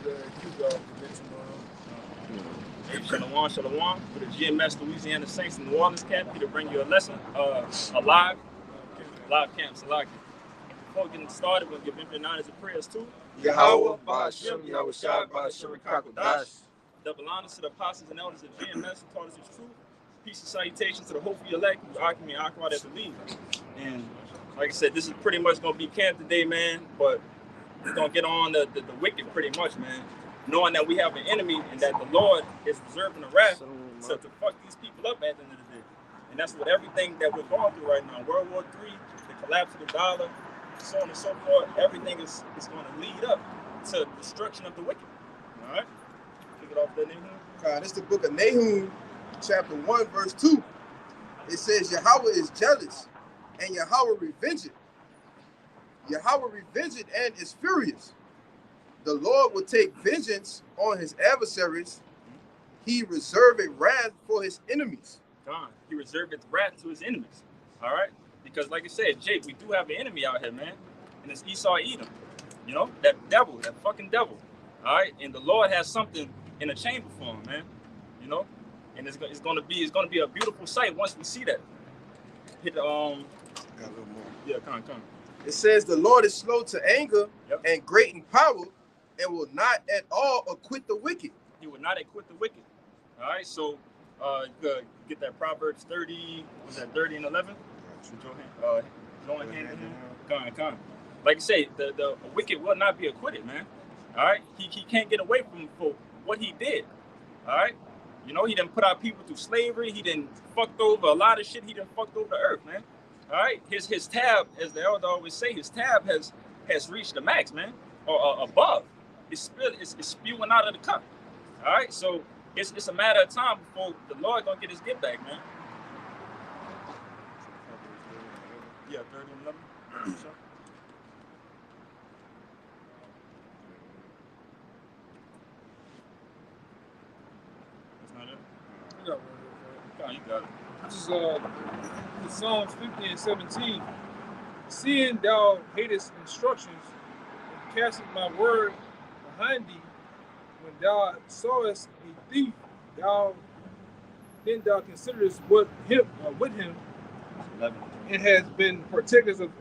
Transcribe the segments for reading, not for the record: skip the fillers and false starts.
Hey, Shalom, Shalom. For the GMS Louisiana Saints in New Orleans camp, here to bring you a lesson, a live camp, Salaki. Before getting started, we'll give Impriantis and prayers too. Yahweh, Ba'ashem, Yahushua, Ba'ashem, Kakodash. Double honors to the apostles and elders of GMS who taught us his truth. Peace and salutations to the hopefully elect, who's Akim and Akwad that believe. And like I said, this is pretty much going to be camp today, man. But we're going to get on the wicked pretty much, man. Knowing that we have an enemy and that the Lord is reserving the wrath to fuck these people up at the end of the day. And that's what everything that we're going through right now. World War III, the collapse of the dollar, so on and so forth, everything is going to lead up to destruction of the wicked. All right? Kick it off there, Nahum. This is the book of Nahum, chapter 1, verse 2. It says, Yahweh is jealous, and Yahweh revengeth. Yahweh revengeth and is furious. The Lord will take vengeance on his adversaries. He reserved wrath for his enemies. God, he reserved wrath to his enemies. All right? Because like I said, Jake, we do have an enemy out here, man. And it's Esau Edom. You know, that devil, that fucking devil. All right? And the Lord has something in a chamber for him, man. You know? And it's gonna be a beautiful sight once we see that. Hit the Got a little more. Yeah, come. It says the Lord is slow to anger and great in power, and will not at all acquit the wicked. He will not acquit the wicked. All right, so get that Proverbs 30, was that 30 and 11? Join hand in hand. Come. Like I say, the wicked will not be acquitted, man. All right, he can't get away from for what he did. All right, you know, he done put our people through slavery. He done fucked over a lot of shit. He done fucked over the earth, man. All right, his tab, as the elder always say, his tab has reached the max, man, or above. It's spewing out of the cup. All right, so it's a matter of time before the Lord gonna get his get back, man. Yeah, 30 and 11. Sure. That's not it? You got it. This is Psalms 50 and 17. Seeing thou hatest instructions, and castest my word behind thee, when thou sawest a thief, then thou considerest with him, 11. It has been partakers of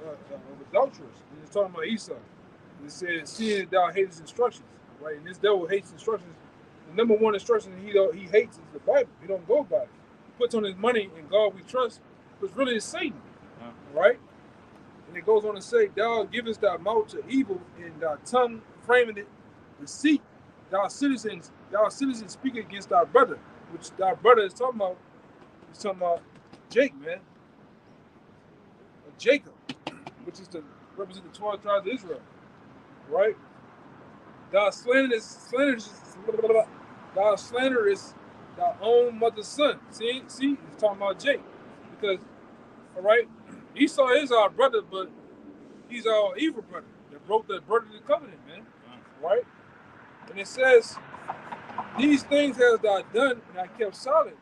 adulterers. And it's talking about Esau. And it says, seeing thou hatest instructions, right? And this devil hates instructions. The number one instruction he hates is the Bible. He don't go by it. He puts on his money in God we trust, which really is Satan, right? And it goes on to say, thou givest thy mouth to evil, and thy tongue framing it deceit. Thou citizens speak against thy brother, which thy brother is talking about. He's talking about Jake, man. Jacob, which is to represent the 12 tribes of Israel, right? Thou slanderest thy own mother's son. See, he's talking about Jake, because, all right, Esau is our brother, but he's our evil brother that broke the brotherly covenant, man, right? And it says, these things has thou done, and I kept silent,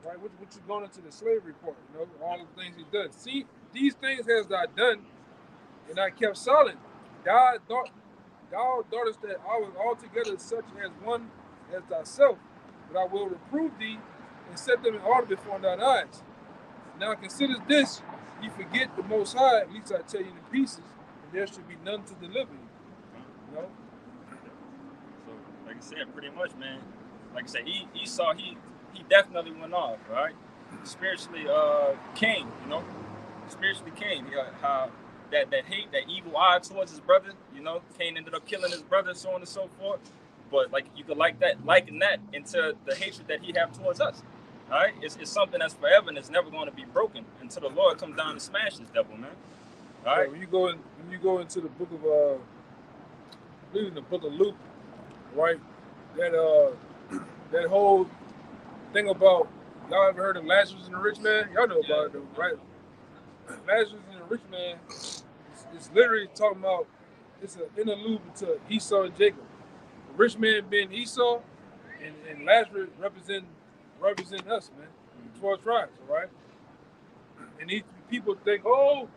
right? Which is going into the slavery part, you know, all the things he done. See, these things has thou done, and I kept silent. Thou thoughtest that I was altogether such as one as thyself, but I will reprove thee and set them in order before thine eyes. Now consider this, you forget the Most High, at least I tell you the pieces, and there should be none to deliver you. You know? So, like I said, pretty much, man. Like I said, Esau, he definitely went off, right? Spiritually came, you know. Spiritually came. How that hate, that evil eye towards his brother, you know, Cain ended up killing his brother, so on and so forth. But like you could liken that into the hatred that he have towards us. All right, it's something that's forever and it's never going to be broken until the Lord comes down and smash this devil, man. All right. When you go into the book of I believe in the book of Luke, right? That whole thing about, y'all ever heard of Lazarus and the rich man? Y'all know about it, right? Lazarus and the rich man is literally talking about, it's an interlude to Esau and Jacob. The rich man being Esau, and Lazarus represent us, man. 12 tribes, all right? And these people think, oh,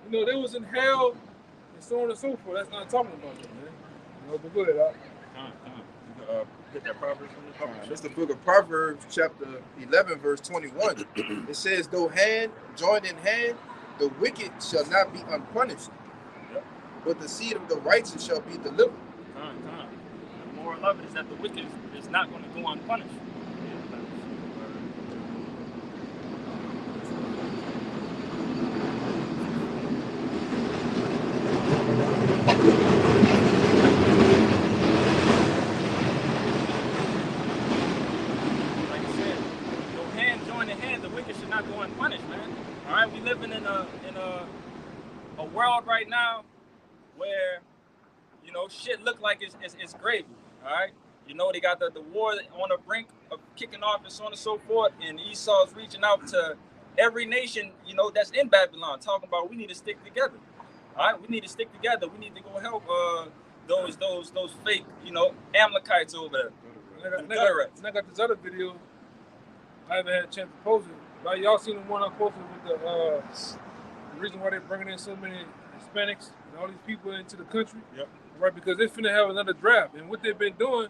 you know, they was in hell and so on and so forth. That's not talking about that, man. You know, but go ahead, Get that Proverbs from the Proverbs. That's the book of Proverbs, chapter 11, verse 21. It says, though hand joined in hand, the wicked shall not be unpunished, but the seed of the righteous shall be delivered. The moral of it is that the wicked is not going to go unpunished. Living in a world right now where, you know, shit look like it's gravy. All right, you know, they got the war on the brink of kicking off and so on and so forth, and Esau's reaching out to every nation, you know, that's in Babylon, talking about we need to stick together. All right, we need to stick together. We need to go help those fake, you know, Amalekites over there. And I got this other video. I haven't had a chance to post it. Like, y'all seen the one I posted with the reason why they're bringing in so many Hispanics and all these people into the country? Yep. Right, because they're finna have another draft. And what they've been doing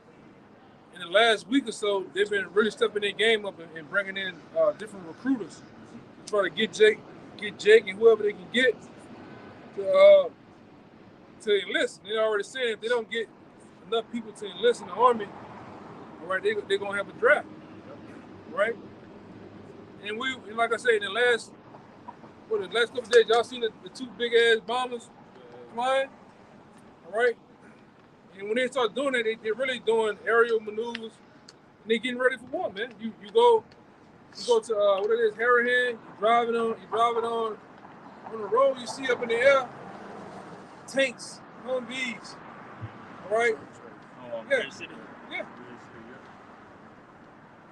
in the last week or so, they've been really stepping their game up and bringing in different recruiters to try to get Jake and whoever they can get to enlist. They're already saying if they don't get enough people to enlist in the army, all right, they're gonna have a draft, right? And we, like I said, in the last couple of days, y'all seen the two big ass bombers flying, all right? And when they start doing that, they're really doing aerial maneuvers, and they're getting ready for war, man. You go to what it is, Harahan. You're driving on the road. You see up in the air tanks, Humvees, all right?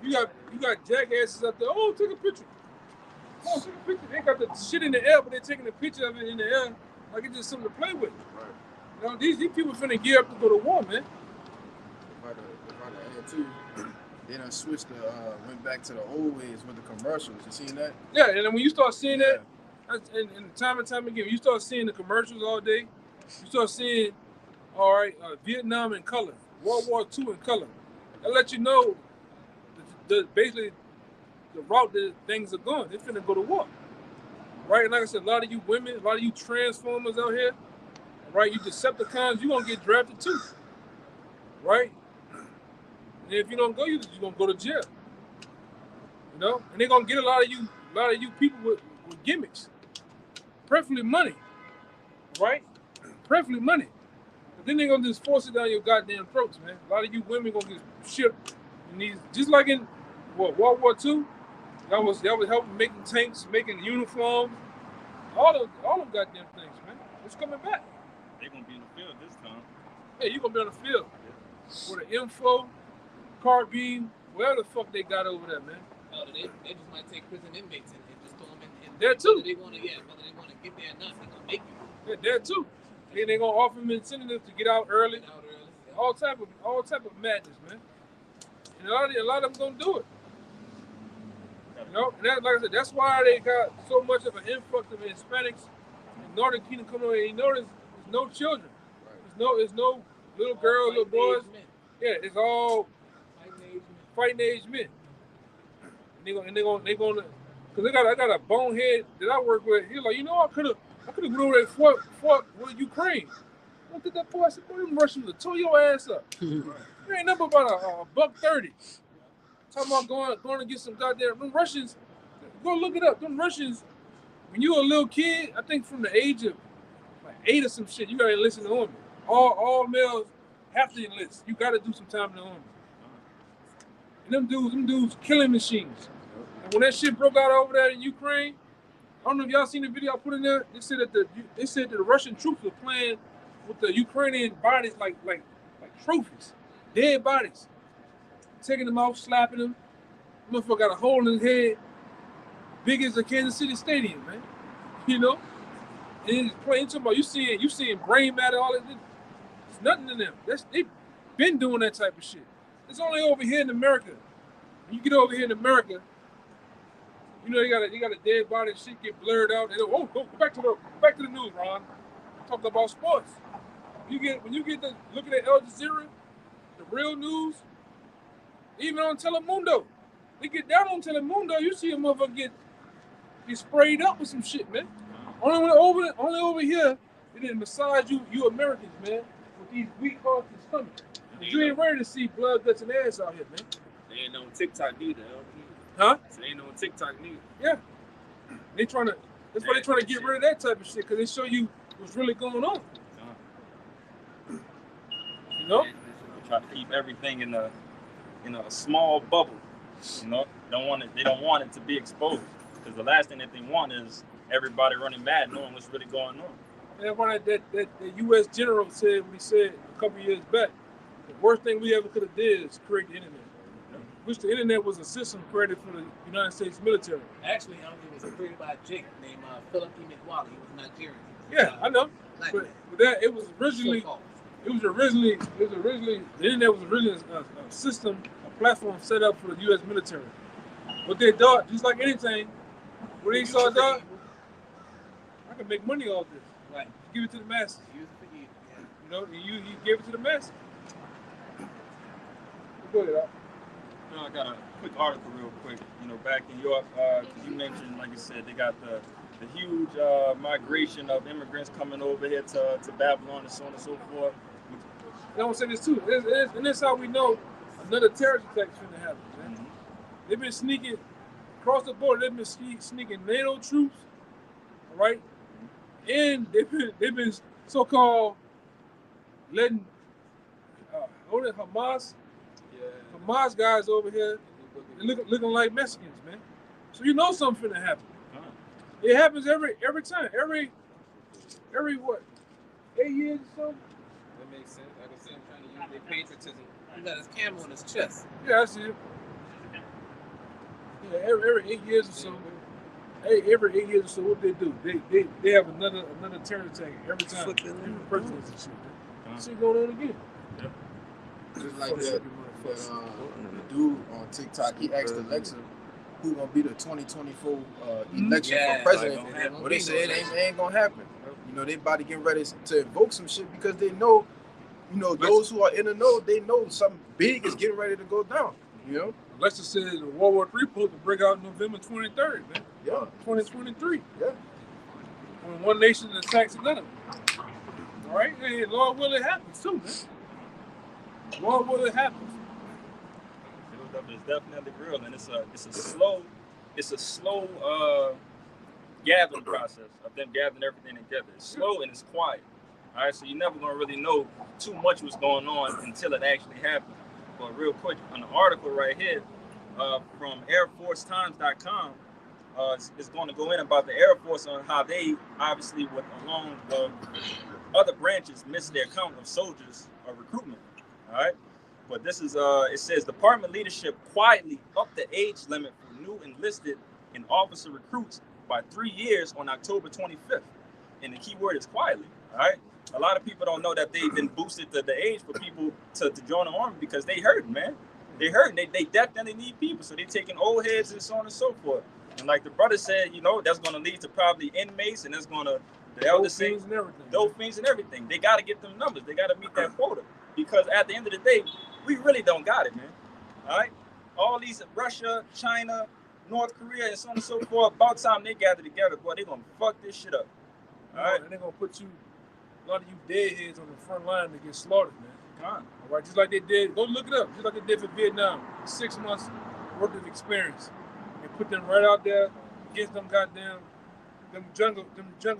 Yeah. You got jackasses up there. Oh, take a picture. Oh, take a picture. They got the shit in the air, but they're taking a picture of it in the air like it's just something to play with. Right. You know, these people finna gear up to go to war, man. If I could add too, they done switched went back to the old ways with the commercials. You seen that? Yeah, and then when you start seeing that, and time and time again, you start seeing the commercials all day. You start seeing, all right, Vietnam in color, World War II in color. That let you know basically the route that things are going. They're finna go to war, right? And like I said, a lot of you women, a lot of you transformers out here, right? You Decepticons, you're gonna get drafted too, right? And if you don't go, you're gonna go to jail, you know. And they're gonna get a lot of you people with gimmicks, preferably money, right? Preferably money. But then they're gonna just force it down your goddamn throats, man. A lot of you women gonna get shipped in these, just like in World War II. That was helping making tanks, making uniforms, all them goddamn things, man. It's coming back. They're gonna be in the field this time. Hey, you gonna be on the field with an info, carbine, whatever the fuck they got over there, man. No, they just might take prison inmates and just throw them in. There too. Whether they want to get there or not, they're gonna make you. Yeah, there too. And they're gonna offer them incentives to get out early. Yeah. All type of madness, man. And a lot of them gonna do it. You know, and that, like I said, that's why they got so much of an influx of Hispanics in Northern Kingdom coming over. You notice there's no children. There's no little girls, little boys. Yeah, it's all fighting age men. And they're gonna, cause I got a bonehead that I work with. He's like, you know, I could have went over there and fought with Ukraine. I looked at that boy. I said, boy, them Russians would tore your ass up. You ain't nothing about a $130. Talking about going to get some goddamn. Them Russians, go look it up. Them Russians, when you were a little kid, I think from the age of like 8 or some shit, you gotta enlist in the army. All males have to enlist. You gotta do some time in the army. And them dudes killing machines. And when that shit broke out over there in Ukraine, I don't know if y'all seen the video I put in there. They said that the Russian troops were playing with the Ukrainian bodies like trophies, dead bodies. Taking them out, slapping them. Motherfucker got a hole in his head, big as the Kansas City Stadium, man. You know? And he's playing talking about you seeing brain matter, all that. There's nothing in them. They've been doing that type of shit. It's only over here in America. When you get over here in America, you know, you got a dead body, shit get blurred out. They go back to the news, Ron. Talk about sports. When you get to looking at Al Jazeera, the real news, even on Telemundo. They get down on Telemundo, you see a motherfucker get sprayed up with some shit, man. Only over here, they didn't massage you Americans, man, with these weak hearts and stomachs. You ain't ready to see blood, guts, and ass out here, man. They ain't on TikTok neither. Huh? They ain't on TikTok neither. Yeah. That's why they trying to get rid of that type of shit, because they show you what's really going on. You know? They try to keep everything in a small bubble. You know, they don't want it to be exposed, because the last thing that they want is everybody running mad, knowing what's really going on. And that's why that U.S. general said what he said a couple years back. The worst thing we ever could have did is create the internet. Which the internet was a system created for the United States military. Actually, it was created by a Jake named Philip E. McWally. He was Nigerian. Yeah, I know. But that it was originally the internet was originally a system, a platform set up for the U.S. military. What they thought, just like anything, when they saw that, I can make money off this. Right. Give it to the masses. Use it for you. Yeah. You know, you gave it to the masses. Go ahead, Al. You know, I got a quick article real quick. You know, back in York, you mentioned, like you said, they got the huge migration of immigrants coming over here to Babylon and so on and so forth. And I want to say this too, and that's how we know another terrorist attack is going to happen, man. Mm-hmm. They've been sneaking across the border. They've been sneaking NATO troops, all right, and they've been so-called letting Hamas guys over here looking like Mexicans, man. So you know something finna happen. It happens every time, every what, 8 years or so. That makes sense. Like I said, I'm trying to use their patriotism. He got his camel on his chest. Yeah, I see it. Yeah, every 8 years or so. Every 8 years or so, what they do? They have another terror attack every time. Different presidents and shit. Man. Shit going on again. Yeah. Just like that the dude on TikTok, he asked Alexa who gonna be the 2024 election for president. Well, they said it ain't gonna happen. You know, they about to get ready to invoke some shit because they know, you know, those who are in the know, they know something big is getting ready to go down. You know, Alexa said World War III supposed to break out November 23rd, man. Yeah, 2023. Yeah, when one nation attacks another. All right, and Lord will it happens too, man. Lord will it happens. It's definitely real, and it's a slow gathering process of them gathering everything together. It's slow and it's quiet. All right, so you're never gonna really know too much what's going on until it actually happens. But real quick, on the article right here from AirForceTimes.com, is going to go in about the Air Force on how they obviously, along with other branches, missed their count of soldiers recruitment. All right. But this is, it says department leadership quietly upped the age limit for new enlisted and officer recruits by 3 years on October 25th. And the key word is quietly, all right? A lot of people don't know that they've been boosted to the age for people to join the army because they hurt, man. They hurt, they definitely need people. So they're taking old heads and so on and so forth. And like the brother said, you know, that's going to lead to probably inmates, and that's going to, the elders say, Dolphins and everything. They got to get them numbers. They got to meet that quota. Because at the end of the day, we really don't got it, man. All right? All these Russia, China, North Korea, and so on and so forth, about time they gather together, boy, they're going to fuck this shit up. All right? And they're going to put a lot of you deadheads on the front line to get slaughtered, man. All right? Just like they did, go look it up, just like they did for Vietnam. 6 months worth of experience. They put them right out there against them goddamn, them jungle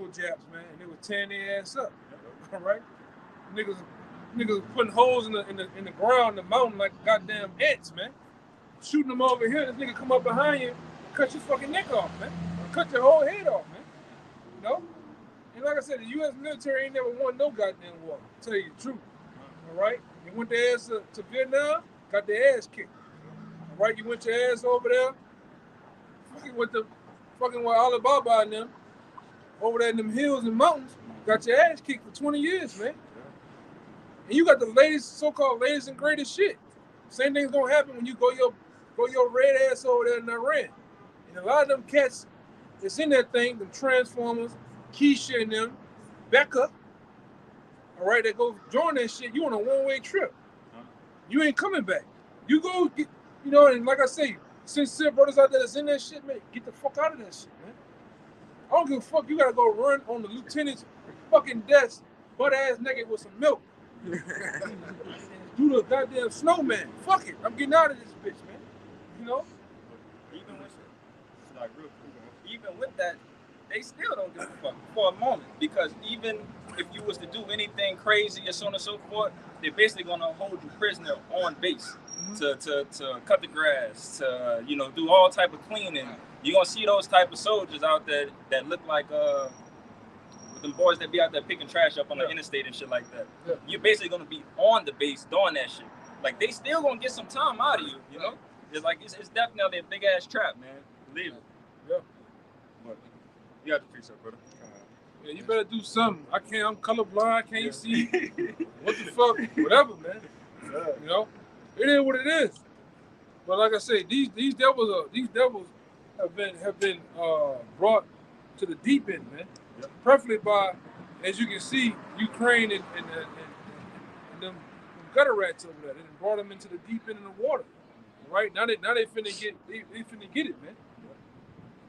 japs, man, and they were tearing their ass up. All right? Niggas putting holes in the ground, the mountain, like goddamn ants, man. Shooting them over here, this nigga come up behind you, cut your fucking neck off, man. Or cut your whole head off, man. You know? And like I said, the U.S. military ain't never won no goddamn war. To tell you the truth. All right? You went their ass to Vietnam, got their ass kicked. All right? You went your ass over there, fucking with Alibaba and them, over there in them hills and mountains, got your ass kicked for 20 years, man. And you got the latest, so-called latest and greatest shit. Same thing's gonna happen when you go your red ass over there in Iran. And a lot of them cats that's in that thing, them Transformers, Keisha and them, Becca, all right, that go join that shit, you on a one-way trip. you ain't coming back. You go get, you know, and like I say, sincere brothers out there that's in that shit, man, get the fuck out of that shit, man. I don't give a fuck. You gotta go run on the lieutenant's fucking desk, butt ass naked with some milk. Do the goddamn snowman. Fuck it. I'm getting out of this bitch, man. You know? Even with it's like real cool. Even with that, they still don't give a fuck for a moment, because even if you was to do anything crazy or so on and so forth, they're basically gonna hold you prisoner on base to cut the grass, to do all type of cleaning. You're gonna see those type of soldiers out there that look like with them boys that be out there picking trash up on the interstate and shit like that. Yeah. You're basically gonna be on the base doing that shit. Like, they still gonna get some time out of you, you know? It's like it's definitely a big ass trap, man. Believe it. Yeah. But you got to fix up, brother. Yeah, you better do something. I'm colorblind, I can't see. What the fuck? Whatever, man. You know? It is what it is. But like I say, these devils have been brought to the deep end, man. Yep. Preferably by, as you can see, Ukraine and them gutter rats over there. They brought them into the deep end of the water. Right? Now they finna get it, man.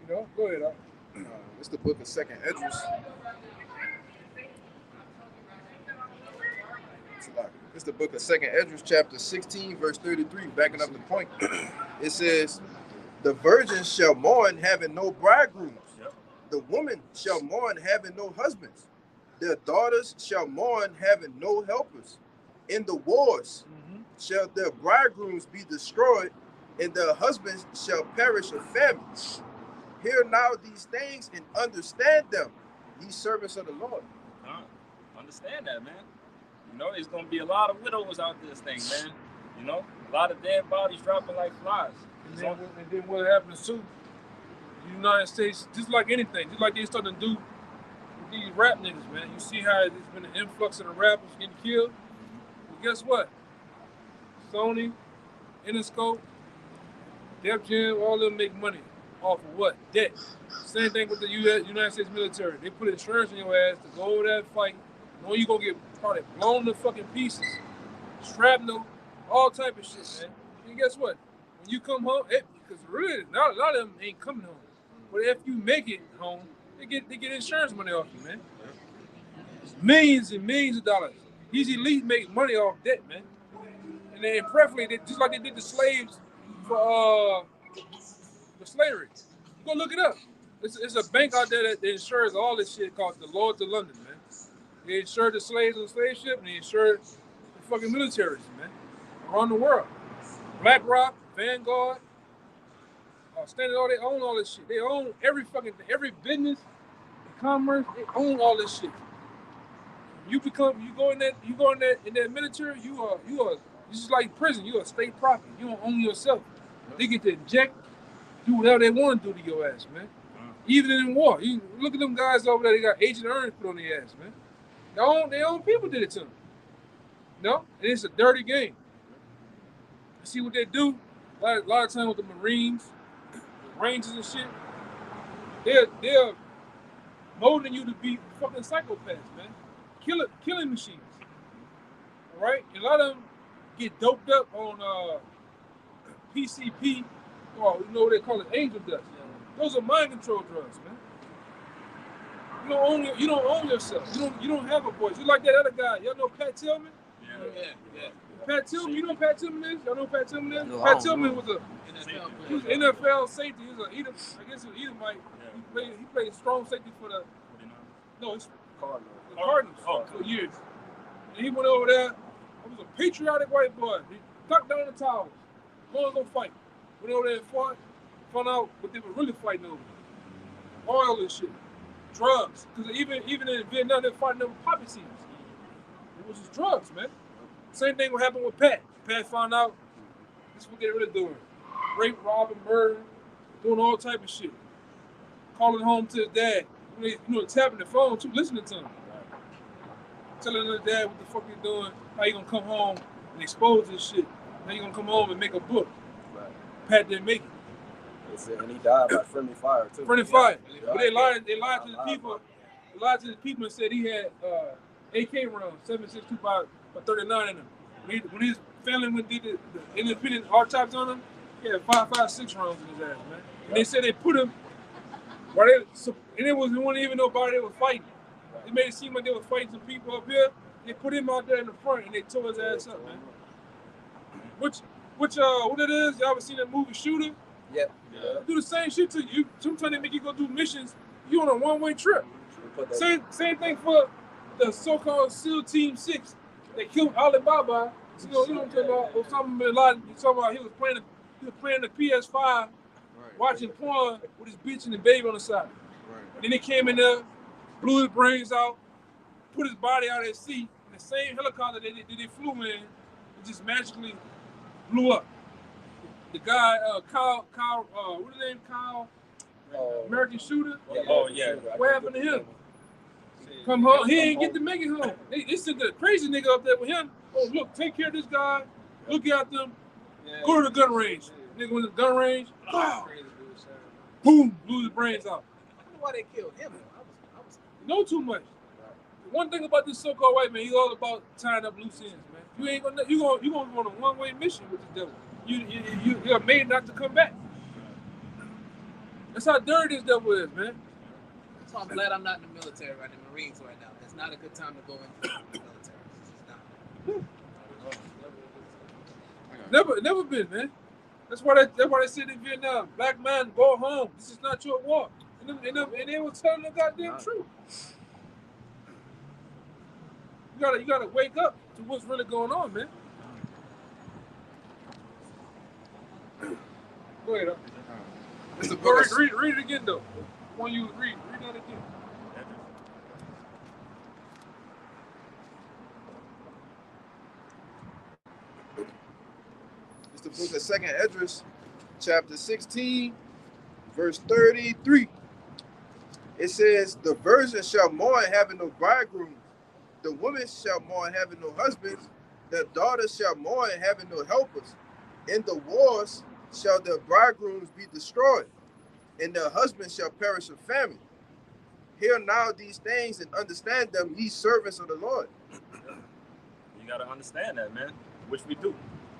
You know? Go ahead, It's the book of 2nd Esdras. It's the book of 2nd Esdras, chapter 16, verse 33, backing up the point. It says, the virgins shall mourn, having no bridegrooms. Yep. The woman shall mourn, having no husbands. Their daughters shall mourn, having no helpers. In the wars shall their bridegrooms be destroyed, and their husbands shall perish of famine. Hear now these things and understand them, ye servants of the Lord. Understand that, man. You know, there's gonna be a lot of widows out this thing, man. You know, a lot of dead bodies dropping like flies. And then what happens too? The United States, just like anything, just like they starting to do with these rap niggas, man. You see how there's been an influx of the rappers getting killed. Well, guess what? Sony, Interscope, Def Jam, all of them make money off of what? Debt. Same thing with the United States military. They put insurance on your ass to go over there and fight. Knowing you're gonna get probably blown to fucking pieces, shrapnel, all type of shit, man. And guess what? When you come home, because really, not a lot of them ain't coming home. But if you make it home, they get insurance money off you, man. Millions and millions of dollars. These elites make money off debt, man. And then preferably, just like they did the slaves for the slavery. Go look it up. It's a bank out there that insures all this shit called the Lloyd's of London, man. They insured the slaves on the slave ship, and they insured the fucking militaries, man, around the world. BlackRock, Vanguard, Standard Oil, they own all this shit. They own every business, commerce, they own all this shit. You go in that military, you are just like prison, you are state property. You don't own yourself. They get to inject, do whatever they want to do to your ass, man. Even in war. You look at them guys over there, they got Agent Orange put on their ass, man. Their own people did it to them. No? And it's a dirty game. You see what they do? A lot of times with the Marines, Rangers and shit, they're molding you to be fucking psychopaths, man. Killing machines. All right? And a lot of them get doped up on PCP, or you know what they call it, angel dust. Those are mind control drugs, man. You don't own yourself. You don't have a voice. You like that other guy. Y'all know Pat Tillman? Yeah. Pat Tillman, you know who Pat Tillman is? Y'all know who Pat Tillman is? No, Pat Tillman was an NFL safety. He was I guess he was Edomite. Yeah. He played strong safety for the it's Cardinals for years. And he went over there. He was a patriotic white boy. He tucked down the towels. Go fight. Went over there and fought. Found out what they were really fighting over. Oil and shit. Drugs. Because even in Vietnam, they're fighting over poppy seeds. It was just drugs, man. Same thing what happened with Pat. Pat found out this is what they're really doing. Rape, robbing, murder, doing all type of shit. Calling home to his dad. Tapping the phone too, listening to him. Telling his dad what the fuck he's doing, how you gonna come home and expose this shit. Now you gonna come home and make a book. Right. Pat didn't make it. And he died by friendly fire too. Friendly fire. But they lied to the people. They lied to the people and said he had AK rounds, 7.62 by 39 in them. when his family went did the independent autopsy on him, he had 6 rounds in his ass, man. And they said they put him and it wasn't even nobody they was fighting. It made it seem like they was fighting some people up here. They put him out there in the front and they tore his ass up, man. What it is? Y'all ever seen that movie Shooter? Yeah. They do the same shit to you. Sometimes they make you go do missions. You on a one-way trip. Same thing for the so-called SEAL Team 6. They killed Alibaba. You know what I'm talking about? Osama bin Laden. You talking about he was playing the PS5, watching porn with his bitch and the baby on the side. Right. Then he came in there, blew his brains out, put his body out at sea, and the same helicopter that they flew in, it just magically blew up. The guy, Kyle, what's his name? Kyle, American Shooter. Oh yeah. What happened to him? Come home, he ain't get to make it home. They sent the crazy nigga up there with him. Oh look, take care of this guy. Look after him. Go to the gun range. Nigga went to the gun range. Wow. Boom, blew his brains out. I don't know why they killed him. You know too much. One thing about this so-called white man, he's all about tying up loose ends, man. You gonna go on a one-way mission with the devil. You're made not to come back. That's how dirty this devil is, man. So I'm glad I'm not in the military right now, the Marines right now. It's not a good time to go into the military. It's not. Never been, man. That's why they said in Vietnam, black man, go home. This is not your war. And they were telling the goddamn truth. You gotta wake up to what's really going on, man. Go ahead. Read it again, though. When you read that again. It's the book of 2nd Esdras, chapter 16, verse 33. It says, the virgin shall mourn having no bridegroom. The woman shall mourn having no husbands. The daughter shall mourn having no helpers. In the wars shall their bridegrooms be destroyed, and their husbands shall perish of famine. Hear now these things and understand them, ye servants of the Lord. You gotta understand that, man, which we do.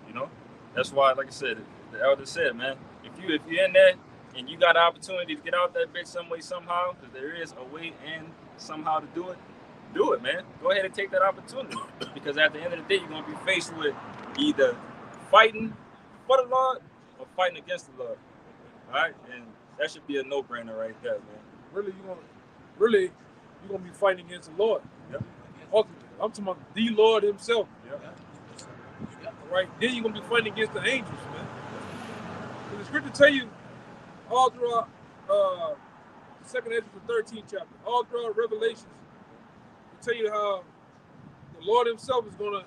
You know, that's why, like I said, the elder said, man, if you're in there and you got an opportunity to get out that bitch some way, somehow, because there is a way and somehow to do it, man. Go ahead and take that opportunity, because at the end of the day, you're gonna be faced with either fighting for the Lord or fighting against the Lord. All right, and that should be a no-brainer right there, man. Really, you're gonna be fighting against the Lord. Yep. Ultimately, I'm talking about the Lord Himself. Yep. Right? Then you're gonna be fighting against the angels, man. And the scripture tell you all throughout 2nd Esdras, the 13th chapter, all throughout Revelations, it tell you how the Lord Himself is gonna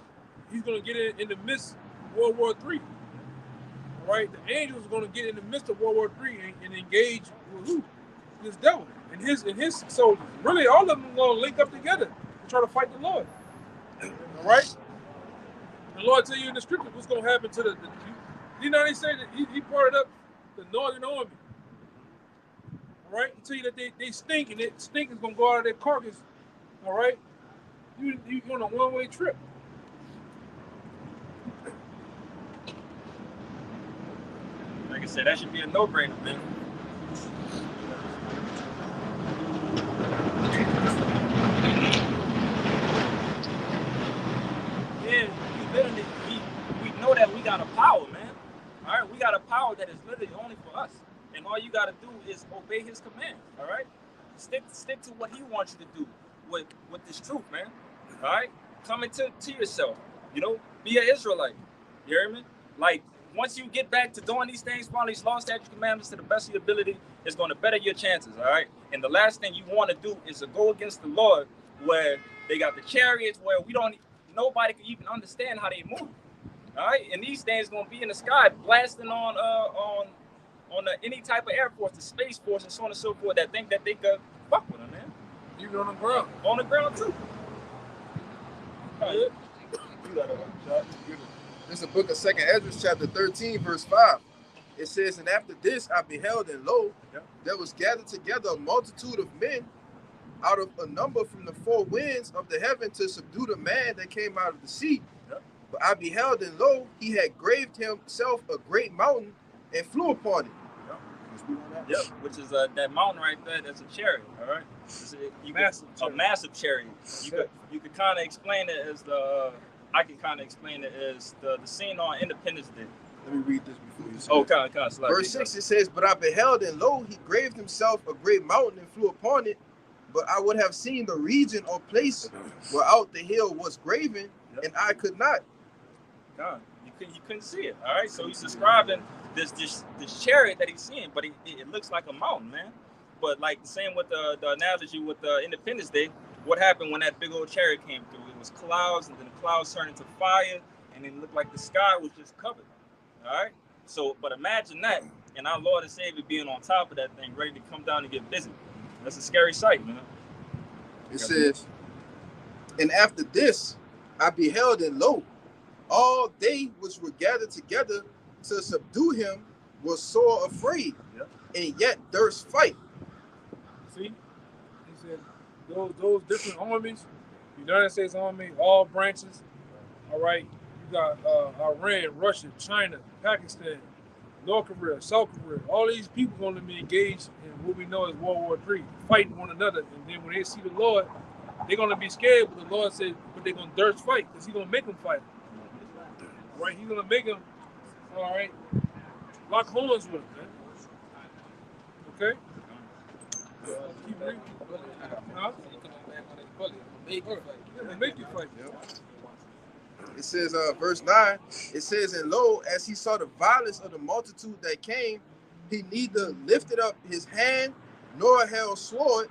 get in the midst of World War III. All right, the angels are gonna get in the midst of World War III and engage with who? This devil and his soldiers. Really, all of them are gonna link up together and try to fight the Lord. All right. The Lord tell you in the scripture what's gonna happen to the you know, they say that he parted up the northern army. All right, he tell you that they stink, and that stink is gonna go out of their carcass. All right, you on a one-way trip. Like I said, that should be a no-brainer, man. Yeah, we know that we got a power, man. All right, we got a power that is literally only for us, and all you got to do is obey His command. All right, stick to what He wants you to do with this truth, man. All right, come into yourself. You know, be an Israelite. You hear me? Like, once you get back to doing these things, following these laws, statutes, commandments to the best of your ability, it's going to better your chances. All right, and the last thing you want to do is to go against the Lord, where they got the chariots, where nobody can even understand how they move. All right, and these things gonna be in the sky, blasting on any type of air force, the space force, and so on and so forth, that think that they could fuck with them, man. Even on the ground. On the ground too. This is the book of 2nd Esdras, chapter 13, verse 5. It says, and after this I beheld, and lo, there was gathered together a multitude of men out of a number from the four winds of the heaven to subdue the man that came out of the sea. But I beheld, and lo, he had graved himself a great mountain and flew upon it. Yep, which is that mountain right there. That's a chariot. All right, a massive chariot. You could kind of explain it as I can kind of explain it as the scene on Independence Day. Let me read this before you say. Oh, kind of. Verse 6, it says, "But I beheld, and lo, he graved himself a great mountain and flew upon it. But I would have seen the region or place whereout the hill was graven, and I could not." God, you couldn't see it. All right, so he's describing this chariot that he's seeing, but it looks like a mountain, man. But like the same with the analogy with the Independence Day, what happened when that big old chariot came through? It was clouds, and then the clouds turned into fire, and it looked like the sky was just covered. All right, so but imagine that, and our Lord and Savior being on top of that thing, ready to come down and get busy. That's a scary sight, man. It says, "And after this, I beheld, and lo, all they which were gathered together to subdue him was sore afraid, and yet durst fight." See, he said those different armies, United States Army, all branches. All right, you got Iran, Russia, China, Pakistan, North Korea, South Korea. All these people going to be engaged in what we know as World War III, fighting one another. And then when they see the Lord, they're going to be scared. But the Lord said, but they're going to durst fight because He's going to make them fight. All right, He's going to make them. All right, lock horns with them, man. Okay. Keep reading. Huh? Make you fight. It says, verse 9, it says, "And lo, as he saw the violence of the multitude that came, he neither lifted up his hand, nor held sword,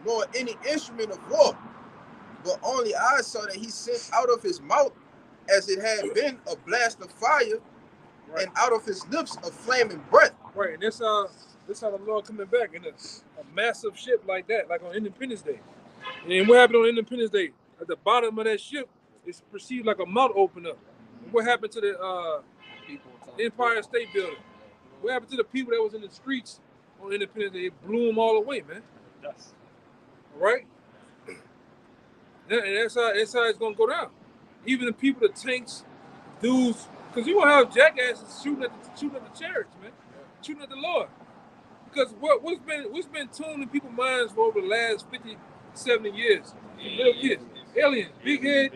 nor any instrument of war. But only I saw that he sent out of his mouth, as it had been, a blast of fire, right, and out of his lips a flaming breath." Right, and this how the Lord coming back in a massive ship like that, like on Independence Day. And what happened on Independence Day? At the bottom of that ship, it's perceived like a mouth open up. And what happened to the Empire State Building? What happened to the people that was in the streets on Independence Day? It blew them all away, man. Yes. All right? And that's how it's going to go down. Even the people, the tanks, dudes, because you going to have jackasses shooting at the chariots, man. Shooting at the Lord. Because what's been tuned in people's minds for over the last 50, 70 years? Little kids. Aliens, big head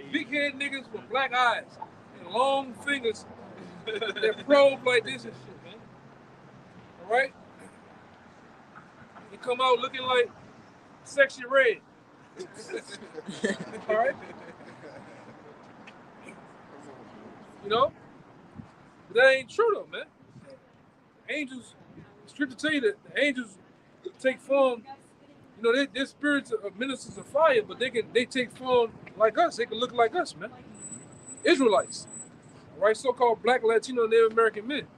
niggas with black eyes and long fingers that probe like this and shit, man. All right? They come out looking like Sexy Red. All right? You know? But that ain't true though, man. Angels, scripture tell you that the angels take form. You know, they're spirits of ministers of fire, but they take form like us. They can look like us, man. Israelites, right? So-called Black, Latino, Native American men,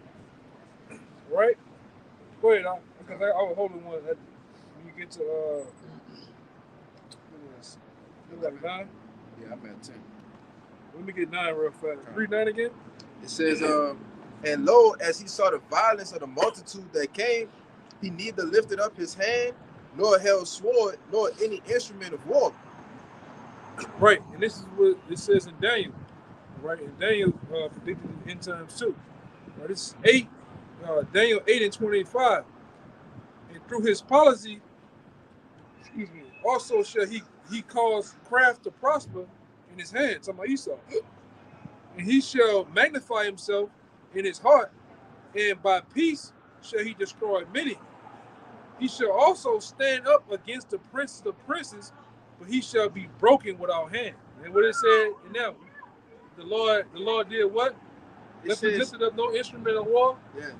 right? Go ahead, because I was holding one. When you get to what is this? 9? Yeah, I'm at 10. Let me get 9 real fast. Read 9 again. It says, "And lo, as he saw the violence of the multitude that came, he neither lifted up his hand, nor held sword, nor any instrument of war." Right, and this is what it says in Daniel. Right, and Daniel predicted in end times too. Right, this is Daniel 8:25. And through his policy, also shall he cause craft to prosper in his hands. I'm like Esau. And he shall magnify himself in his heart, and by peace shall he destroy many. He shall also stand up against the princes of princes, but he shall be broken without hand. And what it said in that one, the Lord did what? Lifted up no instrument of war. Yeah,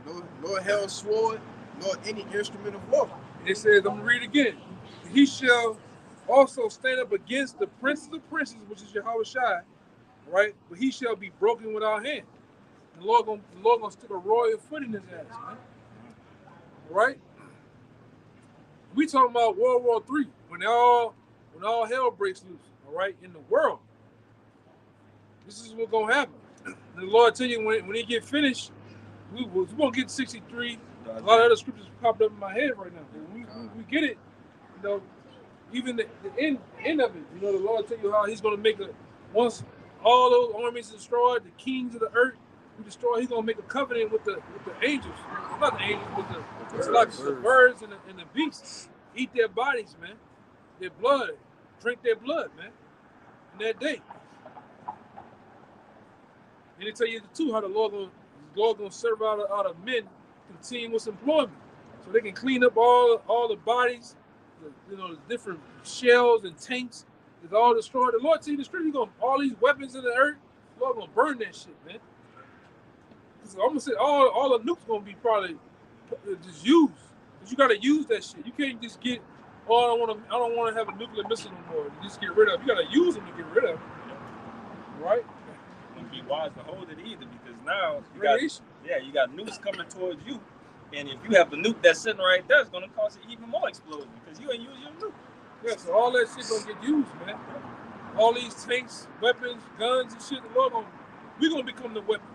nor held sword, nor any instrument of war. It says, I'm going to read it again. He shall also stand up against the princes of princes, which is Yahweh Shai, right? But he shall be broken without hand. The Lord gonna stick a royal foot in his ass, man. Right? We talking about World War III, when all hell breaks loose, all right, in the world. This is what's gonna happen. And the Lord tell you when he get finished, we gonna get 63. A lot of other scriptures popped up in my head right now. We get it, you know. Even the end of it, you know, the Lord tell you how he's gonna make once all those armies destroyed, the kings of the earth we destroy, he's gonna make a covenant with the angels. Not the angels, with the birds and the beasts. Eat their bodies, man. Their blood. Drink their blood, man. In that day. And they tell you too how the Lord gonna serve out of men continuous employment. So they can clean up all the bodies, the different shells and tanks. It's all destroyed. The Lord tell you the scripture, all these weapons in the earth, the Lord gonna burn that shit, man. So I'm gonna say all the nukes gonna be probably just used. But you gotta use that shit. You can't just get, I don't wanna have a nuclear missile no more. You just get rid of it. You gotta use them to get rid of them. Right? And be wise to hold it either, because now you got nukes coming towards you. And if you have a nuke that's sitting right there, it's gonna cause it even more explosion because you ain't using your nuke. Yeah, so all that shit gonna get used, man. All these tanks, weapons, guns, and shit. We gonna become the weapon.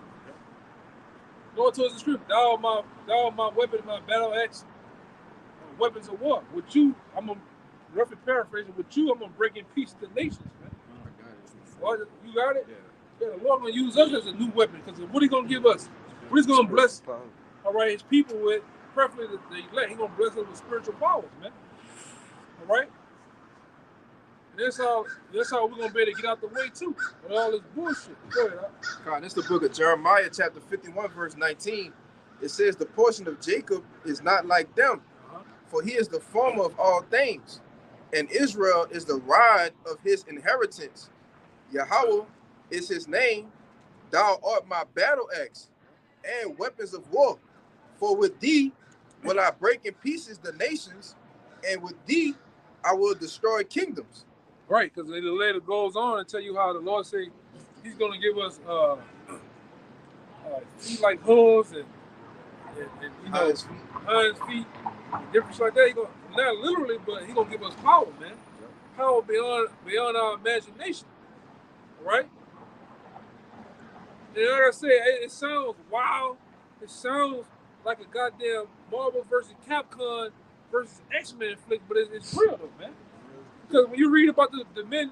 Lord told us the script. Thou my weapon, my battle axe, weapons of war. With you, I'm gonna roughly paraphrasing. With you, I'm gonna break in peace the nations, man. You got it? Yeah. The Lord gonna use us as a new weapon because what He gonna give us? What He's gonna bless? All right, His people with, preferably the elect. He gonna bless us with spiritual powers, man. All right. That's how we're gonna be able to get out the way too. With all this bullshit. Go ahead. God, this is the book of Jeremiah, chapter 51, verse 19. It says, the portion of Jacob is not like them, for he is the former of all things, and Israel is the rod of his inheritance. Yahweh is his name. Thou art my battle axe and weapons of war. For with thee will I break in pieces the nations, and with thee I will destroy kingdoms. Right, because the later goes on and tell you how the Lord say He's going to give us feet like hooves and Hinds feet, different like that. He gonna, not literally, but He's going to give us power, man. Power beyond our imagination, right? And like I said, it sounds wild. It sounds like a goddamn Marvel versus Capcom versus X-Men flick, but it's real though, man. Because when you read about the men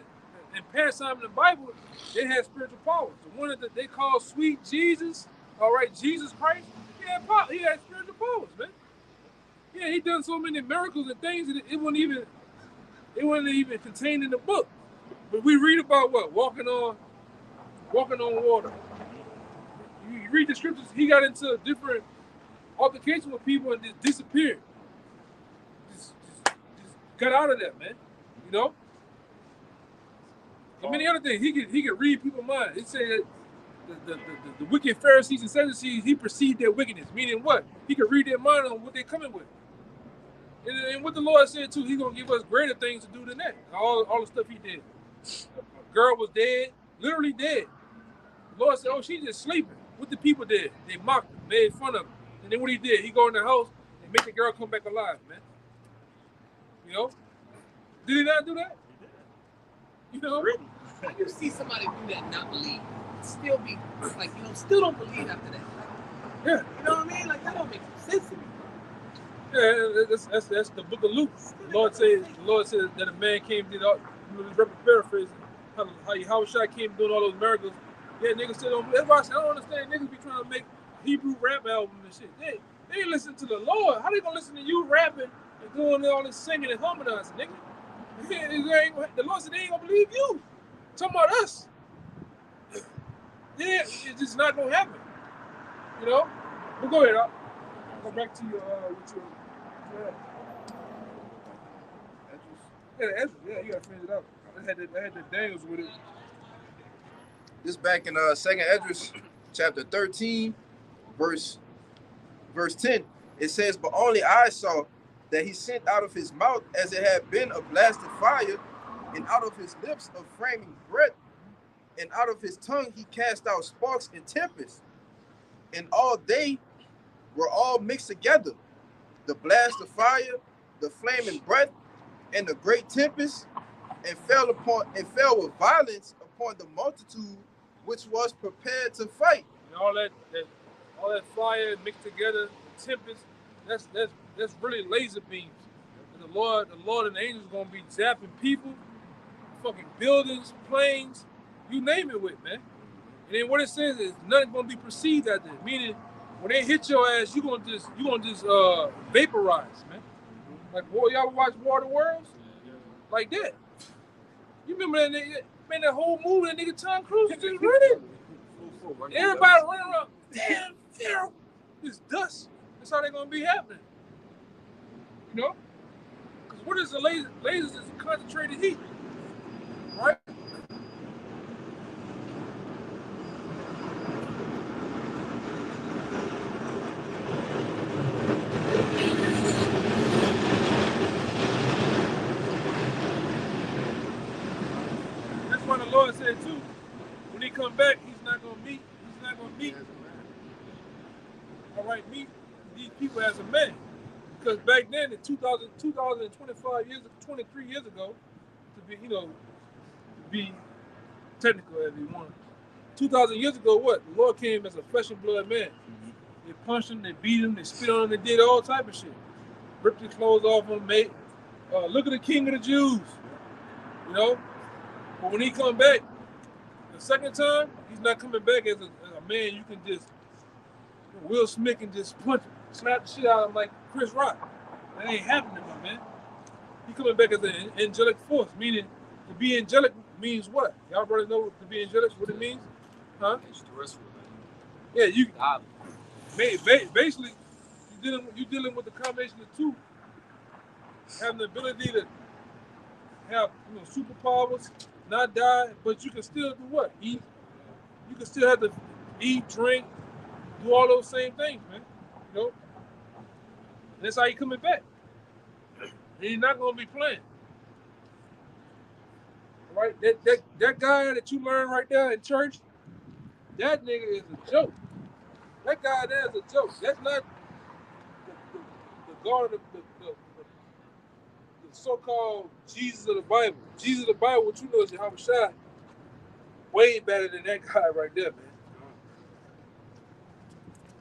in past time in the Bible, they had spiritual powers. The one that they call sweet Jesus, all right, Jesus Christ, he had spiritual powers, man. Yeah, He done so many miracles and things that it wasn't even contained in the book. But we read about what? Walking on water. You read the scriptures, He got into different altercations with people and just disappeared. Just got out of that, man. You know? And many other things. He could read people's minds. It said the wicked Pharisees and Sadducees, He perceived their wickedness. Meaning what? He could read their mind on what they're coming with. And what the Lord said too, He's gonna give us greater things to do than that. All the stuff He did. A girl was dead, literally dead. The Lord said, oh, she's just sleeping. What the people did? They mocked her, made fun of her. And then what He did? He go in the house and make the girl come back alive, man. You know? Did He not do that? You know? You see somebody do that and not believe, still be like, still don't believe after that. Yeah. You know what I mean? Like, that don't make sense to me. Yeah, that's the book of Luke. The Lord said that a man came, did all, paraphrasing, how Yahushua came doing all those miracles. Yeah, niggas still don't. That's why I don't understand. Niggas be trying to make Hebrew rap albums and shit. They ain't listen to the Lord. How they gonna listen to you rapping and doing all this singing and harmonizing, nigga? The Lord said they ain't gonna believe you. Talking about us. Yeah, it's just not gonna happen. You know? But go ahead. I'll go back to your Ezra. Yeah, you gotta finish it up. I had the Daniels with it. This back in 2nd Esdras chapter 13, verse 10. It says, but only I saw that he sent out of his mouth as it had been a blasted fire, and out of his lips a flaming breath, and out of his tongue he cast out sparks and tempests, and all they were all mixed together, the blast of fire, the flaming breath, and the great tempest, and fell with violence upon the multitude which was prepared to fight. And all that fire mixed together, the tempest, that's really laser beams. And the Lord and the angels are gonna be zapping people, fucking buildings, planes, you name it with, man. And then what it says is nothing gonna be perceived as that. Meaning, when they hit your ass, you gonna just vaporize, man. Like, boy, y'all watch War of the Worlds? Like that. You remember that nigga? Man, that whole movie, that nigga Tom Cruise was just running. Everybody running around. Damn, Pharaoh. It's dust. That's how they're gonna be happening. You know? Because what is the laser? Lasers is concentrated heat. Right? That's why the Lord said too, when he come back, he's not gonna meet. All right, meet these people as a man. Because back then, in 2025 years, 23 years ago, to be, to be technical as he wanted. 2,000 years ago, what? The Lord came as a flesh and blood man. They punched him, they beat him, they spit on him, they did all type of shit. Ripped his clothes off him, mate. Look at the King of the Jews. You know? But when he come back, the second time, he's not coming back as a man you can just, Will Smith can just punch him, slap the shit out of him like Chris Rock. That ain't happening, my man. He coming back as an angelic force, meaning to be angelic means what? Y'all brothers know to be angelic, what it means? Huh? Yeah, you basically you dealing with the combination of two. Having the ability to have superpowers, not die, but you can still do what? Eat. You can still have to eat, drink, do all those same things, man. You know? And that's how he coming back. And he's not gonna be playing. Right? That guy that you learn right there in church, that nigga is a joke. That guy there is a joke. That's not the God of the so-called Jesus of the Bible. Jesus of the Bible, what you know is Yahweh Shai. Way better than that guy right there,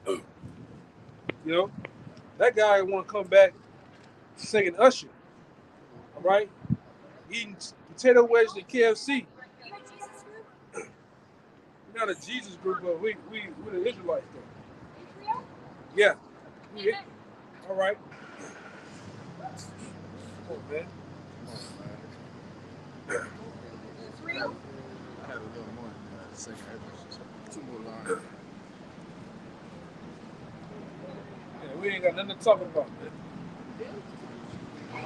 man. You know? That guy want to come back singing Usher. All right? Eating potato wedges and KFC. We're not a Jesus group, but we're the Israelites, though. Yeah. All right. Come on, man. I had a little more second entrance. 2 more lines. Yeah, we ain't got nothing to talk about, man.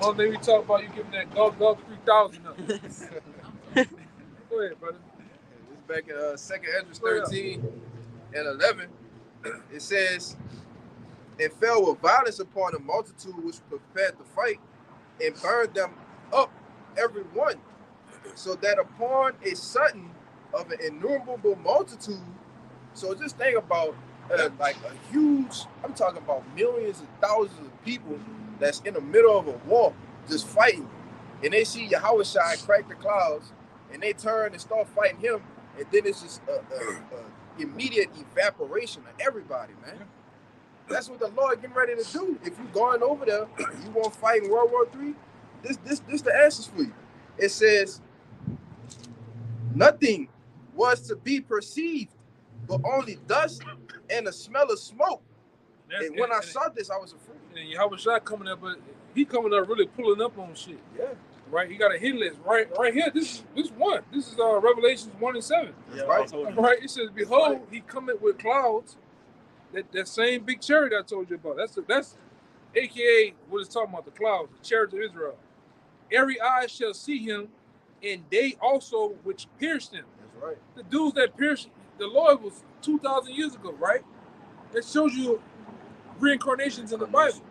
Only thing we talk about, you giving that Gulf 3000 up. Go ahead, brother. It's back in second entrance 13 and 11. It says, "And fell with violence upon a multitude which prepared to fight, and burned them up every one, so that upon a sudden of an innumerable multitude." So just think about like a huge, I'm talking about millions and thousands of people that's in the middle of a war just fighting, and they see Yahweh Shai crack the clouds, and they turn and start fighting him, and then it's just immediate evaporation of everybody, man. That's what the Lord getting ready to do. If you going over there, you want to fight in World War III, this the answers for you. It says, "Nothing was to be perceived, but only dust and the smell of smoke." And when I saw this, I was afraid. And Yahweh Shai coming up, but he coming up really pulling up on shit. Yeah. Right? He got a hit list right here. This one. This is Revelations 1 and 7. Yeah, right. Right. It says, "Behold, he cometh with clouds." That same big chariot I told you about. That's AKA what it's talking about, the clouds, the chariots of Israel. "Every eye shall see him, and they also which pierced him." That's right. The dudes that pierced the Lord was 2,000 years ago, right? It shows you reincarnations in the Bible.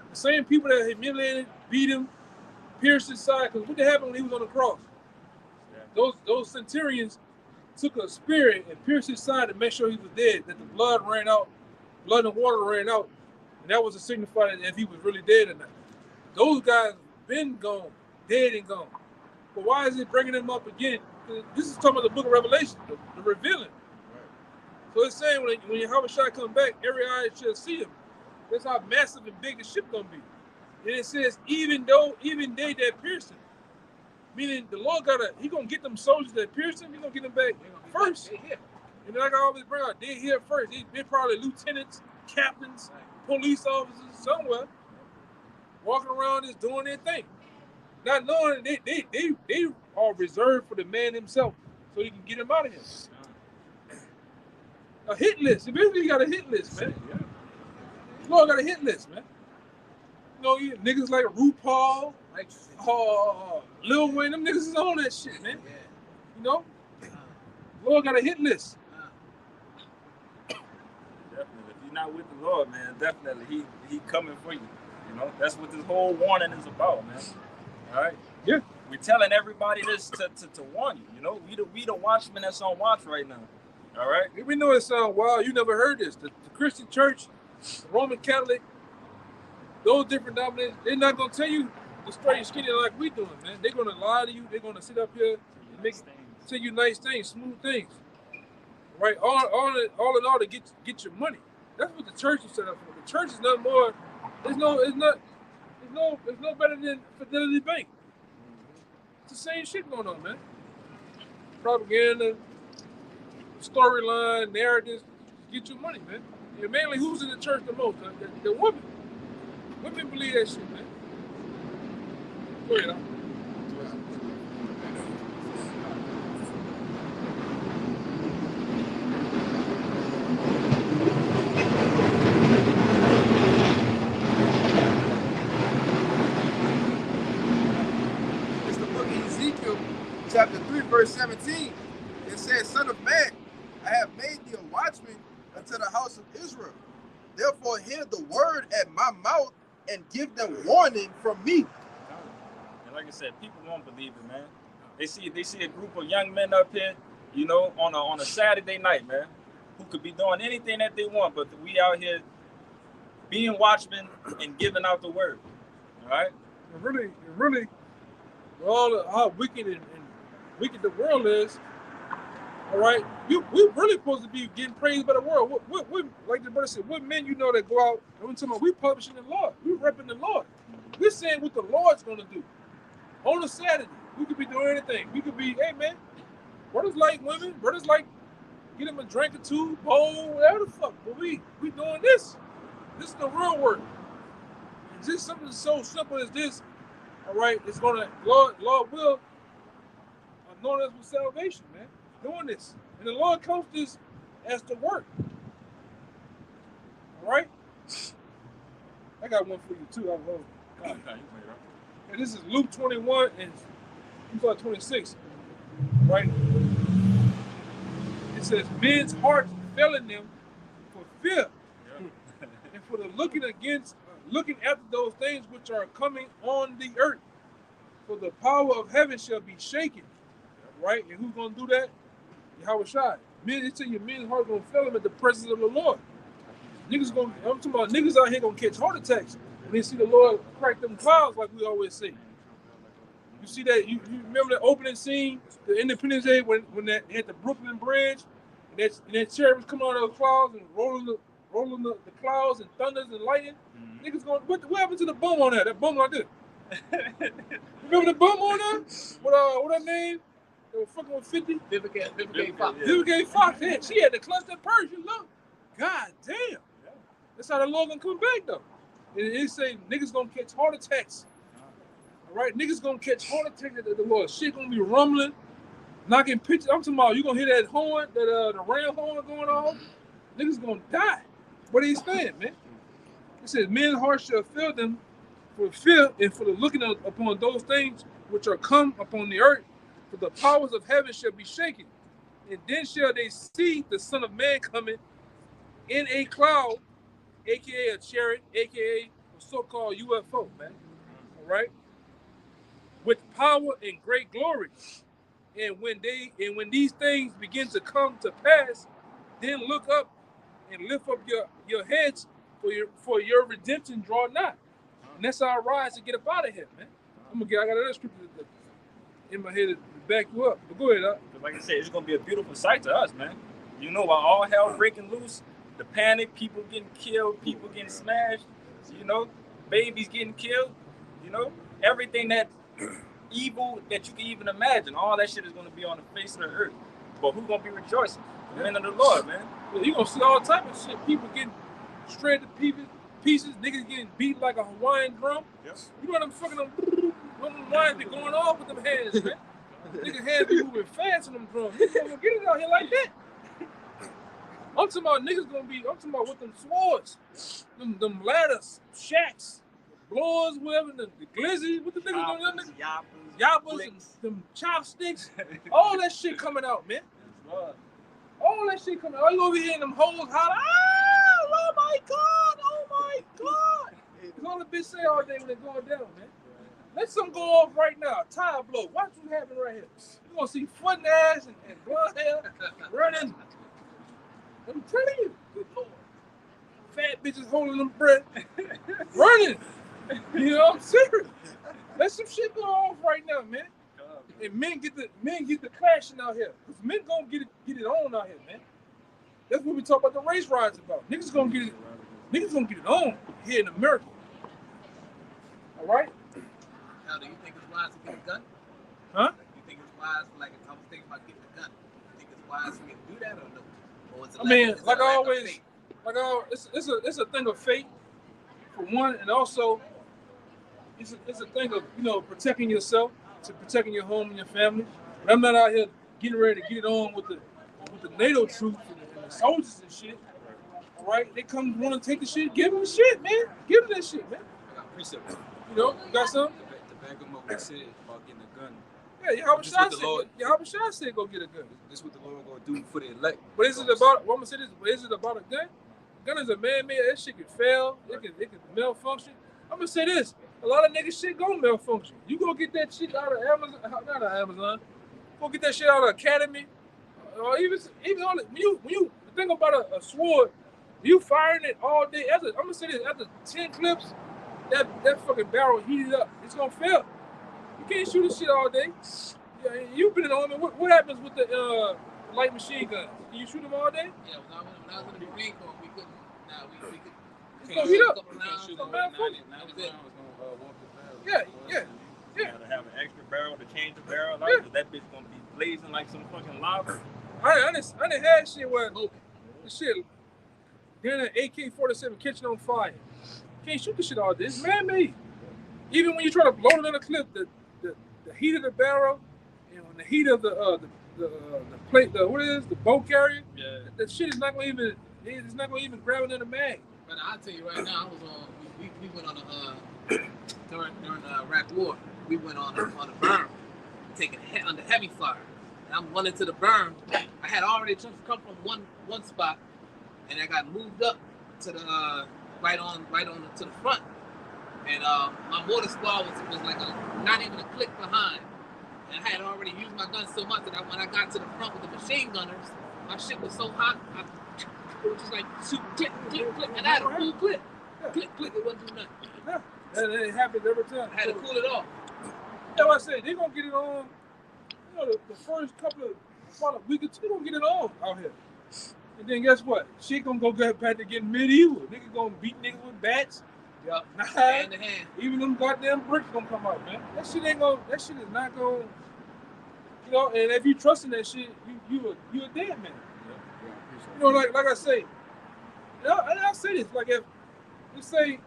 The same people that humiliated, beat him, pierced his side. Because what happened when he was on the cross? Those centurions took a spear and pierced his side to make sure he was dead, that the blood ran out, blood and water ran out, and that was to signify that if he was really dead or not. Those guys been gone, dead and gone. But why is it bringing them up again? This is talking about the book of Revelation, the revealing. So it's saying when Yahweh Shai come back, every eye shall see him. That's how massive and big the ship gonna be. And it says, even they that pierced him. Meaning the Lord he gonna get them soldiers that pierced him. He gonna get them back first. They here. And like I always bring out, they're here first. They're probably lieutenants, captains, police officers somewhere, walking around just doing their thing, not knowing they are reserved for the man himself, so he can get him out of here. A hit list. Eventually, you got a hit list, man. Lord got a hit list, man. You know, you niggas like RuPaul, Lil Wayne, them niggas is on that shit, man. You know, Lord got a hit list. Definitely. If you're not with the Lord, man, definitely he coming for you. You know, that's what this whole warning is about, man. All right? Yeah. We're telling everybody this to warn you. You know, we the watchmen that's on watch right now. All right? We know it sounds wild. You never heard this. The Christian church, the Roman Catholic, those different denominations, they're not going to tell you the straight skinny like we doing, man. They're going to lie to you. They're going to sit up here and tell you nice things, smooth things. Right? All in all to get your money. That's what the church is set up for. The church is nothing more. It's no better than Fidelity Bank. It's the same shit going on, man. Propaganda, storyline, narratives, get your money, man. And mainly, who's in the church the most? The women. Women believe that shit, man. Go ahead, It's the book of Ezekiel, chapter 3, verse 17. It says, Son of man, I have made thee a watchman unto the house of Israel. Therefore hear the word at my mouth and give them warning from me. And like I said, people won't believe it, man. They see a group of young men up here, you know, on a Saturday night, man, who could be doing anything that they want, but we out here being watchmen and giving out the word. All right? And really, with all how wicked and wicked the world is, all right, we really supposed to be getting praised by the world. What like the brother said, what men you know that go out, and we're talking about, we publishing the Lord, we repping the Lord. We're saying what the Lord's gonna do. On a Saturday, we could be doing anything. We could be, hey man, brothers like women, brothers like get them a drink or two, bowl, whatever the fuck. But we doing this. This is the real work. And just something so simple as this, all right, it's gonna, Lord will anoint us with salvation, man. Doing this. And the Lord counts this as the work. All right? I got one for you too. And this is Luke 21 and 26. Right? It says, men's hearts failing them for fear. And for the looking after those things which are coming on the earth. For the power of heaven shall be shaken. Right? And who's gonna do that? Yahweh Shai. Men, it's in your men's heart gonna fail them at the presence of the Lord. I'm talking about niggas out here gonna catch heart attacks when they see the Lord crack them clouds, like we always say. You see that? You remember the opening scene, the Independence Day, when they had the Brooklyn Bridge, and that chariot was coming out of the clouds and rolling the clouds and thunders and lightning. Mm-hmm. Niggas going, what happened to the bum on that? That bum like this. Remember the bum on that? What her name? They were fucking with 50. Vivica Fox. Vivica Fox. Yeah, she had to clutch that purse. You look. God damn. Yeah. That's how the Lord gonna come back though. And it say niggas gonna catch heart attacks. All right, niggas gonna catch heart attacks at the Lord. Shit gonna be rumbling, knocking pitches. I'm talking about you gonna hear that horn, the ram horn going off. Niggas gonna die. What are you saying, man? It says men's hearts shall fill them for fear and for the looking upon those things which are come upon the earth. For the powers of heaven shall be shaken, and then shall they see the Son of Man coming in a cloud, aka a chariot, aka a so-called UFO, man. All right, with power and great glory. And when these things begin to come to pass, then look up and lift up your heads, for your redemption draw nigh. And that's our rise to get up out of here, man. I got another scripture in my head to back you up. But go ahead, like I said, it's gonna be a beautiful sight to us, man. You know, while all hell breaking loose, the panic, people getting killed, people getting smashed, you know, babies getting killed, you know, everything that evil that you can even imagine. All that shit is going to be on the face of the earth. But who's going to be rejoicing? The men of the Lord, man. You're going to see all type of shit. People getting shredded to pieces. Niggas getting beat like a Hawaiian drum. Yes. You know them fucking them Hawaiians be going off with them hands, man. Niggas hands be moving fast on them drums. Niggas gonna get it out here like that. I'm talking about niggas I'm talking about with them swords, them ladders, shacks, blowers, whatever, the glizzy, what the niggas doing, them yappers, and them chopsticks, all that shit coming out, man. All that shit coming out. All you over here in them holes holler, oh my God, oh my God. That's all the bitch say all day when they're going down, man. Let some go off right now. Tire blow. Watch what's happening right here. You're going to see foot and ass and blonde hair running. I'm telling you. Good Lord. Fat bitches holding them breath. Running. You know, I'm serious. Let some shit go off right now, man. And men get the clashing out here. Because men going to get it on out here, man. That's what we talk about the race riots about. Niggas going to get it on here in America. All right? Now, do you think it's wise to get a gun? Huh? You think it's wise, like if I was thinking about getting a gun, you think it's wise for me to do that or no? Or is it it's a thing of fate for one, and also it's a thing of protecting yourself, to protecting your home and your family. But I'm not out here getting ready to get it on with the NATO troops and the soldiers and shit. All right, they come want to take the shit, give them the shit, man. Give them that shit, man. I got precepts. You got something? The back of what we said about getting a gun. Yeah, Yahweh said go get a gun. This is what the Lord gonna do for the elect. But is it about? What I'm gonna say this? But is it about a gun? A gun is a man-made. That shit can fail. It can malfunction. I'm gonna say this: a lot of niggas shit gonna malfunction. You go get that shit out of Amazon, not out of Amazon. Go get that shit out of Academy, or even on it. When you think about a sword, you firing it all day. I'm gonna say this: after 10 clips, that fucking barrel heated up. It's gonna fail. You can't shoot this shit all day. Yeah, you've been in the army. What happens with the light machine guns? Can you shoot them all day? Yeah, when I was in the Marine Corps, we couldn't. Nah, we could. It's gonna heat up. Yeah. You gotta have an extra barrel to change the barrel out, because that bitch gonna be blazing like some fucking lava. I done had shit where the shit, then an AK-47 catching on fire. Can't shoot the shit all day. It's man-made. Even when you try to blow it in a clip, the heat of the barrel, and the heat of the plate, the bow carrier, that shit is not gonna even grab it in the mag. But I'll tell you right now, I was on. We went on a during the Iraq War. We went on a berm, taking under heavy fire. And I'm running to the berm. I had already just come from one spot, and I got moved up to the right on to the front. And my mortar squad was like not even a click behind. And I had already used my gun so much that when I got to the front with the machine gunners, my shit was so hot, it was just like shoot, click, click, click, and I had a full clip. Click, click, it wasn't doing nothing. And it happens every time. I had to cool it off. That's what I say. They're going to get it on, the first couple of, about a week or two, they're going to get it on out here. And then guess what? Shit going to go back to getting medieval. Niggas going to beat niggas with bats. Yup. Hand to hand. Even them goddamn bricks going to come out, man. That shit is not going to, and if you trust in that shit, you a dead man. Like I say, and I say this, like if, let's say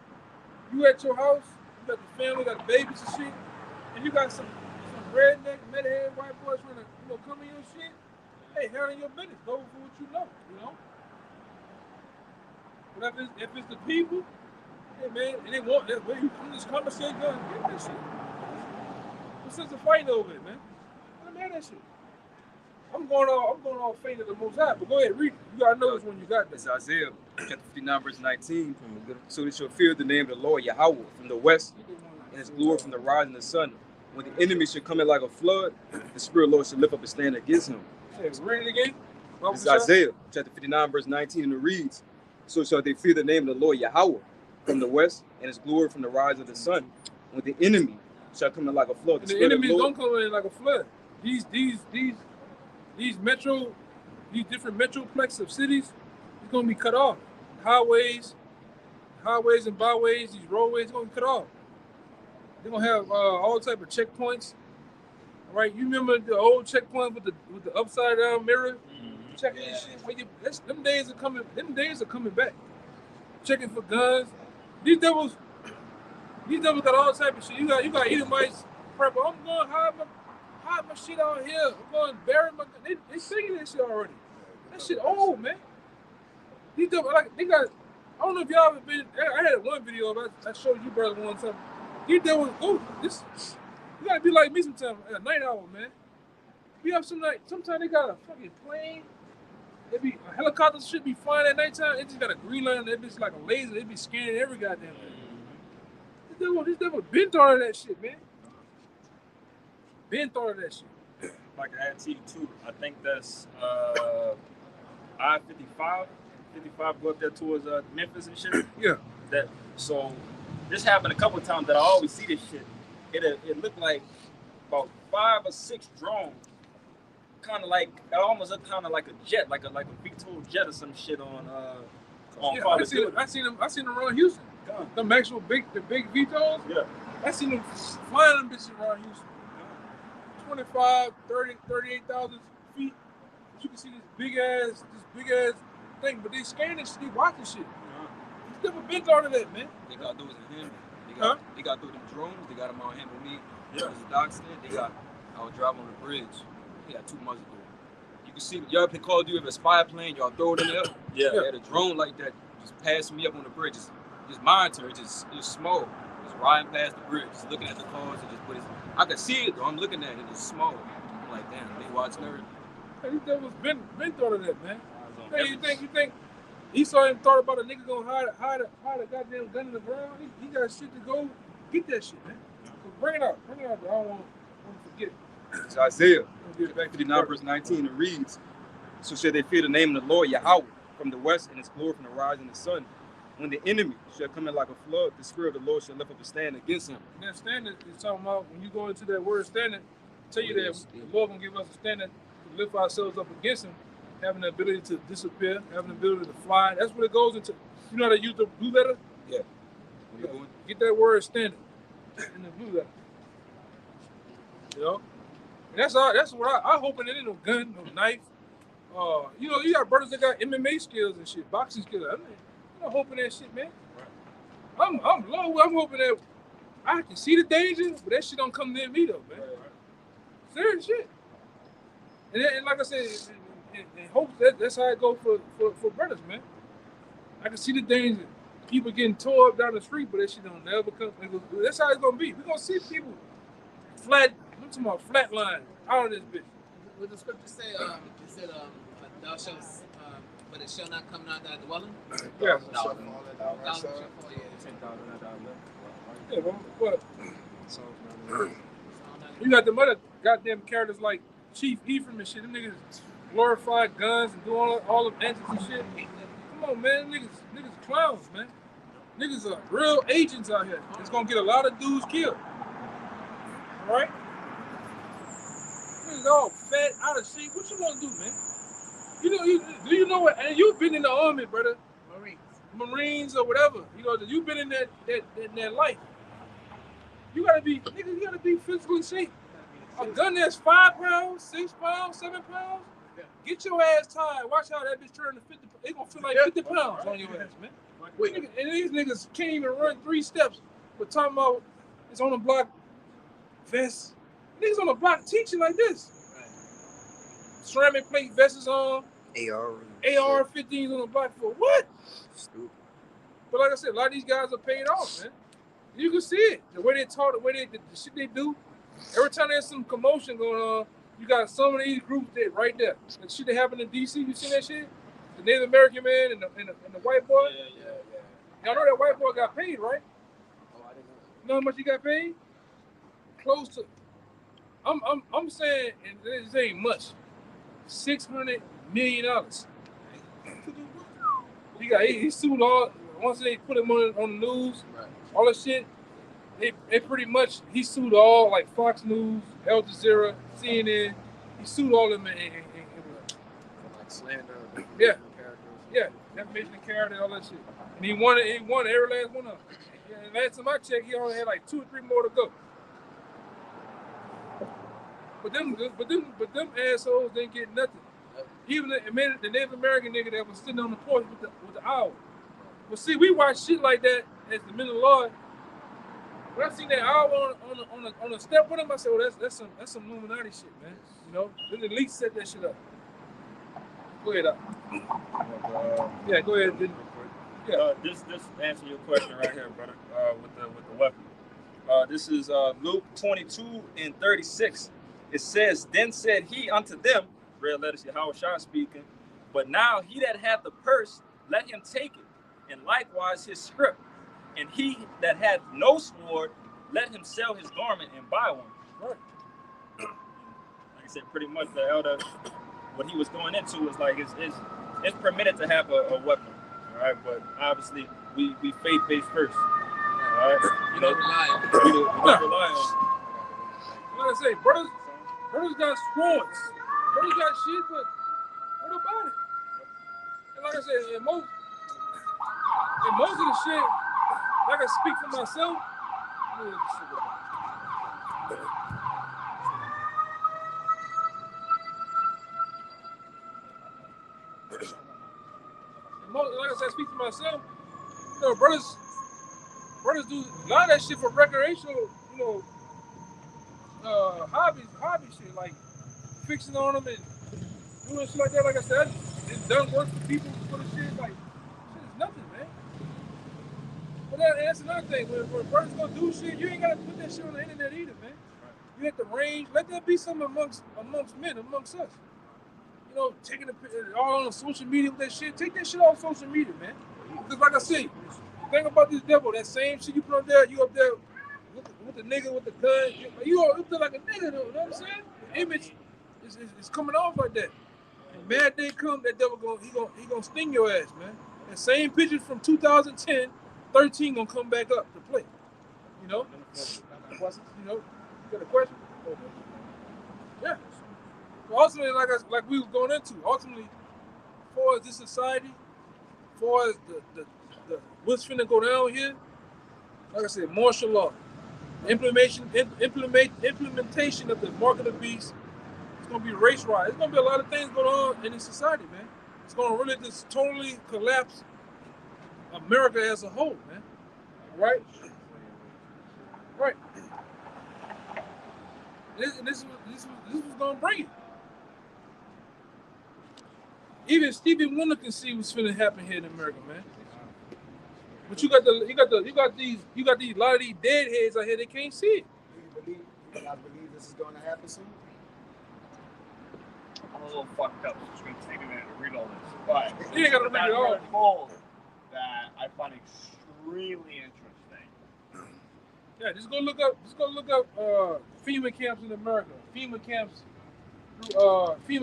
you at your house, you got the family, got the babies and shit, and you got some redneck, metalhead white boys trying to come in your shit, hey, handle your business, go for what you know. But if it's the people, hey man, and they want that way, you just come and say, go get that shit. What's sense of fighting over it, man? Let me have that shit. I'm going all faith of the Most High, but go ahead, read it. You gotta know this when you got this. It's Isaiah chapter 59, verse 19. So they shall fear the name of the Lord Yahweh from the west, and his glory from the rising of the sun. When the enemy shall come in like a flood, the Spirit of the Lord shall lift up a stand against him. Read it again. It's Isaiah chapter 59, verse 19, and it reads, so shall they fear the name of the Lord Yahweh from the west, and his glory from the rising of the sun. When the enemy shall come in like a flood, the enemies don't come in like a flood. These different metroplex of cities, it's gonna be cut off. Highways and byways, these roadways, gonna be cut off. They're gonna have all type of checkpoints. right? You remember the old checkpoint with the upside down mirror, checking Yeah. this shit. Them days are coming. Them days are coming back. Checking for guns. These devils got all type of shit. You got Edomites. Purple. I'm going to hide my shit out here. I'm going to bury my. They singing that shit already. That shit old, man. These devils they got. I don't know if y'all ever been. I had one video I showed you brothers one time. These devils go. This. You gotta be like me sometimes at a night owl, man. We have sometimes they got a fucking plane. A helicopter should be flying at nighttime. It just got a green line. That bitch like a laser. They be scanning every goddamn thing. This devil been thought of that shit, man. Been thought of that shit. Like I had to you too. I think that's I-55. 55 go up there towards Memphis and shit. Yeah. So this happened a couple of times that I always see this shit. It looked like about 5 or 6 drones, kind of like it almost looked kind of like a jet, like a VTOL jet or some shit on Yeah, Call I of Duty. seen them around Houston. Them actual big VTOLs. Yeah. I seen them flying them bitches around Houston. 25, 30, 38,000 feet. But you can see this big ass thing. But they scanning shit, they watching shit. You never been thought of that, man. They got those in Henry. Huh? They got those them drones. They got them on hand with me. Yeah. There's a dock stand. I was driving on the bridge. They got 2 months ago. You can see, y'all play Call of Duty, have a spy plane, y'all throw it in there. Yeah. They had a drone like that just passing me up on the bridge. Just monitor, it's small. Just riding past the bridge, just looking at the cars and just put it. I could see it though. I'm looking at it, it's small. I'm like, damn, they watching everything. Hey, these devils been thought of that, man. Hey, you think Esau ain't thought about a nigga gonna hide a goddamn gun in the ground? He got shit to go get that shit, man. So bring it out. I don't want to forget it. It's Isaiah Don't get it back to 59 verse 19. It reads, "So shall they fear the name of the Lord Yahweh from the west, and his glory from the rising of the sun. When the enemy shall come in like a flood, the spirit of the Lord shall lift up a stand against him." That standard is talking about when you go into that word standard, tell you that the Lord gonna give us a standard to lift ourselves up against him, having the ability to disappear, having the ability to fly. That's what it goes into. You know how to use the blue letter? Yeah. When you're going, Get that word standard in the blue letter. You know? And that's what I hoping it ain't no gun, no knife. You got brothers that got MMA skills and shit, boxing skills. I'm not hoping that shit, man. I'm low. I'm hoping that I can see the danger, but that shit don't come near me though, man. Serious shit. And like I said, in hopes that's how it go for brothers, man. I can see the danger. People getting tore up down the street, but that shit don't never come. That's how it's gonna be. We're gonna see people flat. I'm talking about flat line out of this bitch. What the scripture say? It said, "Thou shalt, but it shall not come nigh thy dwelling." Yeah. Thou shalt fall, yeah. Yeah, but you got them other goddamn characters like Chief Ephraim and shit. Them niggas glorify guns and do all them antics and shit. Come on, man. Niggas clowns, man. Niggas are real agents out here. It's gonna get a lot of dudes killed. All right? Niggas all fat, out of shape. What you gonna do, man? Do you know what? And you've been in the army, brother. Marines or whatever. You've been in that life. You gotta be physically safe. A gun that's 5 pounds, 6 pounds, 7 pounds. Get your ass tied. Watch how that bitch turn to 50. They gonna feel like 50 pounds on your ass, man. And these niggas can't even run 3 steps. But talking about it's on the block vest. Niggas on the block teaching like this. Ceramic plate vests on. AR-15s on the block for what? stupid. But like I said, a lot of these guys are paid off, man. You can see it. The way they talk, the shit they do. Every time there's some commotion going on, you got some of these groups that right there. The shit that happened in DC, you seen that shit? The Native American man and the white boy? Yeah. Y'all know that white boy got paid, right? Oh, I didn't know. You know how much he got paid? Close to, I'm saying, and this ain't much, $600 million. He sued all, once they put him on the news, Right. all that shit, they pretty much, he sued all, like Fox News, Al Jazeera, CNN, he sued all of them and Like slander. Yeah. Defamation of character, all that shit. And he won every last one of them. And last time I checked, he only had like 2 or 3 more to go. But them assholes didn't get nothing. Even the Native American nigga that was sitting on the porch with the owl. But see, we watch shit like that as the men of the Lord. When I seen that owl on the step with him, I said, "Well, that's some Illuminati shit, man." You know, then at least set that shit up. Go ahead, yeah, go ahead. Yeah. This answer your question right here, brother. With the weapon. This is Luke 22:36. It says, "Then said he unto them," red letters, Yahushua speaking, "but now he that hath the purse, let him take it, and likewise his scrip. And he that hath no sword, let him sell his garment and buy one." Right. Like I said, pretty much the elder, what he was going into was like it's permitted to have a weapon, all right? But obviously we faith-based first, all right? You don't rely We don't rely on. Like I say, brothers got swords. Brothers got shit, but what about it? And like I said, in most of the shit, like I speak for myself. Like I said, I speak for myself. You know, brothers do a lot of that shit for recreational, you know, hobby shit, like fixing on them and doing shit like that. Like I said, it's done work for people for the shit. Like, shit is nothing, man. But that's another thing. When brothers go do shit, you ain't gotta put that shit on the internet either, man. You at the range, let that be something amongst men, amongst us. You know, taking it all on social media with that shit. Take that shit off social media, man. Because like I said, the thing about this devil, that same shit you put up there, you up there with the nigga with the gun, you up there like a nigga, though, you know what I'm saying? The image is coming off like that. And bad day come, that devil he gonna sting your ass, man. That same picture from 2010, 13 gonna come back up to play. You know? You know? You got a question? Okay. Yeah. So ultimately, like we were going into, ultimately, for this society, for the what's finna go down here, like I said, martial law, implementation of the mark of the beast. It's gonna be race riot. It's gonna be a lot of things going on in this society, man. It's gonna really just totally collapse America as a whole, man. Right? Right. This was gonna bring it. Even Stevie Wonder can see what's finna happen here in America, man. But you got these a lot of these deadheads out here that can't see it. You guys believe this is going to happen soon? I'm a little fucked up, so it's going to take a minute to read all this. But You ain't gotta read it all. article that I find extremely interesting. Yeah, just go look up FEMA camps in America. FEMA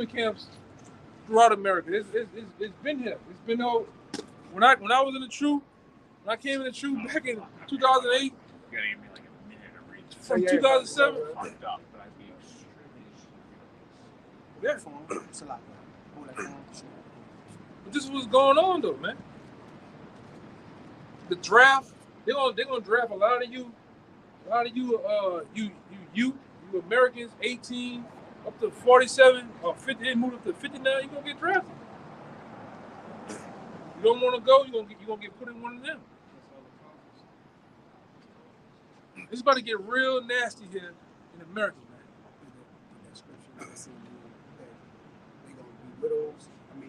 camps throughout America. It's been here. It's been when I was in the truth. When I came in the truth back in 2008, You gotta give me like a minute to read this. from 2007. Fucked up, but I'd be extremely Yeah. But this is what's going on though, man. The draft, they're gonna draft a lot of you Americans, 18 up to 47 or 50, they move up to 59, you're gonna get drafted. You don't want to go, you're gonna get put in one of them. It's about to get real nasty here in America, man.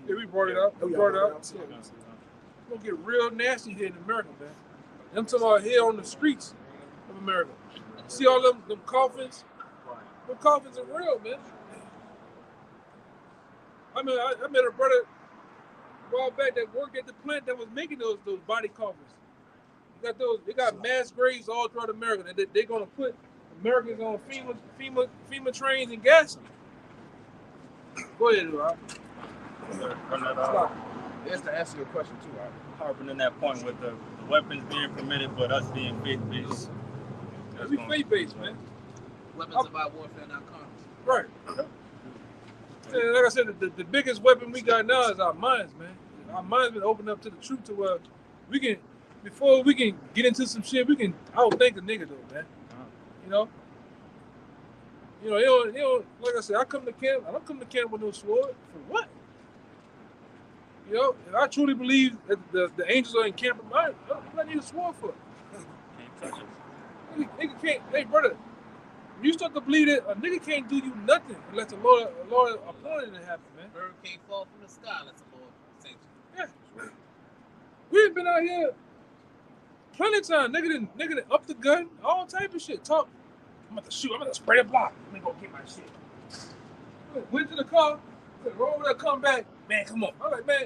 Yeah, we brought it up. We brought it up. It's gonna get real nasty here in America, man. I'm talking about here on the streets of America. See all them coffins? Them coffins are real, man. I mean, I met a brother a while back that worked at the plant that was making those body coffins. They got mass graves all throughout America. They're gonna put Americans on FEMA trains and gas them. Go ahead, Rob. That's to answer your question too, Rob. Harping in that point with the weapons being permitted, but us being faith-based. We faith-based, man. Weapons of our warfare, not carnal. Right. And like I said, the biggest weapon we got now is our minds, man. Our minds been opened up to the truth to where we can, before we can get into some shit, we can outthink a nigga though, man. You know? You know, he don't, like I said, I don't come to camp with no sword. For what? You know, if I truly believe that the angels are in camp, what do I need a sword for? Can't touch it. Nigga can't, hey brother, you start to believe that a nigga can't do you nothing unless the Lord appointed it to happen, man. Bird can't fall from the sky. That's the Lord sanction. Yeah. We've been out here plenty of time. Nigga done up the gun, all type of shit. Talk. I'm about to shoot. I'm about to spray the block. Let me go get my shit. Went to the car. Said, roll over there, come back. Man, come on. I'm like, man,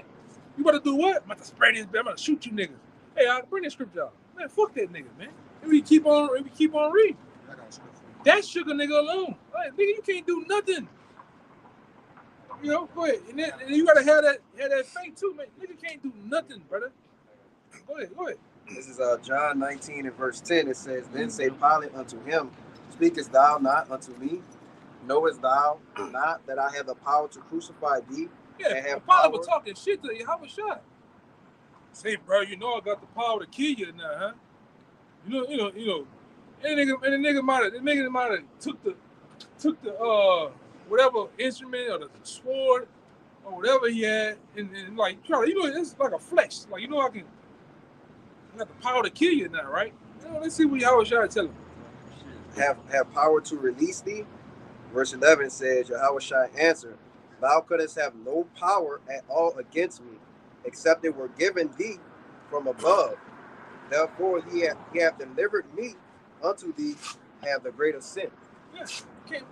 you about to do what? I'm about to spray this. I'm about to shoot you niggas. Hey, I bring that scripture out. Man, fuck that nigga, man. And we keep on reading. I got a script for you. That sugar nigga alone. Like, nigga, you can't do nothing. You know, go ahead. And then you gotta have that faith too, man. Nigga can't do nothing, brother. Go ahead. This is John 19 and verse 10. It says, Then said Pilate unto him, Speakest thou not unto me? Knowest thou not that I have the power to crucify thee? Yeah, and have Pilate power? was talking shit to you. How was shot? Say, bro, you know I got the power to kill you now, huh? You know. And the nigga might have took the whatever instrument or the sword or whatever he had and like, you know, it's like a flesh. Like, you know, I got the power to kill you now, right? You know, let's see what Yahweh Shai tell him. Have power to release thee? Verse 11 says, Yahweh Shai answered, Thou couldst have no power at all against me, except it were given thee from above. Therefore he hath delivered me unto thee, have the greater sin. Yeah,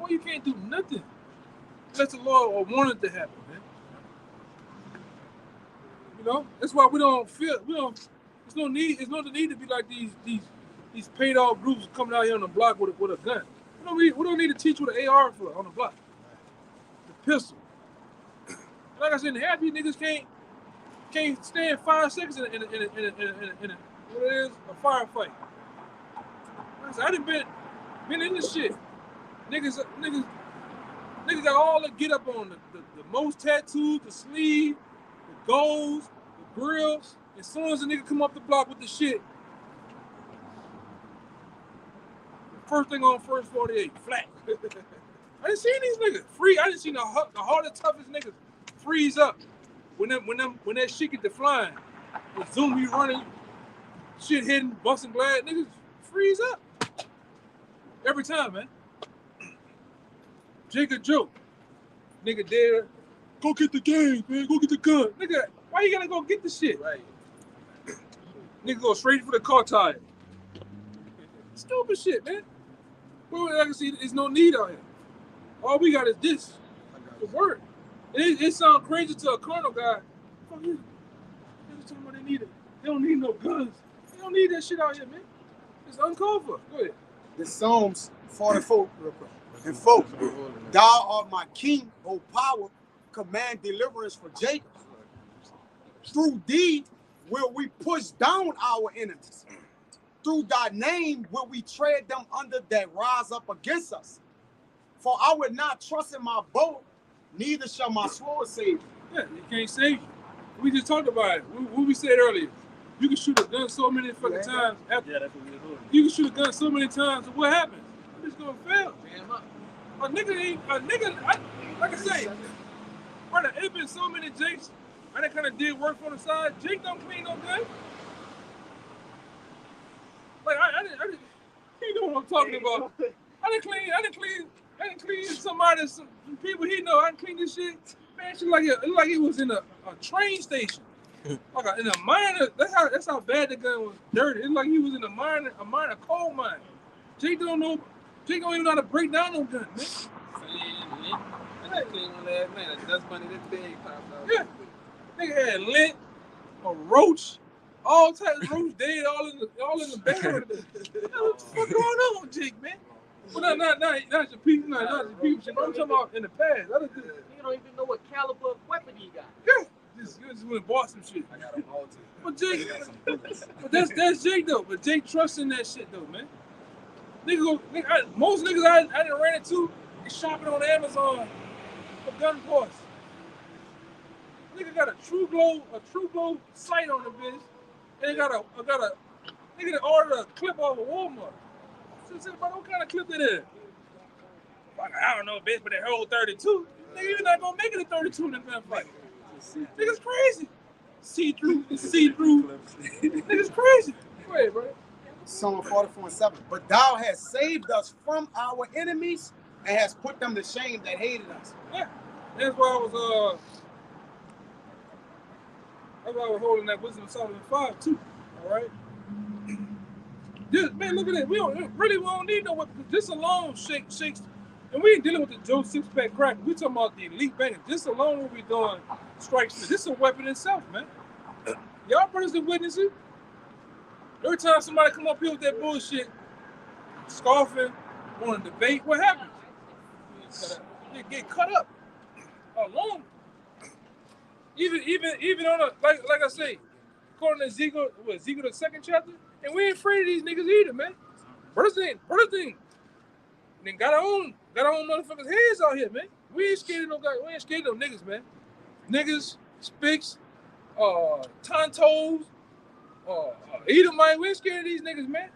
you can't do nothing unless the Lord wanted to happen, man. You know, that's why there's no need to be like these paid off groups coming out here on the block with a gun. We don't need to teach what an AR for on the block. The pistol. Like I said, half these niggas can't stand 5 seconds in a what it is, a firefight. Like I said, I done been in this shit. Niggas got all the get up on the most tattoos, the sleeve, the goals, the grills. As soon as the nigga come up the block with the shit, first thing on first 48, flat. I didn't see these niggas free. I didn't see the hardest, toughest niggas freeze up when that shit get to flying. The zoom be running, shit hitting, busting glass, niggas freeze up every time, man. Jake a joke, nigga there. Go get the game, man. Go get the gun, nigga. Why you gotta go get the shit? Right. Nigga go straight for the car tire. Stupid shit, man. Well, like I see, there's no need out here. All we got is this. The word. It sounds crazy to a carnal guy. Fuck you. Niggas talking about they don't need no guns. They don't need that shit out here, man. It's uncalled for. Go ahead. This Psalms 44, real quick. And folks, Thou art my king, O power, command deliverance for Jacob. Through thee will we push down our enemies. Through thy name will we tread them under that rise up against us. For I would not trust in my bow, neither shall my sword save me. Yeah, it can't save you. We just talked about it. What we said earlier. You can shoot a gun so many fucking times. Yeah, that's what we're doing. You can shoot a gun so many times, and what happens? It's gonna fail. A nigga, like I say, brother, it been so many Jakes. I done kind of did work on the side. Jake don't clean no gun. Like I didn't. You know what I'm talking about? I didn't clean somebody, some people he know. I didn't clean this shit. Man, shit like it was in a train station, like in a mine. That's how bad the gun was dirty. It's like he was in a coal mine. Jake don't even know how to break down no gun, man. I clean one last night. A dust bunny this big popped out. Yeah, nigga had lint, a roach, all types of roach dead, all in the barrel. What the fuck going on, Jake, man? Well, not your people, not your people. Shit. I'm talking about in the past. You don't even know what caliber of weapon he got. Yeah, just went and bought some shit. I got them all too. But Jake, but that's Jake though. But Jake trusts in that shit though, man. Most niggas I done ran into is shopping on Amazon for gun parts. Nigga got a True Glow sight on the bitch, and nigga that ordered a clip off of Walmart. So, what kind of clip it is? I don't know, bitch, but that whole 32. Nigga, you're not gonna make it a 32 in the gunfight. Nigga's crazy. See-through. Nigga's crazy. Go ahead, bro. Psalm 44:7. But thou hast saved us from our enemies and has put them to shame that hated us. Yeah. That's why I was holding that Wisdom of Solomon 5 too. All right. Man, look at that. We don't need no weapon. This alone shakes. And we ain't dealing with the Joe six-pack crack. We talking about the elite bangers. This alone what we doing strikes. This is a weapon itself, man. Y'all brothers that witness it. Every time somebody come up here with that bullshit, scoffing, want to debate, what happens? You get cut up. Alone. Even on a like I say, according to Ezekiel the 2nd chapter, and we ain't afraid of these niggas either, man. Brothers ain't. Then got our own motherfuckers heads out here, man. We ain't scared of no guys. We ain't scared of no niggas, man. Niggas, Spicks, Tontos, Edomite. We ain't scared of these niggas, man.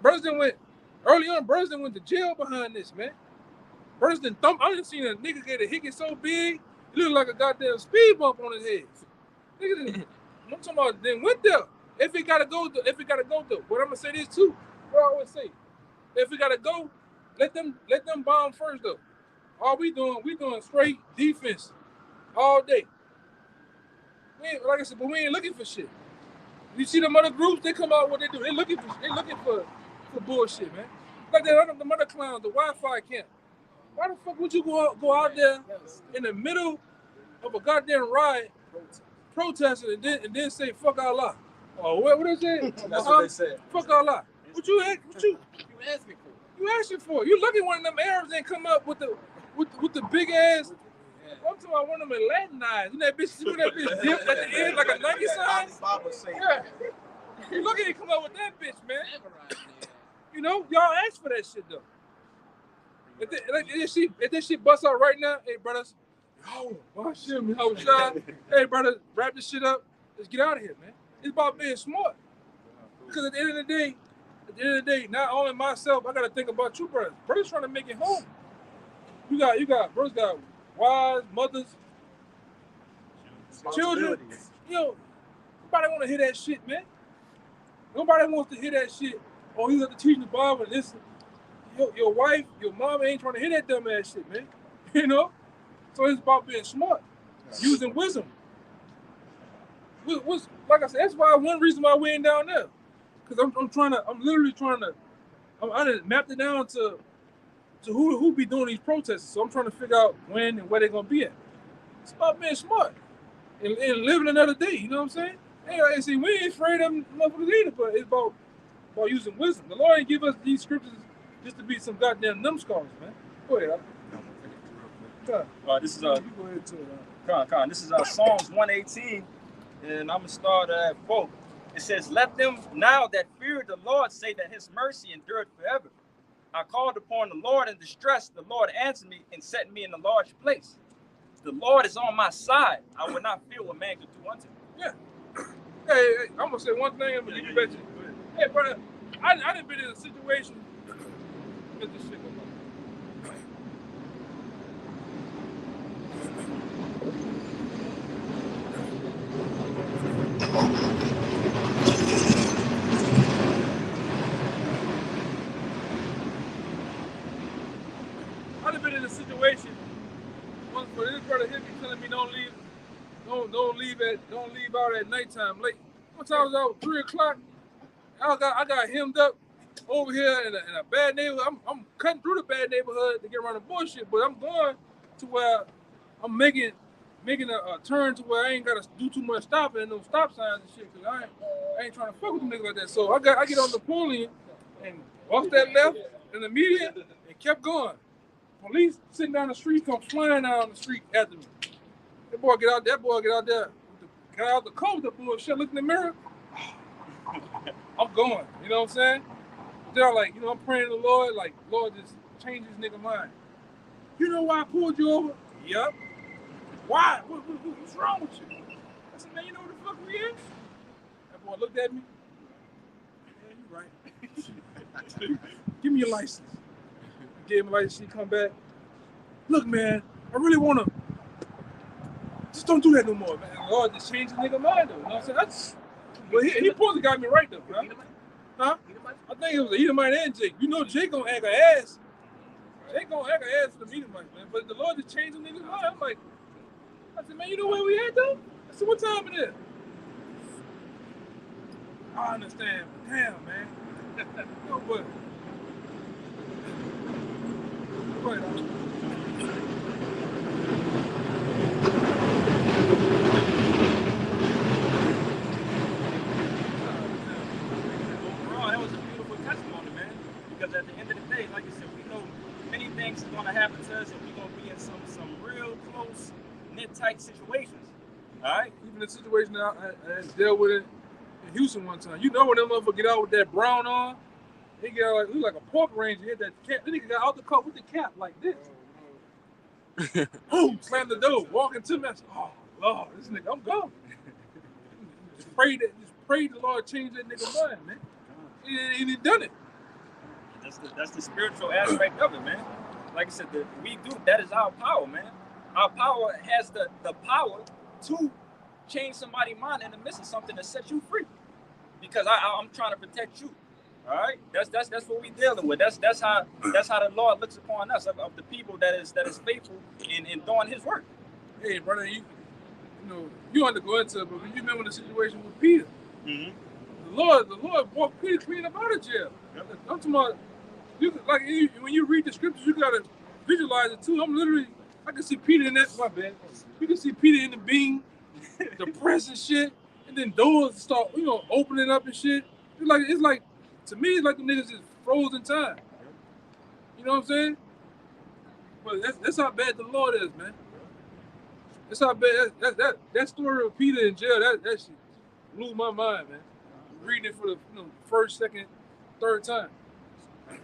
Brothers done went to jail behind this, man. Brothers done thump. I done seen a nigga get a hickey so big, it looked like a goddamn speed bump on his head. Nigga, I'm talking about then went there. If it gotta go though, but I'm gonna say this too. What I always say, if we gotta go, let them bomb first though. All we doing straight defense all day. Like I said, but we ain't looking for shit. You see them other groups, they come out what they do. They looking for bullshit, man. Like the other clowns, the Wi-Fi camp. Why the fuck would you go out there in the middle of a goddamn riot, protesting, and then say fuck Allah? Oh, what is it? That's what they said. Fuck Allah. What you asking for? You asking for? You look at one of them Arabs and come up with the big ass. I'm talking about one of them Latin eyes. And that bitch dipped at the end like a Nike sign. Yeah. You look at it come up with that bitch, man. You know, y'all asked for that shit though. If this shit busts out right now, hey brothers, hey brothers, wrap this shit up. Let's get out of here, man. It's about being smart. Because at the end of the day, not only myself, I gotta think about you, brothers. Brothers trying to make it home. You got brothers got wives, mothers, children. You know, nobody want to hear that shit, man. Nobody wants to hear that shit. Oh, you have to teach the Bible and listen. Your wife, your mom ain't trying to hear that dumb ass shit, man. You know? So it's about being smart, using wisdom. Like I said, that's why one reason why we ain't down there. Because I'm literally trying to, I done mapped it down to who be doing these protests. So I'm trying to figure out when and where they're gonna be at. It's about being smart and living another day, you know what I'm saying? Hey, like I see, we ain't afraid of them motherfuckers either, but it's about using wisdom. The Lord ain't give us these scriptures just to be some goddamn numbskulls, man. Go ahead. This is This is Psalms 118, and I'm gonna start at 4. It says, "Let them now that fear the Lord say that His mercy endureth forever. I called upon the Lord in distress. The Lord answered me and set me in a large place. The Lord is on my side. I will not fear what man can do unto me." Yeah. Hey, I'm gonna say one thing. I'm gonna leave you back to. Hey, brother, I done been in a situation. Get this shit going on. I done been in a situation. Once for this brother hit me telling me don't leave out at nighttime late. One time I was out 3 o'clock. I got hemmed up over here in a bad neighborhood. I'm cutting through the bad neighborhood to get around the bullshit, but I'm going to where I'm making a turn to where I ain't gotta do too much stopping and no stop signs and shit. Cause I ain't trying to fuck with them niggas like that. So I get on Napoleon and off that left in the median and kept going. Police sitting down the street come flying down the street after me. That boy get out there, got out the coat, the bullshit, look in the mirror. I'm going, you know what I'm saying? They're like, you know, I'm praying to the Lord, like, Lord, just change this nigga mind. You know why I pulled you over? Yup. Why? What's wrong with you? I said, man, you know what the fuck we is? That boy looked at me. Yeah, you right. Give me your license. gave him like she come back. Look, man, I really wanna just don't do that no more, man. The Lord just changed the nigga mind though. You know what I'm saying? That's, but he probably got me right though, right? Huh? I think it was the Edomite and Jake. You know Jake gonna act an ass. Jake gonna act an ass for the Edomite, man. But the Lord just changed the nigga's mind. I'm like, I said, man, you know where we at though? I said, what time it is? I understand, but damn, man. No, but right, overall, that was a beautiful testimony, man. Because at the end of the day, like I said, we know many things are gonna happen to us, and we're gonna be in some real close, knit tight situations. All right. even the situation I dealt with it in Houston one time. You know when them motherfuckers get out with that brown on, he get out like a pork ranger. He had that cap. Then he got out the car with the cap like this. Boom! Slammed the door. Walking to me. I said, "Oh Lord, this nigga, I'm gone." Just pray the Lord change that nigga mind, man. He done it. That's the spiritual aspect of it, man. Like I said, that is our power, man. Our power has the power to change somebody's mind in the midst of something that sets you free. Because I'm trying to protect you. All right, that's what we dealing with. That's how the Lord looks upon us, of the people that is faithful in doing His work. Hey, brother, you know you want to go into it, but you remember the situation with Peter. Mm-hmm. The Lord walked Peter clean up out of jail. Yep. I'm talking about when you read the scriptures, you gotta visualize it too. I can see Peter in that. My bad. You can see Peter in the beam, depressed and shit, and then doors start opening up and shit. It's like. To me, it's like the niggas is frozen time. You know what I'm saying? But that's how bad the Lord is, man. That's how bad that story of Peter in jail. That shit blew my mind, man. Reading it for the first, second, third time. Oh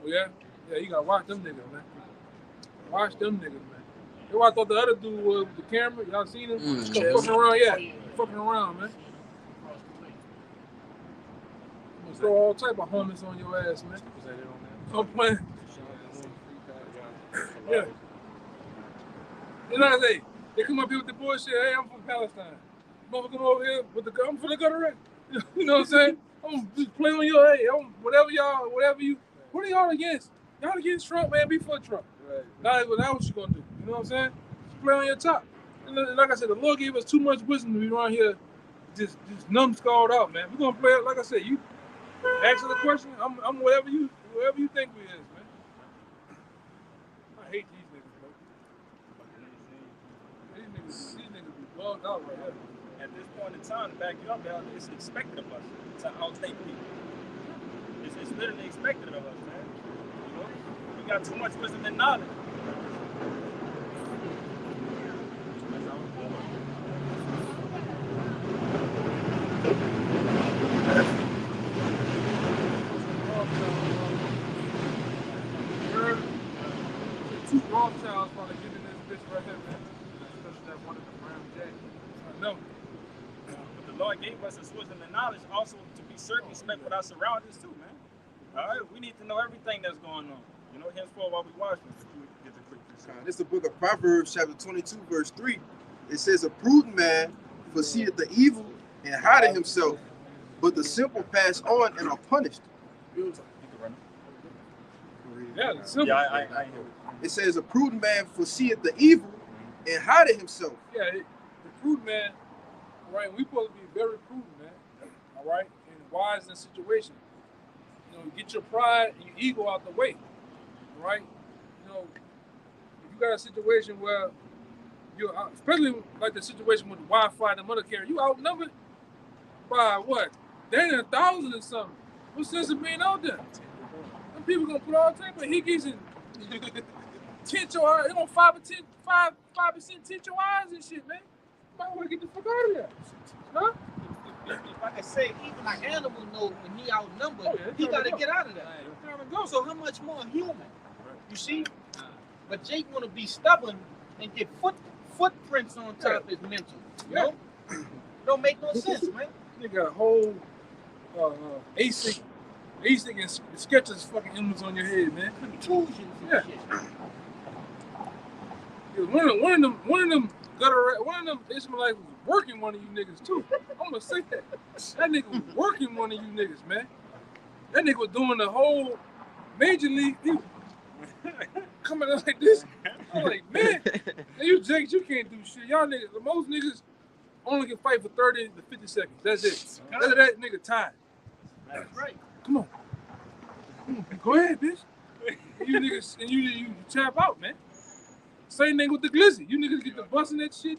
yeah, you gotta watch them niggas, man. Watch them niggas, man. You know what I thought the other dude was with the camera? Y'all seen him? Fucking around, fucking around, man. Throw all type of hummus on your ass, man. I'm playing. Yeah. You know what I say? They come up here with the bullshit. Hey, I'm from Palestine. Motherfucker come over here with I'm from the gutter. You know what I'm saying? I'm just playing on your whatever you. What are y'all against? Y'all against Trump, man? Be for Trump. Right. Now what you gonna do? You know what I'm saying? Just play on your top. And like I said, the Lord gave us too much wisdom to be around here, just numbskulled out, man. We're gonna play it. Like I said, you. Answer the question. I'm whatever you think we is, man. I hate these niggas, bro. These niggas be bugged out right here. At this point in time, to back you up, it's expected of us to outthink people. It's literally expected of us, man. You know, we got too much wisdom and knowledge. Two Rothschilds probably getting this bitch right here, man. Especially that one of the Brown Jack. I know. But the Lord gave us this wisdom and knowledge also to be circumspect with our surroundings too, man. All right, we need to know everything that's going on. You know, henceforth while we watch this. This is the book of Proverbs, chapter 22, verse 3. It says, "A prudent man foreseeth the evil and hideth himself, but the simple pass on and are punished." Yeah, simple. I It says, "A prudent man foreseeth the evil and hideth himself." Yeah, the prudent man, right? We supposed to be very prudent, man. All right, and wise in the situation. Get your pride and your ego out the way. All right, if you got a situation where you're, especially like the situation with the Wi-Fi and the motor carrier, you outnumbered by what? There ain't 1,000 or something. What sense of being out there? Them people gonna put all type of hickeys and tint your eyes. 5% tint your eyes and shit, man. You might want to get the fuck out of there, huh? Like I say, even an animal knows when he outnumbered, he gotta get out of there. So how much more human? You see? But Jake wanna be stubborn and get footprints on top of his mental. You know? Don't make no sense, man. They got a whole ASIC They used to get sketches fucking emblems on your head, man. Contusions and Yeah. shit. One of them Ishmaelites was working one of you niggas too. I'm gonna say that. That nigga was working one of you niggas, man. That nigga was doing the whole major league. He was coming out like this. I'm like, man, you Jakes, you can't do shit. Y'all niggas, most niggas only can fight for 30 to 50 seconds. That's it. After that nigga tired. That's right. Come on. Go ahead, bitch. And you niggas, and you tap out, man. Same thing with the glizzy. You niggas get the busting that shit.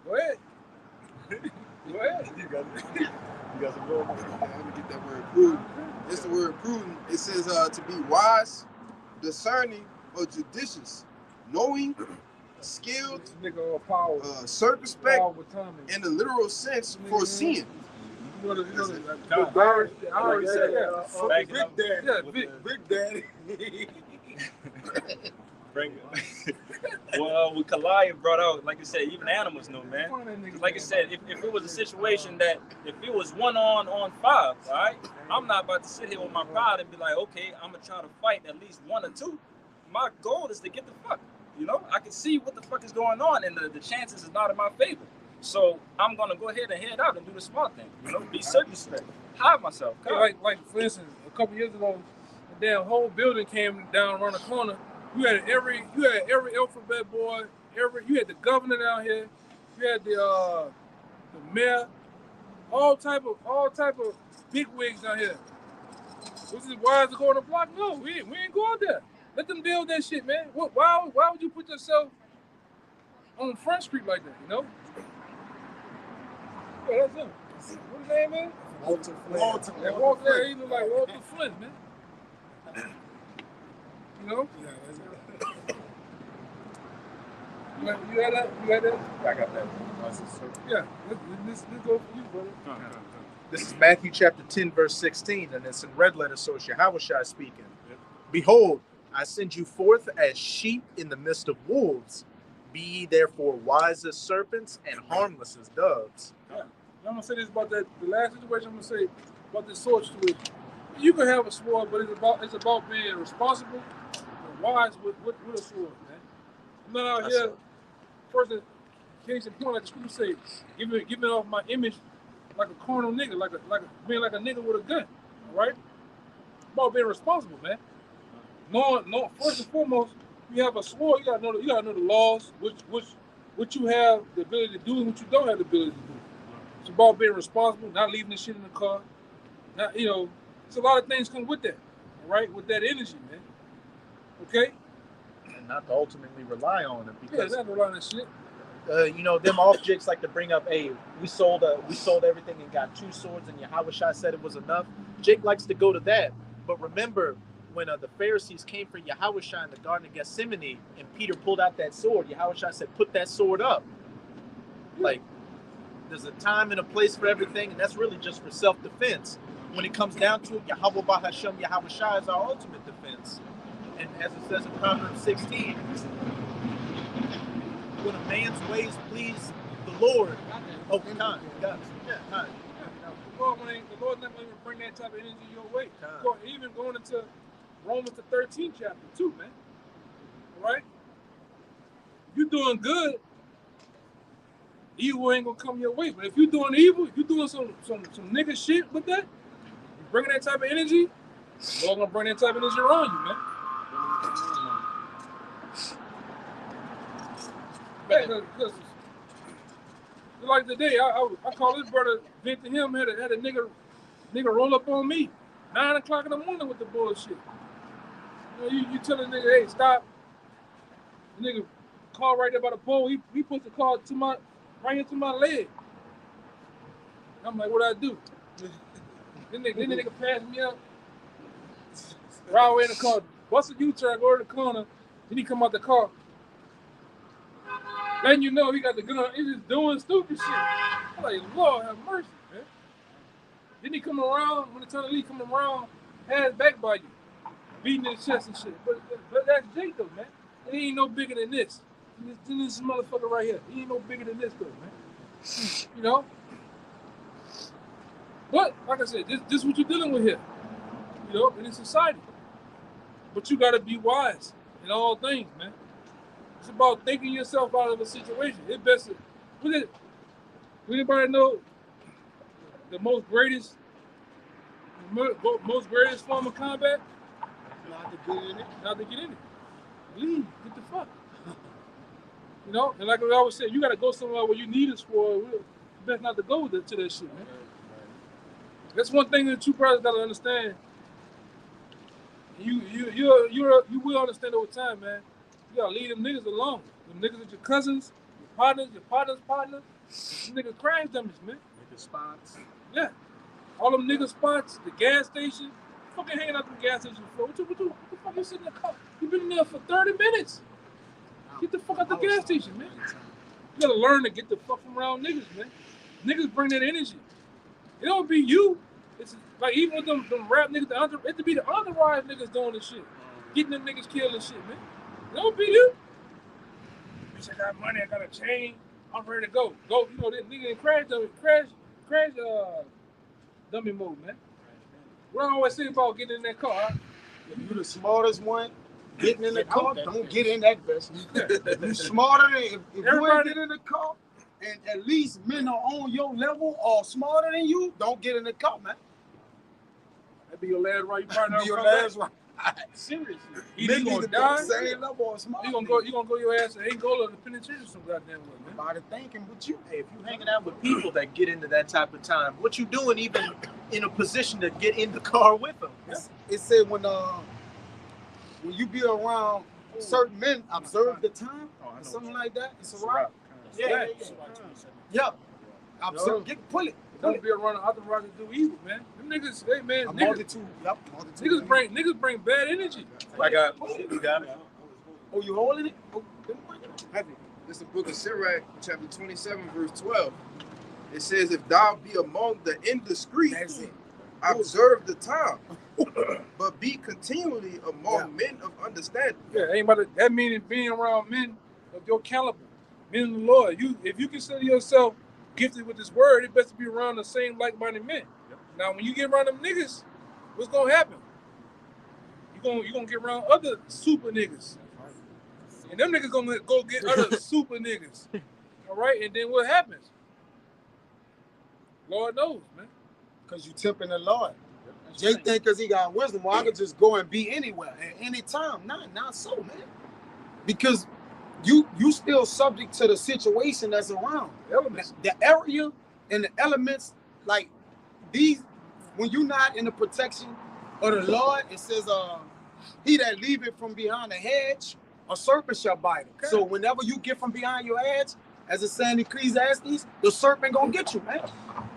Go ahead. Go ahead. You got some going on. Let me get that word prudent. It's the word prudent. It says to be wise, discerning, or judicious, knowing, skilled, This nigga all power. circumspect, Power with timing. in the literal sense, foreseeing. You know the Irish said Back it Big up. Daddy. Yeah, With big. Big Daddy. Bring it. Well, what Kalaya brought out, like I said, even animals know, man. Like I said, if it was a situation that if it was 1 on 5, all right, I'm not about to sit here with my pride and be like, okay, I'm gonna try to fight at least 1 or 2. My goal is to get the fuck. You know, I can see what the fuck is going on, and the chances is not in my favor. So I'm gonna go ahead and head out and do the smart thing. You know, be circumspect, hide myself. Like for instance, a couple years ago, the damn whole building came down around the corner. You had every alphabet boy, you had the governor down here, you had the mayor, all type of big wigs down here. Was it wise to go on the block? No, we ain't go out there. Let them deal with that shit, man. Why would you put yourself on Front Street like that, you know? Yeah, that's him. What his name is? Walter Yeah, Walter, he look like Walter Flint, man. You know? You had that? I got that. Yeah. Let's go for you, brother. This is Matthew chapter 10, verse 16, and it's in red letter, so it's Yahushua speaking. Behold, I send you forth as sheep in the midst of wolves. Be ye therefore wise as serpents and harmless as doves. Yeah. I'm gonna say this about the last situation. I'm gonna say about the sword situation. You can have a sword, but it's about being responsible and wise with a sword, man. I'm not out here person case in point like the scripture says, giving off my image like a carnal nigga, like being like a nigga with a gun. All right? It's about being responsible, man. No, first and foremost, you have a sword, you gotta know the laws, what you have the ability to do and what you don't have the ability to do. It's about being responsible, not leaving the shit in the car. Not, you know, it's a lot of things come with that, all right? With that energy, man. Okay? And not to ultimately rely on it, Yeah, because not rely on that shit. you know, them off jigs like to bring up, hey, we sold everything and got 2 swords, and Yahushua said it was enough. Jake likes to go to that, but remember when the Pharisees came for Yahushua in the Garden of Gethsemane, and Peter pulled out that sword, Yahushua said, "Put that sword up." Like, there's a time and a place for everything, and that's really just for self-defense. When it comes down to it, Yahweh Bahashem Yahushua is our ultimate defense. And as it says in Proverbs 16, when a man's ways please the Lord, the Lord's not going to bring that type of energy your way. Even going into Romans the 13th chapter too, man. All right? You're doing good, evil ain't gonna come your way. But if you're doing evil, if you're doing some nigga shit with that, you bringing that type of energy, Lord gonna bring that type of energy around you, man. Because like today, I called this brother, vent to him, had a nigga roll up on me 9 o'clock in the morning with the bullshit. You know, you tell a nigga, hey, stop. The nigga car right there by the pole. He put the car right into my leg. I'm like, what I do? Then the nigga passed me up. Right away in the car, bust a U-turn, go to the corner. Then he come out the car, letting you know he got the gun. He's just doing stupid shit. I'm like, Lord have mercy, man. Then he come around, when the turn to leave, come around, hands back by you, beating his chest and shit. But that's Jake though, man. And he ain't no bigger than this. This motherfucker right here. He ain't no bigger than this though, man. You know? But like I said, this is what you're dealing with here. You know, in this society. But you gotta be wise in all things, man. It's about thinking yourself out of a situation. It's best to, would anybody know the most greatest form of combat? Not to get in it. Not to get in it. Leave. Get the fuck. You know, and like I always said, you gotta go somewhere where you need us for. It's best not to go to that shit, man. That's one thing that you brothers gotta understand. You will understand over time, man. You gotta leave them niggas alone. Them niggas is your cousins, your partner's partner. Them niggas crash dummies, man. Nigga spots. Yeah. All them nigga spots, the gas station. Fucking hanging out the gas station for. What the fuck you sitting in the car? You been in there for 30 minutes. Get the fuck out the gas station, man. You gotta learn to get the fuck from around niggas, man. Niggas bring that energy. It don't be you. It's like even with them rap niggas, it to be the entourage niggas doing this shit. Getting them niggas killed and shit, man. It don't be you. Bitch, I got money, I got a chain, I'm ready to go. Go, you know, that nigga in crash dummy mode, man. What I always say about getting in that car, huh? If you the smartest one, getting in the car, don't get in that vessel. You smarter than if you ain't get in the car, and at least men are on your level or smarter than you, don't get in the car, man. That be your last ride. You probably Be your last ride. Seriously. Either you gonna die, same level or smarter. you gonna go your ass to Angola to the penitentiary some goddamn way, man. About it thinking with you. Hey, if you hanging out with people that get into that type of time, what you doing even in a position to get in the car with them? Yeah. It said when you be around certain men, observe the time, or something like that. It's alright. Yeah. Observe. Pull it. Don't be around the other rock to do evil, man. Them niggas, hey man, multitude. Yep. Niggas bring bad energy. I got you got it. Oh, you holding it? Oh, Heavy. This is the book of Sirach, chapter 27, verse 12. It says, if thou be among the indiscreet, observe the time, but be continually among men of understanding. Yeah, that meaning being around men of your caliber, men of the Lord. If you consider yourself gifted with this word, it best to be around the same like-minded men. Yep. Now, when you get around them niggas, what's gonna happen? You gonna get around other super niggas, and them niggas gonna go get other super niggas. All right, and then what happens? Lord knows, man. Because you tempting the Lord. Jay think because he got wisdom, well, I could just go and be anywhere at any time. Not so, man. Because you still subject to the situation that's around. Elements. The area and the elements, like these, when you're not in the protection of the Lord, it says, he that leaveth from behind a hedge, a serpent shall bite him. Okay. So whenever you get from behind your hedge, as it's saying in Ecclesiastes, the serpent gonna get you, man.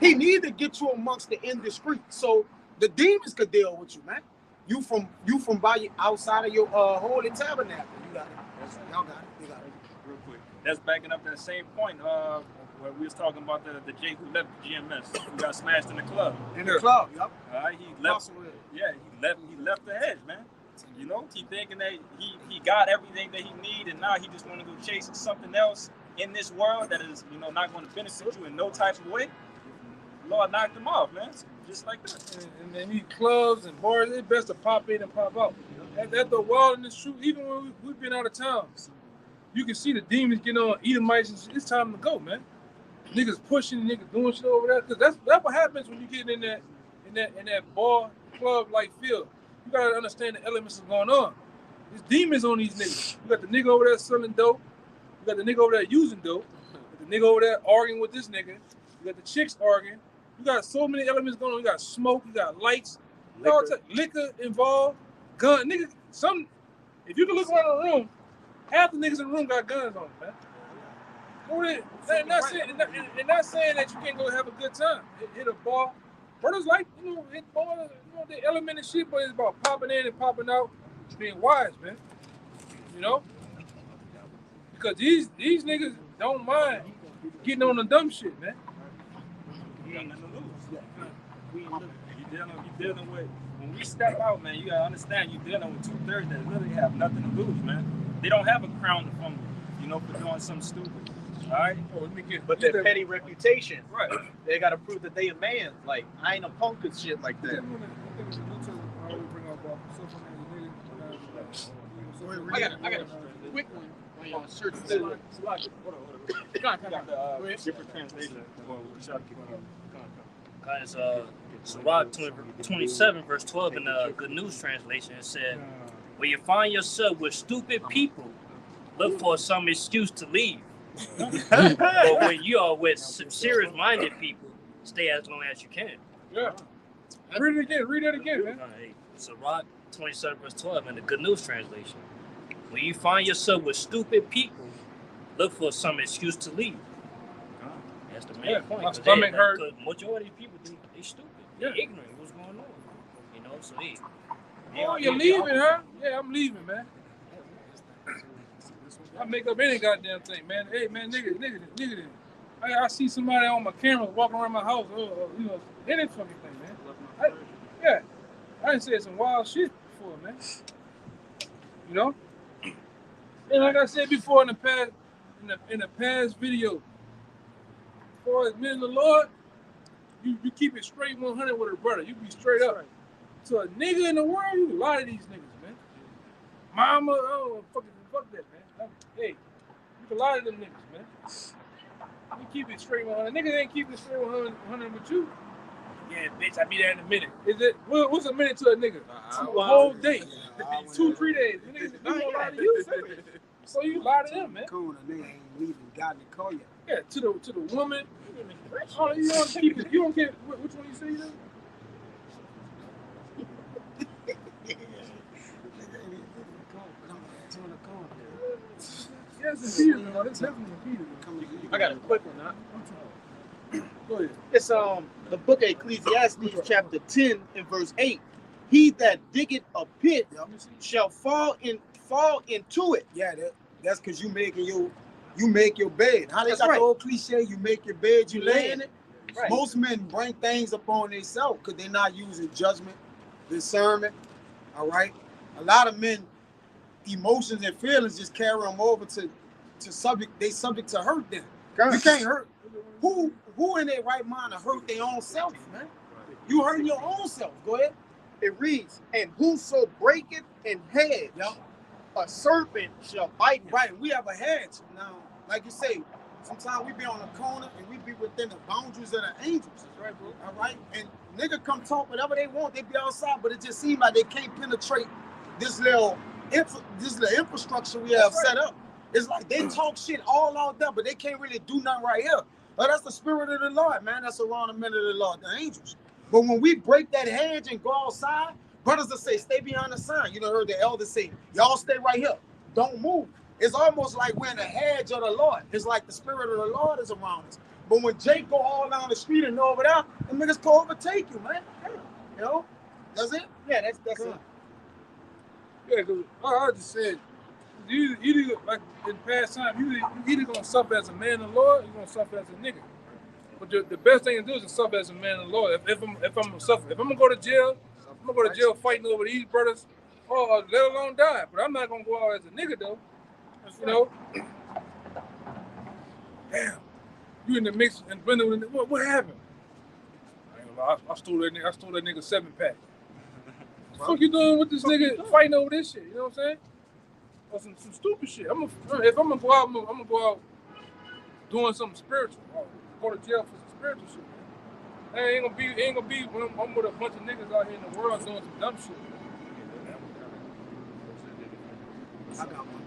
He need to get you amongst the indiscreet. So the demons could deal with you, man. You from by outside of your holy tabernacle. You got it. Y'all got it. You got it. Real quick. That's backing up that same point where we was talking about the Jake who left GMS, who got smashed in the club. In the club, yep. All right, he left. Yeah, he left the hedge, man. You know, he thinking that he got everything that he need, and now he just want to go chase something else in this world that is, you know, not going to benefit you in no type of way. Lord knocked him off, man. Just like that. And then these clubs and bars, it's best to pop in and pop out. That's the wild and the truth. Even when we've been out of town, you can see the demons getting on Edomites. It's time to go, man. Niggas pushing, niggas doing shit over there. Cause that's what happens when you get in that bar club like field. You gotta understand the elements that's going on. There's demons on these niggas. You got the nigga over there selling dope. You got the nigga over there using dope. You got the nigga over there arguing with this nigga. You got the chicks arguing. You got so many elements going on. You got smoke. You got lights. Liquor involved. Gun. Nigga, if you can look around the room, half the niggas in the room got guns on them, man. Not saying that you can't go have a good time. Hit a bar. Brothers like, hit bars, the element and shit, but it's about popping in and popping out. Being wise, man. You know? Because these niggas don't mind getting on the dumb shit, man. You got nothing to lose. You dealing with, when we step out, man, you gotta understand you're dealing with 2/3 that really have nothing to lose, man. They don't have a crown to fumble, for doing something stupid. All right. Oh, let me get. But their petty reputation, Right. they gotta prove that they a man. Like I ain't a punk and shit like that. I got a quick one on your search. Different translation. Guys, Sirach 27, verse 12 in the Good News Translation, it said, when you find yourself with stupid people, look for some excuse to leave. But when you are with serious-minded people, stay as long as you can. Yeah. Read it again. Read that again, man. Sirach 27, verse 12 in the Good News Translation. When you find yourself with stupid people, look for some excuse to leave. That's the main point. My stomach hurt. Because majority of people, they stupid. They're ignorant of what's going on. You know, so Oh, you're leaving, huh? Yeah, I'm leaving, man. I make up any goddamn thing, man. Hey, man, nigga. I see somebody on my camera walking around my house, you know, any fucking thing, man. I done said some wild shit before, man. You know? And like I said before in the past video, for as men of the Lord, you keep it straight 100 with a brother. You be straight up. To a nigga in the world, you lie to these niggas, man. Mama, fuck that, man. Hey, you can lie to them niggas, man. You keep it straight 100. Niggas ain't keeping it straight 100 with you. Yeah, bitch, I be there in a minute. Is it? What's a minute to a nigga? A whole day. 2-3 days. Niggas gonna lie to you. So you lie to them, man. Cool, the nigga ain't even got to call you. Yeah, to the woman. Oh, you don't keep it. You don't care which one you say you do. Yes, indeed, man. It's definitely repeated. I got a quick one, huh? Go ahead. It's the book of Ecclesiastes, chapter 10 and verse 8. He that diggeth a pit shall fall into it. Yeah, that's because you make your bed. How they That's got right. the old cliche, you make your bed, you lay in it. Right. Most men bring things upon themselves because they're not using judgment, discernment. All right. A lot of men, emotions and feelings just carry them over to subject. They subject to hurt them. You can't hurt. Who in their right mind to hurt their own self, man? You hurting your own self. Go ahead. It reads, and whoso breaketh an hedge, a serpent shall bite him. Right. We have a hedge now. Like you say, sometimes we be on the corner and we be within the boundaries of the angels. That's right, bro. All right. And nigga come talk whatever they want. They be outside, but it just seems like they can't penetrate this little infrastructure we have set up. It's like they talk shit all out there, but they can't really do nothing right here. But that's the spirit of the Lord, man. That's around the men of the Lord, the angels. But when we break that hedge and go outside, brothers will say, stay behind the sign. You know, heard the elders say, y'all stay right here. Don't move. It's almost like we're in the hedge of the Lord. It's like the spirit of the Lord is around us. But when Jake go all down the street and over there, the niggas go overtake you, man. You know? That's it? Yeah, that's it. Yeah, because I just said, you like in past time, you either gonna suffer as a man of the Lord, or you're gonna suffer as a nigga. But the best thing to do is to suffer as a man of the Lord. If I'm gonna go to jail, I'm gonna go to jail fighting over these brothers, or let alone die. But I'm not gonna go out as a nigga though. You know? Damn. You in the mix and blending with what happened? I ain't gonna lie, I stole that nigga 7-pack. What the fuck you doing with this nigga fighting over this shit? You know what I'm saying? Or some stupid shit. If I'm gonna go out, I'm gonna go out doing something spiritual. I'll go to jail for some spiritual shit. Man. It ain't gonna be when I'm with a bunch of niggas out here in the world doing some dumb shit. I got one.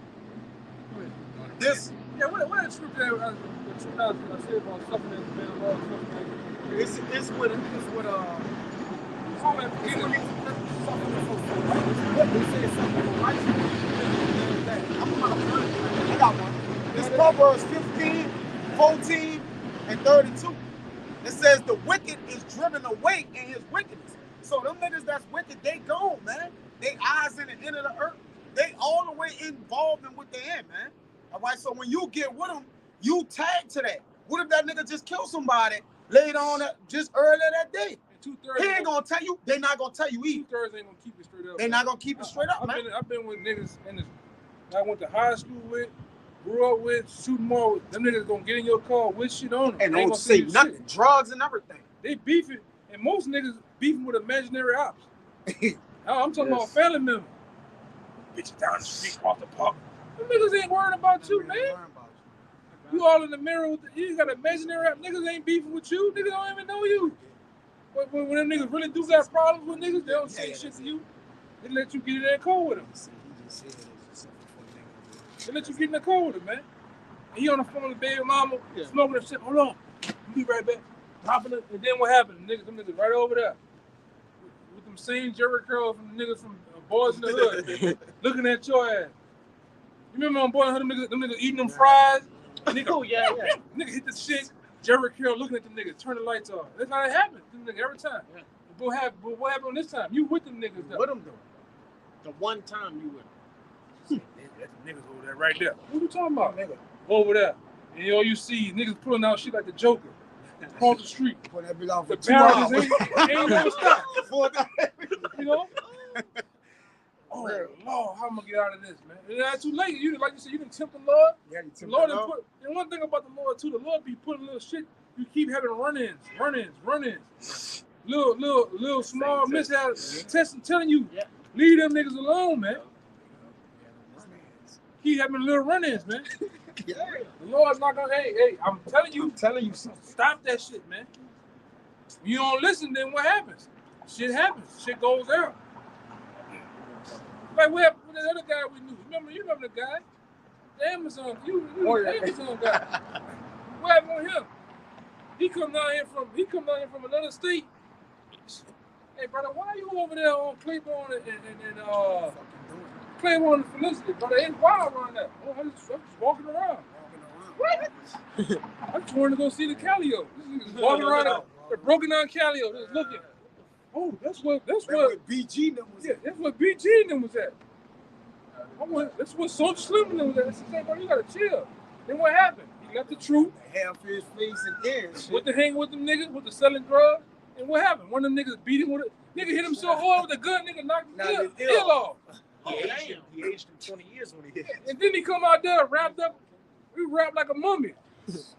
This, what that scripture I said about suffering as a man of Lord, It's with I got one. It's Proverbs 15, 14, and 32. It says the wicked is driven away in his wickedness. So them niggas that's wicked, they gone, man. They eyes in the end of the earth. They all the way involved in what they in, man. All right, so when you get with them, you tag to that. What if that nigga just killed somebody later on just earlier that day? He ain't gonna tell you. They not gonna tell you either. 2/3 ain't gonna keep it straight up. They not gonna keep it straight up, man. I've been with niggas I went to high school with, grew up with, shoot more. Them niggas gonna get in your car with shit on them. And They ain't don't gonna say you nothing. shit. Drugs and everything. They beefing, and most niggas beefing with imaginary ops. I'm talking about Yes. family members. Bitch down the street, off the park. Them niggas ain't worried about you, man. You all in the mirror with you got imaginary ops. Niggas ain't beefing with you. Niggas don't even know you. But when them niggas really do got problems with niggas, they don't say shit to you. They let you get in that car with them. They let you get in the car with them, man. And he on the phone with baby mama, smoking and shit. Hold on. I'll be right back. Dropping it. And then what happened? Them niggas right over there. With them same Jerry curls from the niggas from Boys in the Hood. Looking at your ass. You remember on Boys in the Hood, them niggas eating them fries? Nigga, Oh yeah. nigga hit the shit. Jerry Curl looking at the niggas, turn the lights off. That's how it happens. Them niggas every time. Yeah. But what happened this time? You with them niggas though. What them doing? The one time you with That's the niggas over there right there. What you talking about? Nigga. Over there. And all you see is niggas pulling out shit like the Joker. Across the street. Put that bitch off The for 2 hours. barrels ain't never stop. You know? Oh, Lord, how am I gonna get out of this, man? It's not too late. You like you said, you didn't tempt the Lord. Yeah, you The took Lord that done off. put. And one thing about the Lord too, the Lord be putting little shit. You keep having run-ins. Little small mishaps. Testing, telling you, leave them niggas alone, man. Keep having little run-ins, man. The Lord's not gonna. Hey, I'm telling you something. Stop that shit, man. When you don't listen, then what happens? Shit happens. Shit goes out. Like what happened with that other guy we knew? You remember the guy? The Amazon. You the Amazon guy. What happened with him? He come down here from another state. Hey brother, why are you over there on Claiborne and Claiborne and Felicity? Brother, it's wild around there. Oh, I'm just walking around. What? I'm trying to go see the Calio. This nigga's walking around the broken down Calio, just looking. Oh, that's what BG them was. Yeah, that's what BG and them was at. That's what Soldier Slim and them was at. I said, hey, bro, you gotta chill. Then what happened? He left the truth. Half his face and ear and shit. With the hang with them niggas, with the selling drugs. And what happened? One of them niggas beat him with it. Nigga hit him so hard with a gun, nigga knocked his ear off. He aged him 20 years when he hit. And then he come out there wrapped up. We wrapped like a mummy. Just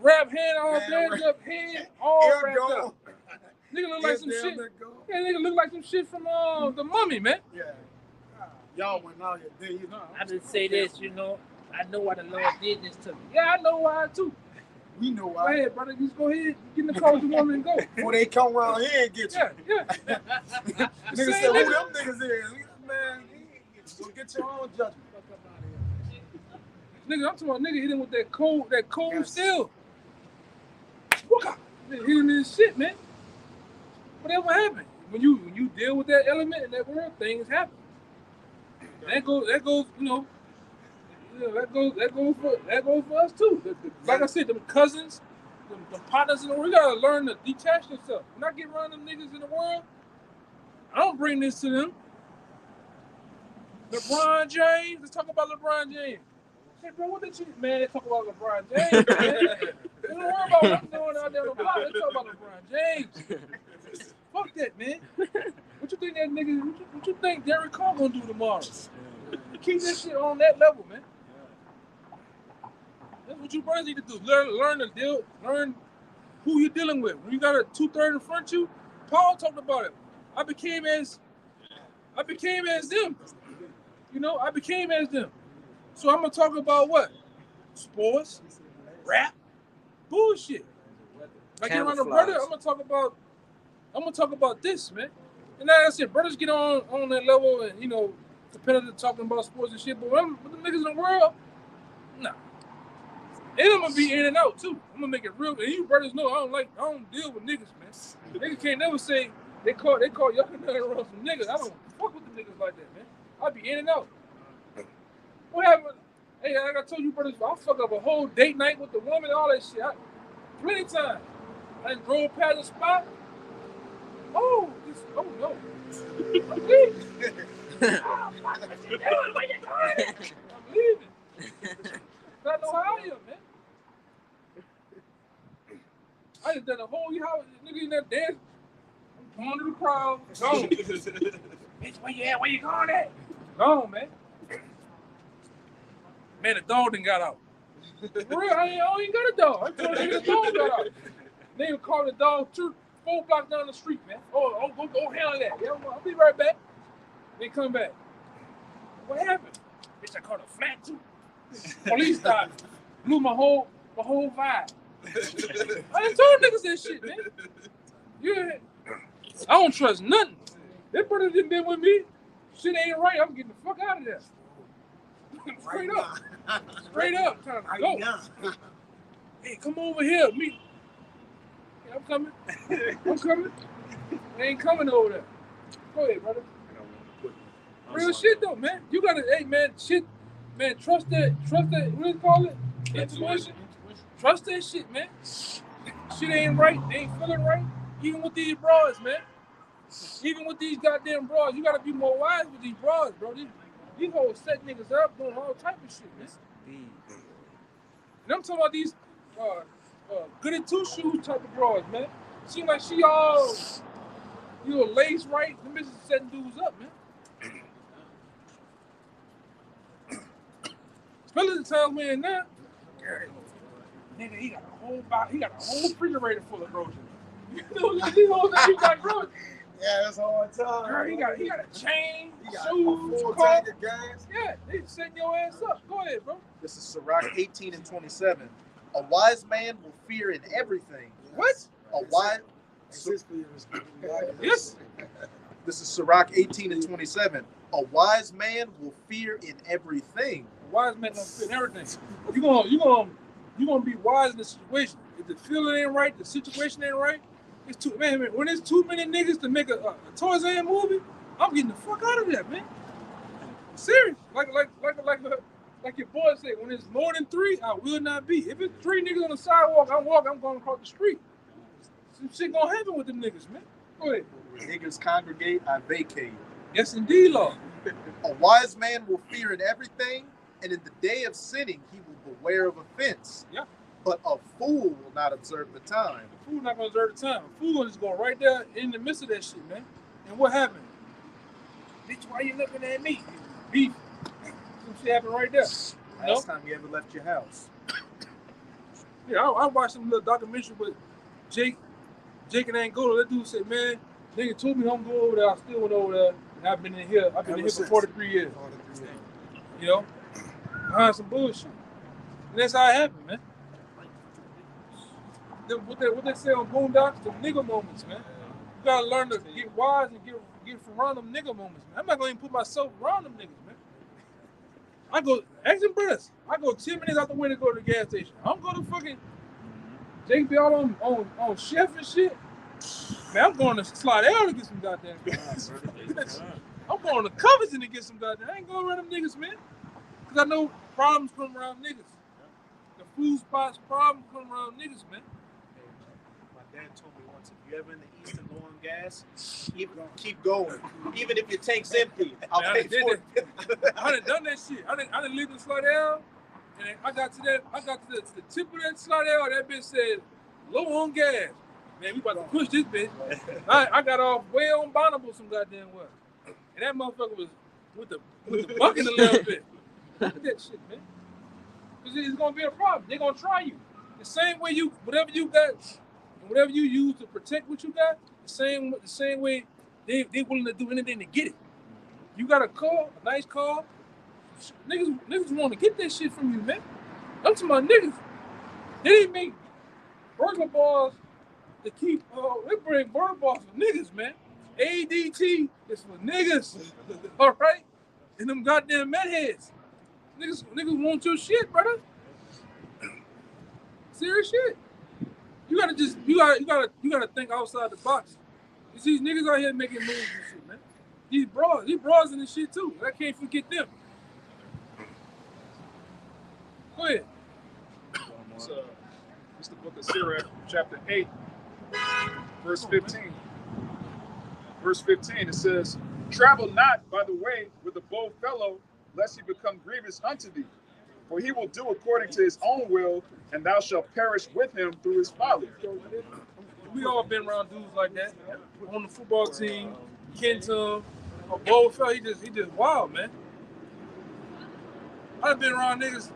wrap hand all bandaged up, head all Ear wrapped gone. up. Nigga look like some Ear shit. down, ear gone. Yeah, nigga look like some shit from the Mummy, man. Yeah. Y'all went out here, then you know. I just say this, you know, I know why the Lord did this to me. Yeah, I know why too. We know Go why. ahead, brother. Just go ahead. Get in the car with the woman and go. Before they come around here and get you. Yeah. Niggas Same said, who nigga. them niggas is? Man, go get your own judgment. Nigga, I'm talking about nigga hit him with that cold Yes. steel. Nigga hit him in his shit, man. Whatever happened. When you deal with that element in that world, things happen. That goes, you know, that goes for us too. Like I said, them cousins, them partners, we gotta learn to detach yourself. When I get around them niggas in the world, I don't bring this to them. LeBron James, let's talk about LeBron James. Hey bro, what did you, man, they talk about LeBron James, man. They don't worry about what I'm doing out there on the block, they talk about LeBron James. Fuck that, man. What you think that nigga, what you think Derek Carr gonna do tomorrow? Keep that shit on that level, man. That's what you brothers need to do. Learn who you're dealing with. When you got a 2/3 in front of you, Paul talked about it. I became as them. You know, I became as them. So I'm gonna talk about what? Sports, rap, bullshit. Like around the brother, I'm gonna talk about this, man. And like I said, brothers get on that level and, you know, competitive talking about sports and shit, but with the niggas in the world, nah. And I'm gonna be in and out too. I'm gonna make it real. And you brothers know I don't deal with niggas, man. Niggas can't never say they call y'all around some niggas. I don't fuck with the niggas like that, man. I be in and out. What happened? Hey, like I told you, brothers, I fuck up a whole date night with the woman, all that shit. Plenty of times. I done drove past the spot. Oh no. I'm leaving. I'm leaving. I know how I am, man. I just done a whole year, nigga in that dance. I'm going to the crowd. Gone. Bitch, where you at? Where you going at? Gone, man. Man, the dog done got out. For real, I ain't got a dog. I told you the dog got out. They would call the dog 4 blocks down the street, man. Oh, go handle that. Yeah, I'll be right back. They come back. What happened? Bitch, I caught a flat too. Police stopped. Blew my whole vibe. I done told niggas that shit, man. Yeah. I don't trust nothing. That brother done been with me. Shit ain't right. I'm getting the fuck out of there. Straight up. Straight up. Trying to go. Hey, come over here. Me. Yeah, I'm coming. I'm coming. They ain't coming over there. Go ahead, brother. Real shit though, man. You gotta, hey man, shit, man, trust that, what do you call it? Intuition. Trust that shit, man. Shit ain't right. They ain't feeling right. Even with these broads, man. Even with these goddamn broads, you gotta be more wise with these broads, bro. These hoes set niggas up doing all type of shit, man. And I'm talking about these goody two shoes type of broads, man. Seem like she all, you know, lace right. The bitches setting dudes up, man. Especially the time we're in now. Nigga, he got a whole refrigerator full of groceries. You know that he got groceries. Yeah, that's all the time. Girl, he got a chain, He got shoes, a full car. tank of gas. Yeah, they setting your ass up. Go ahead, bro. This is Sirach 18 and 27. A wise man will fear in everything. What? A wise. Yes. This is Sirach 18 and 27. A wise man will fear in everything. A wise man don't fit everything. You gonna be wise in the situation. If the feeling ain't right, the situation ain't right. It's too man. When there's too many niggas to make a Tarzan movie, I'm getting the fuck out of there, man. Serious. Like your boy said, when it's more than 3, I will not be. If it's 3 niggas on the sidewalk, I'm going across the street. Some shit gonna happen with them niggas, man. Go ahead. When niggas congregate, I vacate. Yes, indeed, Lord. A wise man will fear in everything, and in the day of sinning, he will beware of offense. Yeah. But a fool will not observe the time. A fool not gonna observe the time. A fool gonna just go right there in the midst of that shit, man. And what happened? Bitch, why you looking at me? Beef. Some shit happened right there. Last time you ever left your house. Yeah, I watched some little documentary with Jake and Angola. That dude said, man, nigga told me don't go over there. I still went over there. And I've been in here for 43 years. You know? Behind some bullshit. And that's how it happened, man. What they say on Boondocks, the nigga moments, man. You gotta learn to get wise and get from around them nigga moments, man. I'm not gonna even put myself around them niggas, man. I go, ask them brothers. I go 10 minutes out the way to go to the gas station. I'm going to fucking Jake be out on chef and shit. Man, I'm going to Slidell to get some goddamn gas. I'm going to Covington to get some goddamn. I ain't going around them niggas, man. Because I know problems come around niggas. The food spots, problems come around niggas, man. My dad told me once, if you're ever in the East and low on gas, keep going. Even if your tank's empty, I'll pay for it. I done done that shit. I done lived in Slidell, and I got to the tip of that Slidell. That bitch said low on gas. Man, we about to push this bitch. I got off way on Bonneville some goddamn well, and that motherfucker was with the bucket a little bit. Look at that shit, man. Cause it's gonna be a problem. They're gonna try you. The same way whatever you got, and whatever you use to protect what you got, the same way they willing to do anything to get it. You got a car, a nice car. Niggas want to get that shit from you, man. I'm talking about niggas. They didn't make burglar bars to keep. They bring burglar bars for niggas, man. ADT is for niggas, all right? And them goddamn metheads. Niggas want your shit, brother. Serious shit. You gotta think outside the box. You see these niggas out here making moves and shit, man. These bras in this shit too. I can't forget them. Go ahead. It's the book of Sirach, chapter 8, verse 15. Verse 15, it says, "Travel not by the way with a bold fellow, lest he become grievous unto thee. For he will do according to his own will, and thou shalt perish with him through his folly." We all been around dudes like that. On the football team, Kenton, a bold fella, he just wild, man. I've been around niggas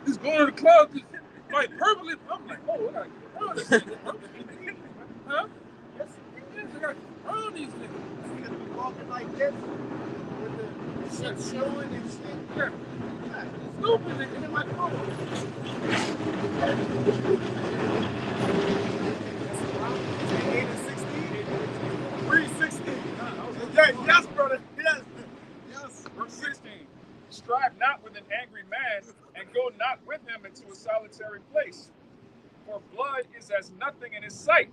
just going to the club, just, like perfectly. I'm like, oh, I gotta get around this nigga, bro. Huh? Yes, I gotta get around these niggas. You're gonna be walking like this with the shit showing and shit. Yeah. Stupid nigga in my car. 8 and 16. 316. Yes, brother. Yes. Yes. Verse 16. Strive not with an angry man, and go not with him into a solitary place. For blood is as nothing in his sight.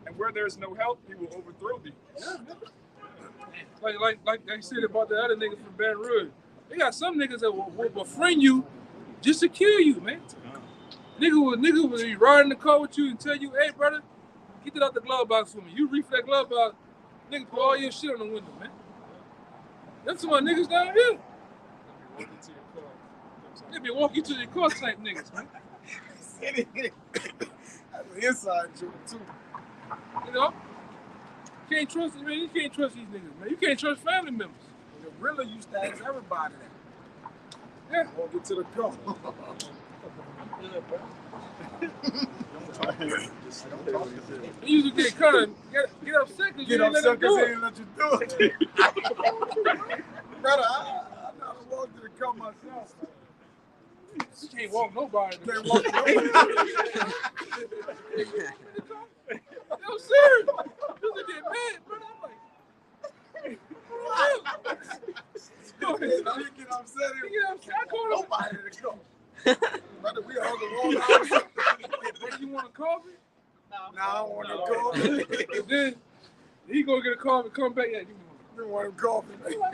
And where there is no help, he will overthrow thee. Like they said about the other niggas from Baton Rouge. They got some niggas that will befriend you just to kill you, man. Nigga will be riding the car with you and tell you, hey, brother, get that out the glove box for me. You reach that glove box, nigga put all your shit on the window, man. That's some of my niggas down here. They be walking to your car type niggas, man. That's an inside joke, too. You know? You can't trust these niggas, man. You can't trust family members. The gorilla used to ask everybody that. Yeah. Won't get to the car. You used to get cut and get upset because you didn't let them do they it. didn't let you do it. Brother, I know how to walk to the car myself. You can't walk nobody. Can't walk nobody. I'm serious. You used to get mad, brother. I'm like, You get upset. I call him. Nobody in the car. Brother, we all the wrong house. Brother, you want a coffee? No, I don't want no coffee. And then he go get a coffee, come back. Yeah, give me You want him coffee. one.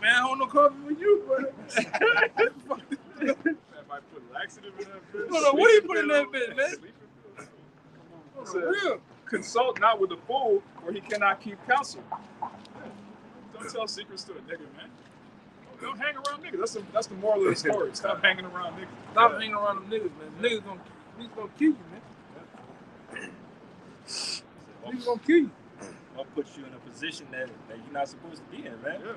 Man, I don't want no coffee with you, brother. That might put laxative in that bitch. No, what do you put in that bitch, man? For real. Consult not with a fool, for he cannot keep counsel. Don't tell secrets to a nigga, man. Don't hang around niggas. That's the moral of the story. Stop hanging around niggas. Stop hanging around them niggas, man. Niggas gonna kill you, man. Niggas gonna kill you. I'll put you in a position that you're not supposed to be in, man. Yeah.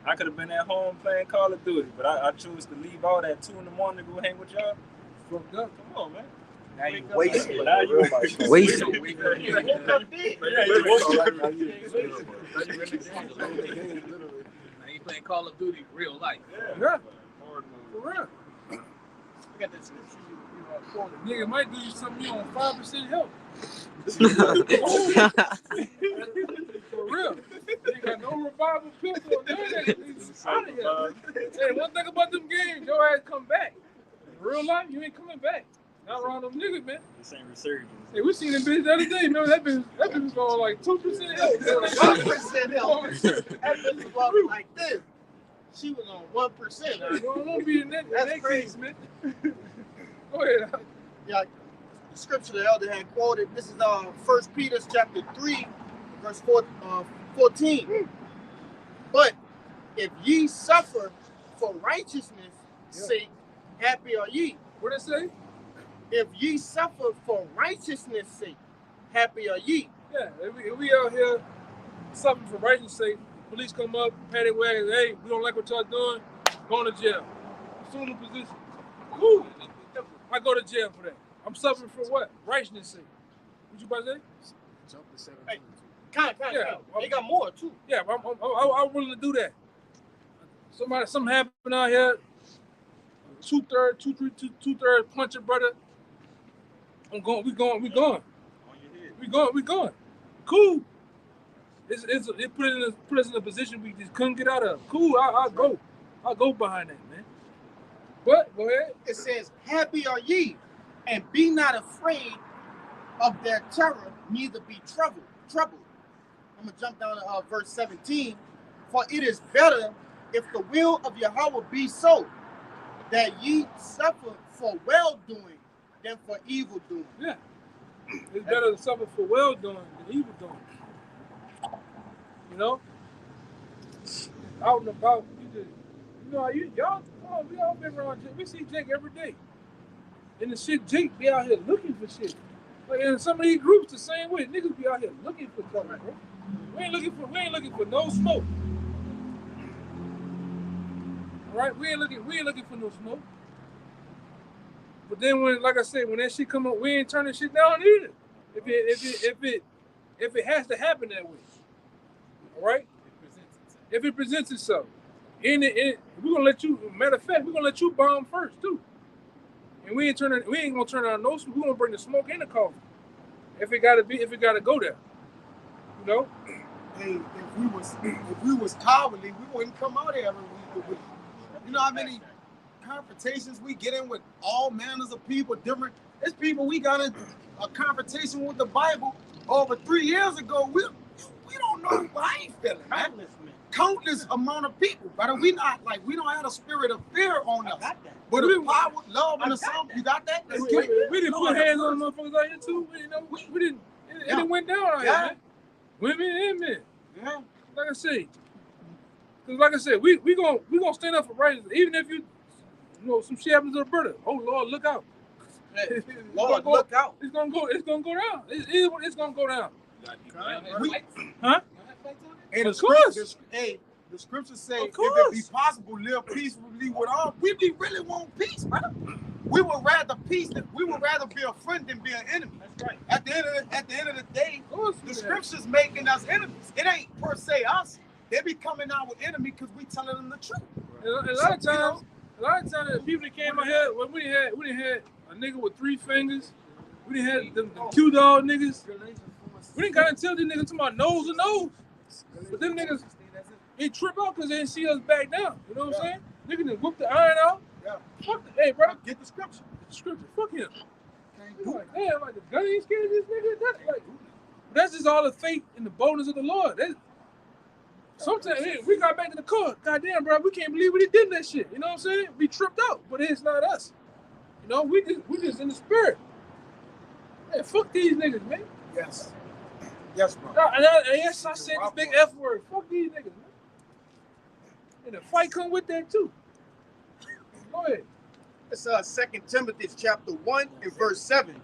I could have been at home playing Call of Duty, but I chose to leave out at 2 in the morning to go hang with y'all. Fucked up. Come on, man. Now you wasted. Now you wasted. Now you playing Call of Duty real life. Yeah. For real. You got that scripture you quoted. Nigga might do you something you on 5% help. For real. You got no revival pills or none of that. Niggas out of here. Hey, one thing about them games, your ass come back. In real life, you ain't coming back. Not around them niggas, man. This ain't resurgence. Hey, we seen them bitch the other day. Remember that bitch was going like 2% help. 1% help. That bitch was walking like this. She was on 1%. You won't be in that case, man. Go ahead. Yeah, the scripture the elder had quoted. This is 1 Peter chapter 3, verse 14. But if ye suffer for righteousness' sake, happy are ye. What it say? If ye suffer for righteousness' sake, happy are ye. Yeah, if we out here suffering for righteousness' sake, police come up, pat their wagon, hey, we don't like what y'all doing, going to jail. Assume the position. Cool. I go to jail for that. I'm suffering for what? Righteousness' sake. What you about to say? Jump to 17. Hey, kind. They got more too. Yeah, I'm willing to do that. Something happened out here. Two-thirds punch your brother. We going. We going. Cool. It put us in a position we just couldn't get out of. Cool. I'll go behind that, man. But go ahead. It says, happy are ye, and be not afraid of their terror, neither be troubled. I'm gonna jump down to verse 17. For it is better if the will of Yahweh be so, that ye suffer for well-doing than for evil-doing. Yeah. It's better to suffer for well-doing than evil-doing. You know? Out and about, y'all, come on, we all been around Jake. We see Jake every day. And the shit, Jake be out here looking for shit. Like in some of these groups the same way. Niggas be out here looking for trouble, bro. We ain't looking for no smoke. Right? We ain't looking for no smoke. But then when, like I said, when that shit come up, we ain't turning shit down either. If it has to happen that way. All right? If it presents itself. We're gonna let you, matter of fact, we're gonna let you bomb first too. And we ain't gonna turn on no smoke. We're gonna bring the smoke in the coffin. If it gotta go there. You know? Hey, if we was cowardly, we wouldn't come out here every week. You know how many confrontations we get in with all manners of people, different. There's people we got in a confrontation with the Bible over 3 years ago. We don't know why I ain't feeling, man. Countless amount of people, but we don't have a spirit of fear on us. But the power, love, and the song, you got that? We didn't put hands on the motherfuckers out here too. We didn't. It went down out here, man. Women and men. Yeah. Like I said, we gonna stand up for rights, even if you know some shit happens to the brother. Oh Lord, look out! Lord, look out! It's gonna go down. It's gonna go down. Huh? Hey, the scriptures say, if it be possible, live peacefully with all. We really want peace, brother. We would rather peace we would rather be a friend than be an enemy. That's right. At the end of the day, the scriptures making us enemies. It ain't per se us. They be coming out with enemy because we telling them the truth. A lot of times, the people that came out here, when we didn't have a nigga with 3 fingers. We didn't have them Q-Dog niggas. We didn't gotta tell these niggas to my nose to nose. But them niggas, they trip out because they didn't see us back down. You know what I'm saying? Niggas done whoop the iron out. Yeah. Fuck the, hey, bro. Get the scripture. Fuck him. Like, damn, like the gun ain't scared of this nigga. That's just all the faith and the boldness of the Lord. Sometimes we got back to the court. Goddamn, bro, we can't believe we did that shit. You know what I'm saying? We tripped out, but it's not us. You know, we just in the spirit. Man, fuck these niggas, man. Yes. Yes, bro. And yes, I said this big F word. Fuck these niggas, man. And the fight come with that too. Go ahead. It's 2 Timothy chapter 1 and verse 7.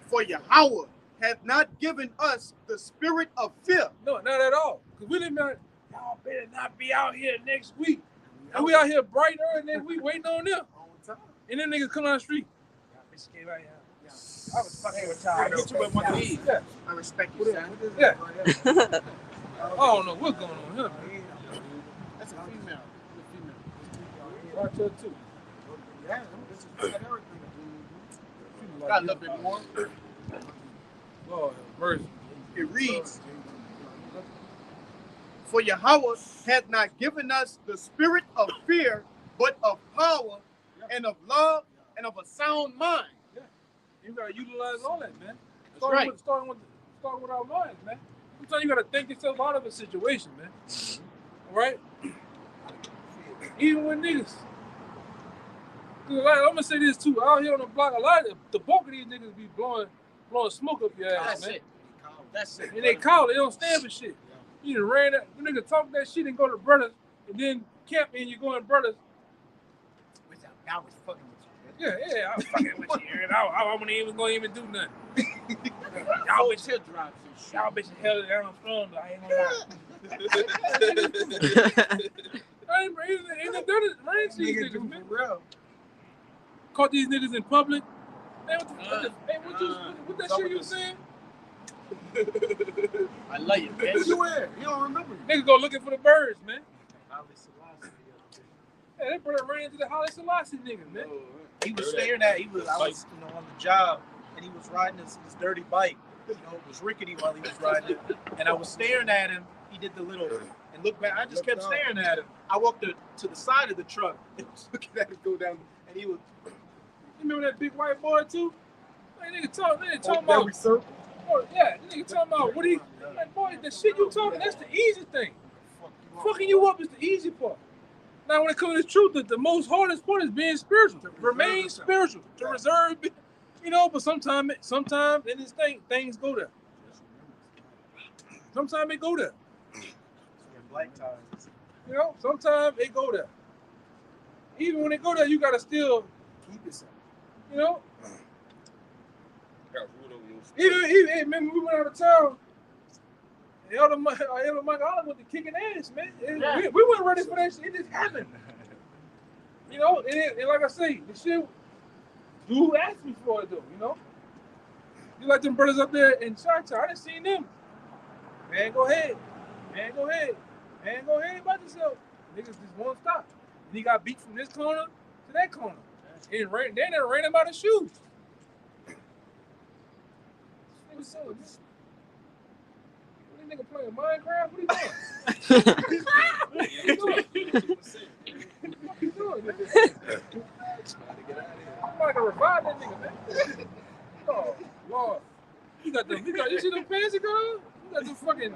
For Yahweh hath not given us the spirit of fear. No, not at all. Because we didn't know, y'all better not be out here next week. And we out here bright early and then we waiting on them. And then niggas come down the street. I was fucking with y'all. I get you with one of these. Yeah. I respect you, son. Yeah. I don't know what's going on here, man. That's a female. Watch her too. Yeah, got a little bit more. Lord, mercy. It reads, for Yahweh hath not given us the spirit of fear, but of power and of love and of a sound mind. Yeah. You gotta utilize all that, man. Right. Starting with our minds, man. Sometimes you gotta think yourself out of a situation, man. All right? Even with niggas. I'm gonna say this too. Out here on the block, a lot of the bulk of these niggas be blowing smoke up your ass, man. That's it. And they call it. They don't stand for shit. You done ran that. You nigga talk that shit and go to brothers, and then camp and you go in brothers. I was fucking with you. Yeah, I was fucking with you. And I wasn't even gonna even do nothing. Y'all bitches held it down strong, but I ain't gonna lie. I ain't done it. I ain't seen these niggas, man. Real. Caught these niggas in public. Man, what that shit you saying? I love you, man. What you wear? You don't remember. Niggas go looking for the birds, man. Yeah, that brother ran into the Haile Selassie nigga, man. He was staring at. I was on the job, and he was riding this dirty bike. It was rickety while he was riding it, and I was staring at him. He did the little and looked back. I just kept staring at him. I walked to the side of the truck and was looking at him go down, and he was. You remember that big white boy too? That nigga talking about. Oh, yeah, that nigga talking about what he. Like, boy, the shit you talking, that's the easy thing. Fucking you up is the easy part. Now, when it comes to the truth, the most hardest part is being spiritual. To remain spiritual. To reserve, you know, but sometimes in this thing, things go there. Sometimes it go there. You know, sometimes it go there. Even when it go there, you got to still keep yourself. You know? Even remember we went out of town. Elder Mike Oliver went to kicking ass, man. We weren't ready for that shit. It just happened. You know, and like I say, the shit, dude asked me for it though, you know? You like them brothers up there in Chi-Town, I done seen them. Man, go ahead. Man, go ahead. Man, go ahead about yourself. Niggas just won't stop. And he got beat from this corner to that corner. And they never ran him out of shoes. Nigga, so what this nigga playing Minecraft? What he doing? What you doing? I'm not gonna revive that nigga, man. Oh, Lord. You see them pants he got on? You got them fucking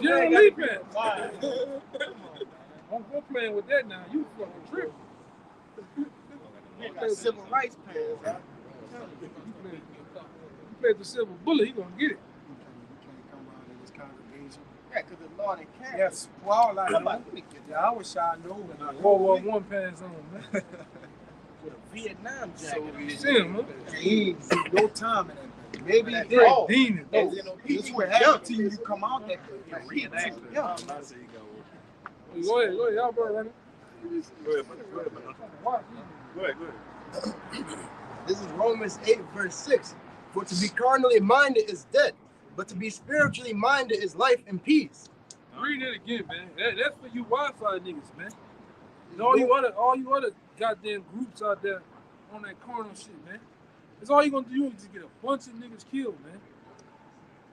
General Lee pants. I'm playing with that now. You fucking tripping. You got civil rights pants, huh? You play the silver bullet, he gonna get it. Yeah, because the Lord ain't care. Yes, well, I know. I wish I knew. World War I pants on, man. With a Vietnam jacket. See him, man. He ain't no time in that. Maybe he Great did. demon. This would happen to you. You come out that Yeah. Go ahead, y'all bro, running. Go ahead. This is Romans 8, verse 6. For to be carnally minded is death, but to be spiritually minded is life and peace. Read it again, man. That's for you Wi-Fi niggas, man. And all you other goddamn groups out there on that carnal shit, man. That's all you gonna do is just get a bunch of niggas killed, man.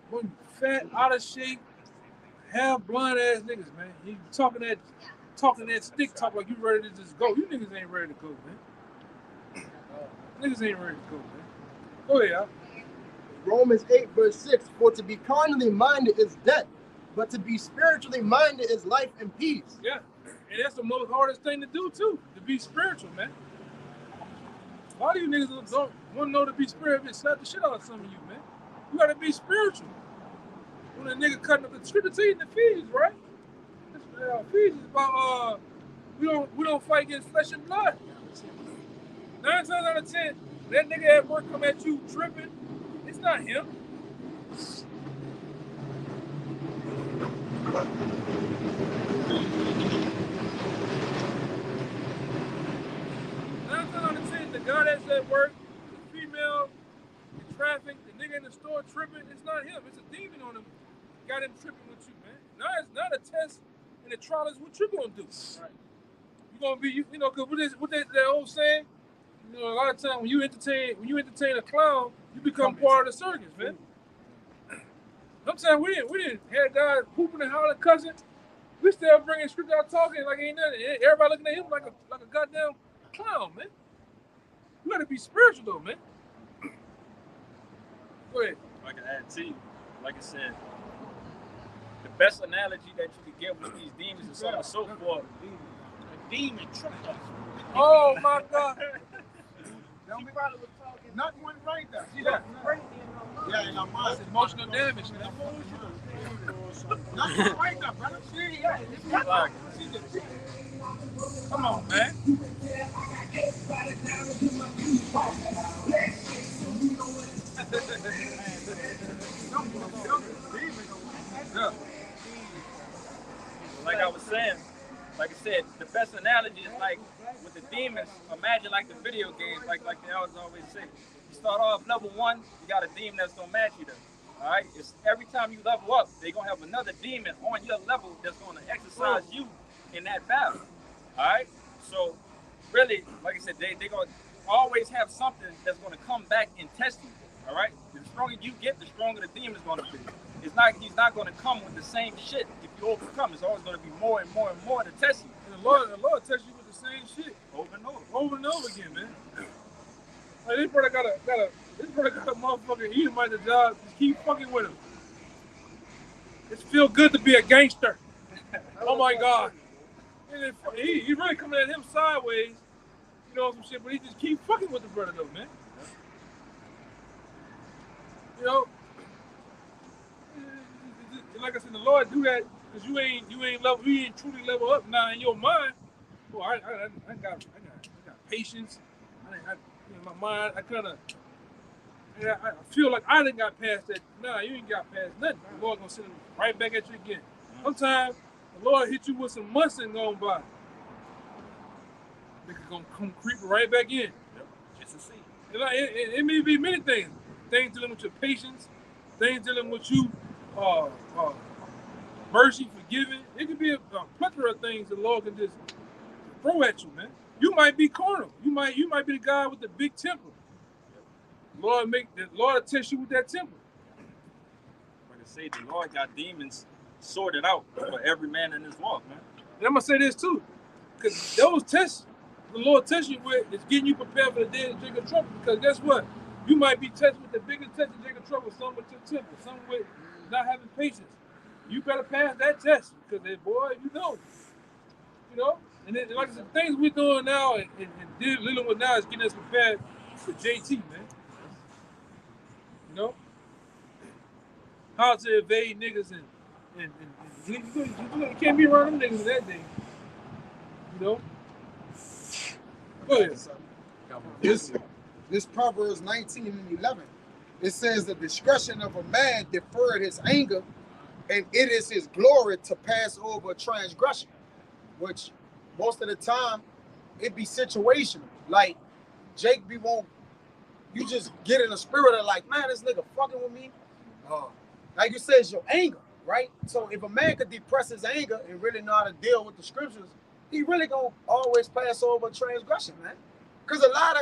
One fat, out of shape, half blind ass niggas, man. You talking that stick talk like you ready to just go. You niggas ain't ready to go, man. Niggas ain't ready to go, man. Go ahead, y'all. Romans 8, verse 6. For to be carnally minded is death, but to be spiritually minded is life and peace. Yeah, and that's the most hardest thing to do too, to be spiritual, man. A lot of you niggas don't want to know to be spiritual and slap the shit out of some of you, man. You gotta be spiritual. When a nigga cutting up the scripture to you in the Ephesians, right? Ephesians about we don't fight against flesh and blood. 9 times out of 10, that nigga at work come at you tripping, it's not him. 9 times out of 10, the guy that's at work, the female, in traffic, the nigga in the store tripping, it's not him. It's a demon on him. Got him tripping with you, man. Now it's not a test and a trial is what you're gonna do. Right. You're gonna be, you know, cause what that old saying, you know, a lot of times when you entertain a clown, you become part of the circus, man. Sometimes we didn't have guys pooping and hollering, cussing. We still bringing scripture out talking like ain't nothing. Everybody looking at him like a goddamn clown, man. You gotta be spiritual though, man. Go ahead. I can add to you, like I said, the best analogy that you could get with these demons and so on and so forth. A demon tricked us. Oh my God. Nothing went right there. See that? Yeah, in our mind. That's emotional damage, man. Nothing went right there, brother. Come on, man. Yeah. Like I was saying, like I said, the best analogy is like with the demons. Imagine like the video games, like they always say. You start off level 1, you got a demon that's gonna match you there. All right, it's every time you level up, they're gonna have another demon on your level that's gonna exercise you in that battle. All right, so really, like I said, they gonna always have something that's gonna come back and test you. All right, the stronger you get, the stronger the demon is gonna be. He's not gonna come with the same shit. If you overcome, it's always gonna be more and more and more to test you. And the Lord tests you with the same shit Over and over. over and over again, man. Like this brother got a motherfucking Edomite at the job. Just keep fucking with him. It feels good to be a gangster. Oh my God. And he really coming at him sideways, you know, some shit, but he just keep fucking with the brother though, man. You know, like I said, the Lord do that because you ain't truly level up now in your mind. Well, I got patience. In my mind, I feel like I didn't got past that. Nah, you ain't got past nothing. The Lord gonna send him right back at you again. Sometimes the Lord hit you with some mustard going by. They could come creeping right back in. Yep. Just to see. It may be many things. Things dealing with your patience, things dealing with you, mercy, forgiving. It could be a plethora of things the Lord can just throw at you, man. You might be carnal. You might be the guy with the big temper. The Lord will test you with that temper. Like I say, the Lord got demons sorted out for every man in his walk, man. And I'm gonna say this too, because those tests the Lord tests you with is getting you prepared for the day of Jacob trouble. Because guess what? You might be tested with the biggest test of Jacob trouble, some with your temper, some with not having patience. You better pass that test because, boy, you know. And then, like I said, the things we're doing now and dealing with now is getting us prepared for JT, man. You know? How to evade niggas and you can't be around them niggas that day. You know? Go ahead. This Proverbs 19 and 11, it says the discretion of a man deferred his anger, and it is his glory to pass over transgression, which most of the time it be situational. Like Jake be won't, you just get in a spirit of like, man, this nigga fucking with me. Like you said, it's your anger, right? So if a man could depress his anger and really know how to deal with the scriptures, he really gonna always pass over transgression, man. Because a lot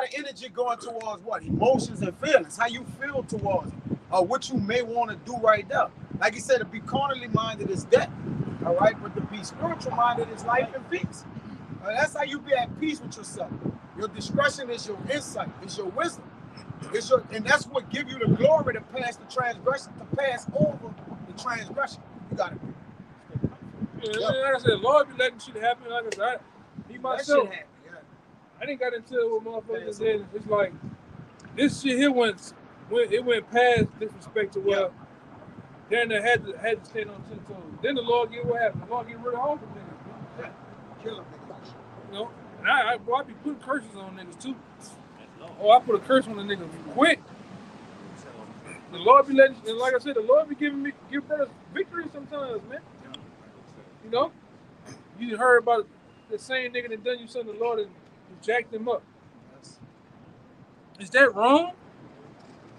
of energy going towards what? Emotions and feelings, how you feel towards it, or what you may want to do right now. Like you said, to be carnally minded is death, all right? But to be spiritual minded is life and peace. That's how you be at peace with yourself. Your discretion is your insight, is your wisdom. And that's what give you the glory to pass the transgression, to pass over the transgression. You got it. Yeah, like I said, Lord be letting shit happen. Like I said, he myself. That shit happen. I didn't got into it with motherfuckers. Then it's like this shit here went past disrespect to where then they had to stand on 10 toes. Then the Lord get what happened. The Lord get rid of all the niggas. Man. Kill them niggas. You know, and I be putting curses on niggas too. Oh, I put a curse on the nigga quick. The Lord be letting, and like I said, the Lord be giving brothers victory sometimes, man. You know, you heard about the same nigga that done you something, the Lord and jacked him up. Is that wrong?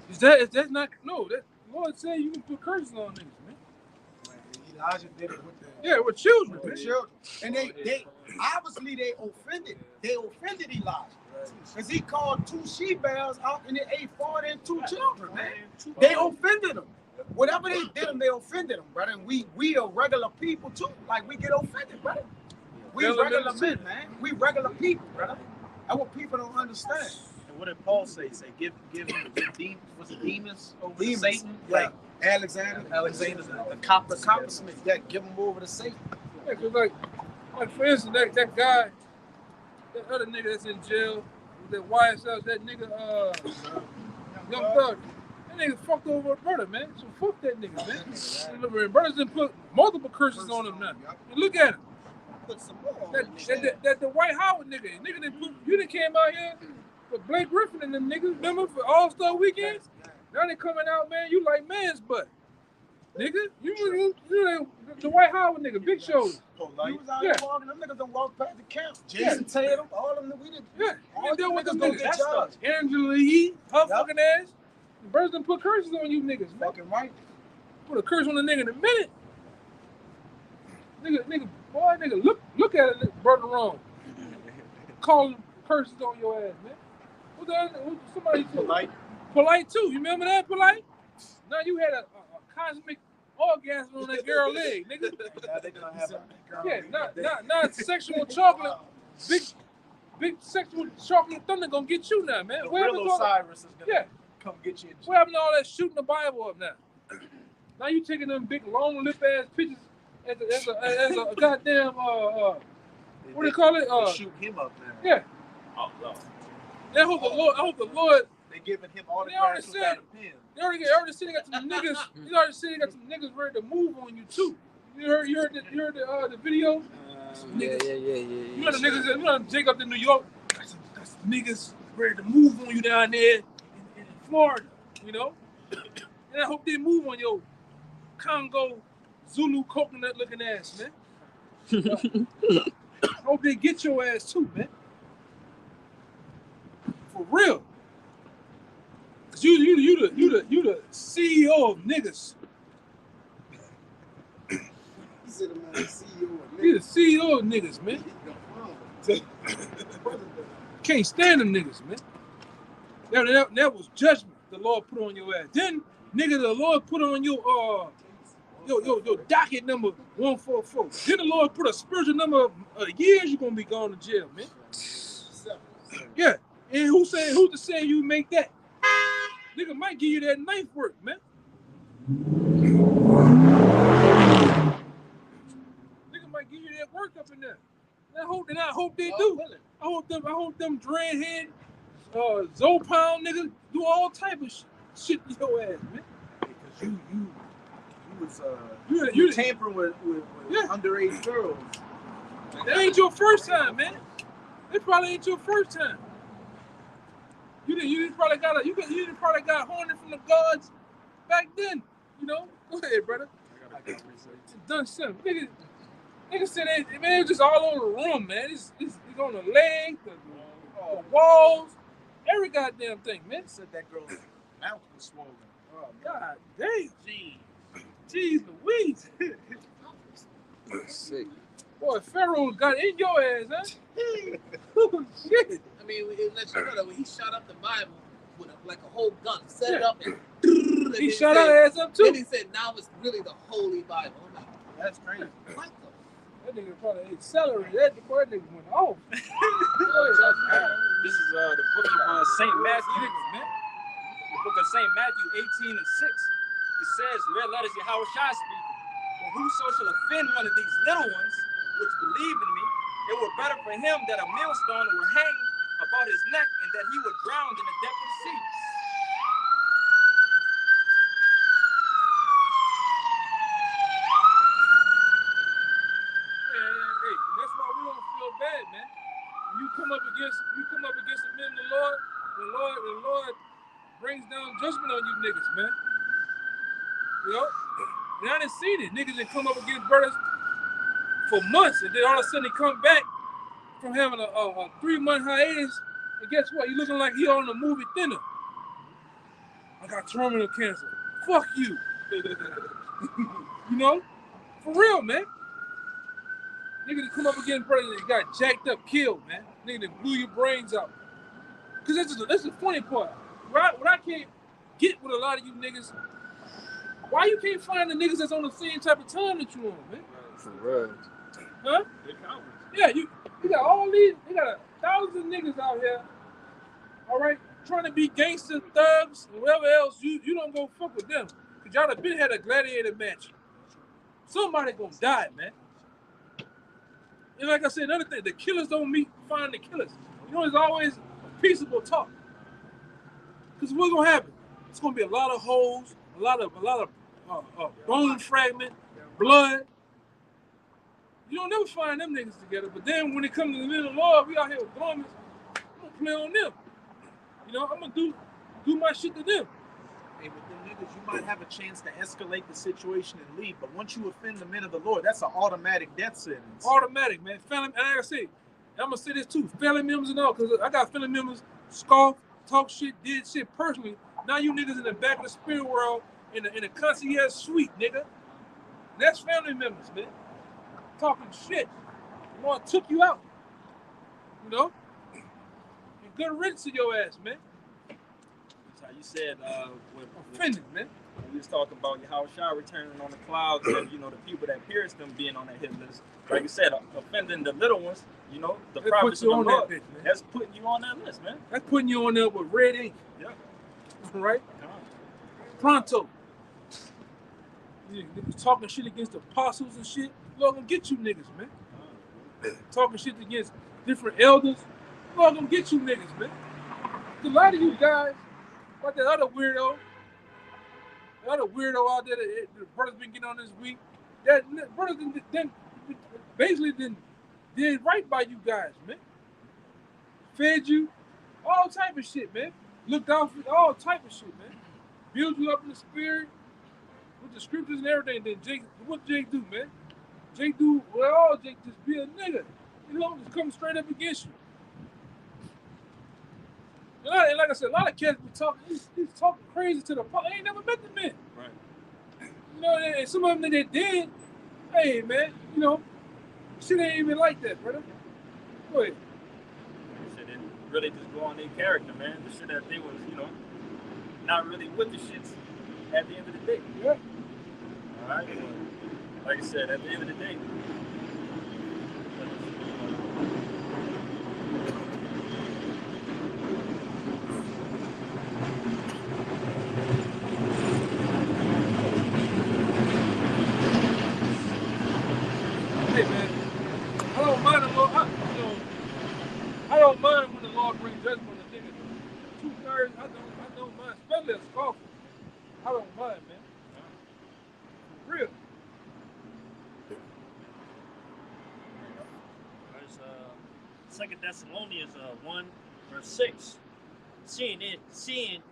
Is that not? No, that the Lord said you can put curses on niggas, man. Elijah did it with children. With children. And they obviously they offended Elijah. Because he called 2 she-bears out and they ate 42 children, man. They offended him. Whatever they did them, they offended him, brother. And we are regular people too. Like we get offended, brother. We regular men, man. We regular people, brother. That's what people don't understand. And what did Paul say? Say give him was it demons over to Satan? Yeah. Like Alexander, the coppersmith. Yeah, give him over to Satan. Yeah, cause like for instance, that guy, that other nigga that's in jail, that YSL, that nigga, Young Thug, that nigga fucked over a brother, man. So fuck that nigga, man. Brothers done put multiple curses on him now. And look at him. That the White Howard nigga didn't put, you done came out here with Blake Griffin and them niggas, remember, for All-Star Weekend? Now they coming out, man, you like man's butt. Nigga, you the White Howard nigga, big shoulders. He was out here walking, them niggas done walked past the camp. Jason Tatum, all them, we did. Yeah, all deal with them niggas. jobs. Angela Yee, her fucking ass. The birds done put curses on you niggas, man. Fucking right. Put a curse on the nigga in a minute. Nigga, look at it, brother wrong. Calling curses on your ass, man. Somebody Polite too. You remember that, Polite? Now you had a cosmic orgasm on that girl leg, nigga. Not sexual chocolate. Big sexual chocolate thunder gonna get you now, man. The real Osiris is gonna come get you. What happened to all that shooting the Bible up now? Now you taking them big long lip ass pictures as a goddamn what do you call it? Shoot him up now. Yeah. Oh no. I hope the Lord. They giving him autographs without a pen. They already said they got some niggas. You already said they got some niggas ready to move on you too. You heard the video? Yeah. You know the niggas. You know Jacob to New York. Got some niggas ready to move on you down there in Florida. You know. And I hope they move on your Congo Zulu coconut looking ass, man. I hope they get your ass too, man. For real. Cause you the CEO of niggas. He said I'm the CEO of You the niggas. CEO of niggas, man. Can't stand them niggas, man. That was judgment the Lord put on your ass. Then, nigga, the Lord put on your docket number 144. Then the Lord put a spiritual number of years you're gonna be going to jail, man. Yeah. And who's to say you make that? Nigga might give you that knife work, man. Nigga might give you that work up in there. And I hope they do. I hope them dreadhead, Zopound niggas do all type of shit to your ass, man. Because you was tampering with underage girls. That ain't your first time, man. That probably ain't your first time. You probably got horny from the gods back then. You know? Go ahead, brother. Done something. Niggas said man, it's just all over the room, man. It's on the leg, the walls, every goddamn thing, man. Said that girl's mouth was swollen. Oh, God damn. Jeez Louise. Sick. Boy, Pharaoh got in your ass, huh? Oh, shit. I mean, it lets you know that when he shot up the Bible with like a whole gun, set it up, and he shot our ass up too. And he said, "Now it's really the Holy Bible." I'm like, that's crazy. What the? That nigga probably accelerated. That nigga went off. This is the book of St. Matthew. The book of St. Matthew 18:6. It says, "Red letters Yahweh Shai speaking. But whoso shall offend one of these little ones, which believe in me, it were better for him that a millstone were hanged about his neck and that he would drown in the depth of the sea." Hey, that's why we don't feel bad, man. When you come up against the men of the Lord brings down judgment on you niggas, man. You know? And I done seen it. Niggas that come up against brothers for months, and then all of a sudden they come back from having a 3-month hiatus, and guess what? He looking like he on a movie thinner. I got terminal cancer. Fuck you. You know? For real, man. Niggas that come up against brothers that got jacked up, killed, man. Niggas that blew your brains out. Because that's the funny part. What I can't get with a lot of you niggas, why you can't find the niggas that's on the same type of time that you on, man? For real. Huh? Yeah, you got all these, you got thousands of niggas out here, all right, trying to be gangster thugs and whatever else. You don't go fuck with them. Because y'all have been had a gladiator match. Somebody gonna die, man. And like I said, another thing, the killers don't find the killers. You know, there's always a peaceable talk. Because what's gonna happen? It's gonna be a lot of holes, a lot of bone fragment, blood. You don't never find them niggas together. But then when it comes to the men of the Lord, we out here with garments. I'm gonna play on them. You know, I'm gonna do my shit to them. Hey, with them niggas, you might have a chance to escalate the situation and leave. But once you offend the men of the Lord, that's an automatic death sentence. Automatic, man. Family, and like I say, I'm gonna say this too. Family members and all, because I got family members scoff, talk shit, did shit personally. Now you niggas in the back of the spirit world in a concierge suite, nigga. That's family members, man. Talking shit. The Lord took you out. You know? And good riddance to your ass, man. That's how you said offended, man. We was talking about Yahweh Shai returning on the clouds and, you know, the people that pierced them being on that hit list. Like you said, offending the little ones, you know, the prophets of the Lord. Bitch, man. That's putting you on that list, man. That's putting you on there with red ink. Yeah. Right? Pronto. You talking shit against the apostles and shit. Lord gonna get you niggas, man. Talking shit against different elders. Lord gonna get you niggas, man. A lot of you guys, like that other weirdo out there that the brother's been getting on this week, that brother basically did right by you guys, man. Fed you, all type of shit, man. Looked out for all type of shit, man. Build you up in the spirit with the scriptures and everything. Then Jake, what Jake do, man? Jake do, well, all Jake just be a nigga. You know, just come straight up against you. And like I said, a lot of cats be talking. He's talking crazy to the point. I ain't never met the men. Right. You know, and some of them that did. Hey, man, you know, shit ain't even like that, brother. Go ahead. Shit didn't really just go on their character, man. The shit that they was, you know, not really with the shits at the end of the day. Yeah. All right. Like I said, at the end of the day. Hey, man, I don't mind the Lord. I don't mind when the Lord brings judgment on the niggas. 2/3, I don't mind, especially a scoffer. I don't mind, man. For real. Verse 2 Thessalonians 1 verse 6. Seeing it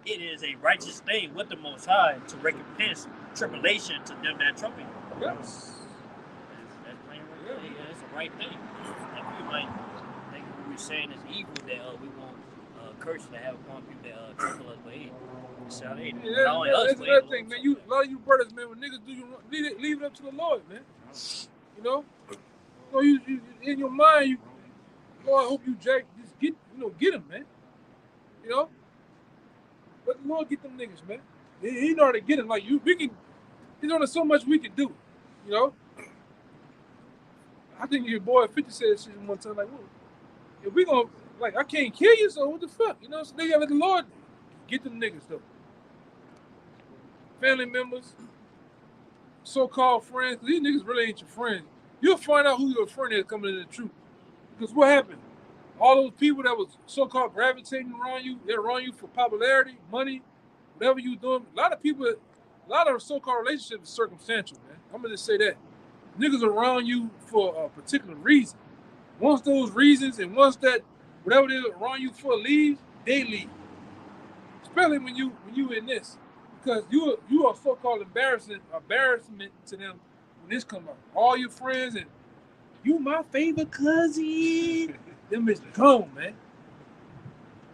is a righteous thing with the Most High to recompense tribulation to them that trouble you. Yes. That's plain right there. Yeah, it's the right thing. If you might think what we're saying is evil, that we want curse to have upon people that trouble us, but hey, it's how they Yeah, not only us, that's but another thing, man. A lot of you brothers, man, when niggas do you wrong, leave it up to the Lord, man. You know, you in your mind, Lord, I hope you Jack just get him, man. You know, let the Lord get them niggas, man. He know how to get him. Like there's only so much we can do. You know, I think your boy 50 said shit one time, like, well, if we gonna, like, I can't kill you, so what the fuck? You know, so they gotta let the Lord get them niggas, though. Family members, so-called friends, 'cause these niggas really ain't your friends. You'll find out who your friend is coming into the truth. Because what happened? All those people that was so-called gravitating around you, they're around you for popularity, money, whatever you doing. A lot of so-called relationships is circumstantial, man. I'm gonna just say that. Niggas around you for a particular reason. Once those reasons and once that whatever they're around you for leaves, they leave. Especially when you in this. Because you are so-called embarrassment to them when this come out. All your friends and you my favorite cousin. Them bitches gone, man.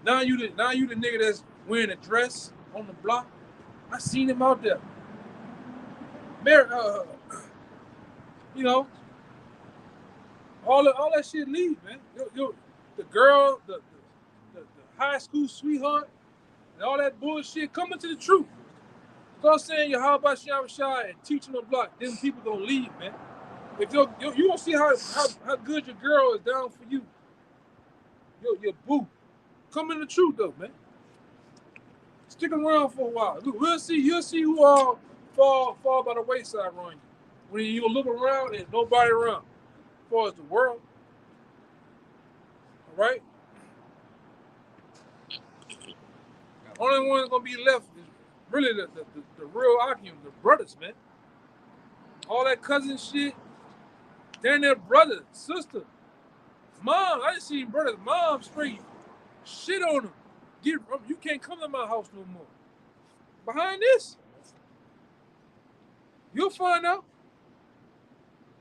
Now you the nigga that's wearing a dress on the block. I seen him out there. You know, all that shit leave, man. The girl, the high school sweetheart, and all that bullshit coming to the truth. Start saying your how about Shy and teaching the block, then people gonna leave, man. If you gonna see how good your girl is down for you. Your boo. Come in the truth though, man. Stick around for a while. You'll see who all fall by the wayside around you. When you look around, there's nobody around. As far as the world. All right? Only one's gonna be left is really the real Akim, the brothers, man. All that cousin shit, they're their brother, sister, mom. I didn't see brothers, mom straight shit on them. You can't come to my house no more. Behind this, you'll find out.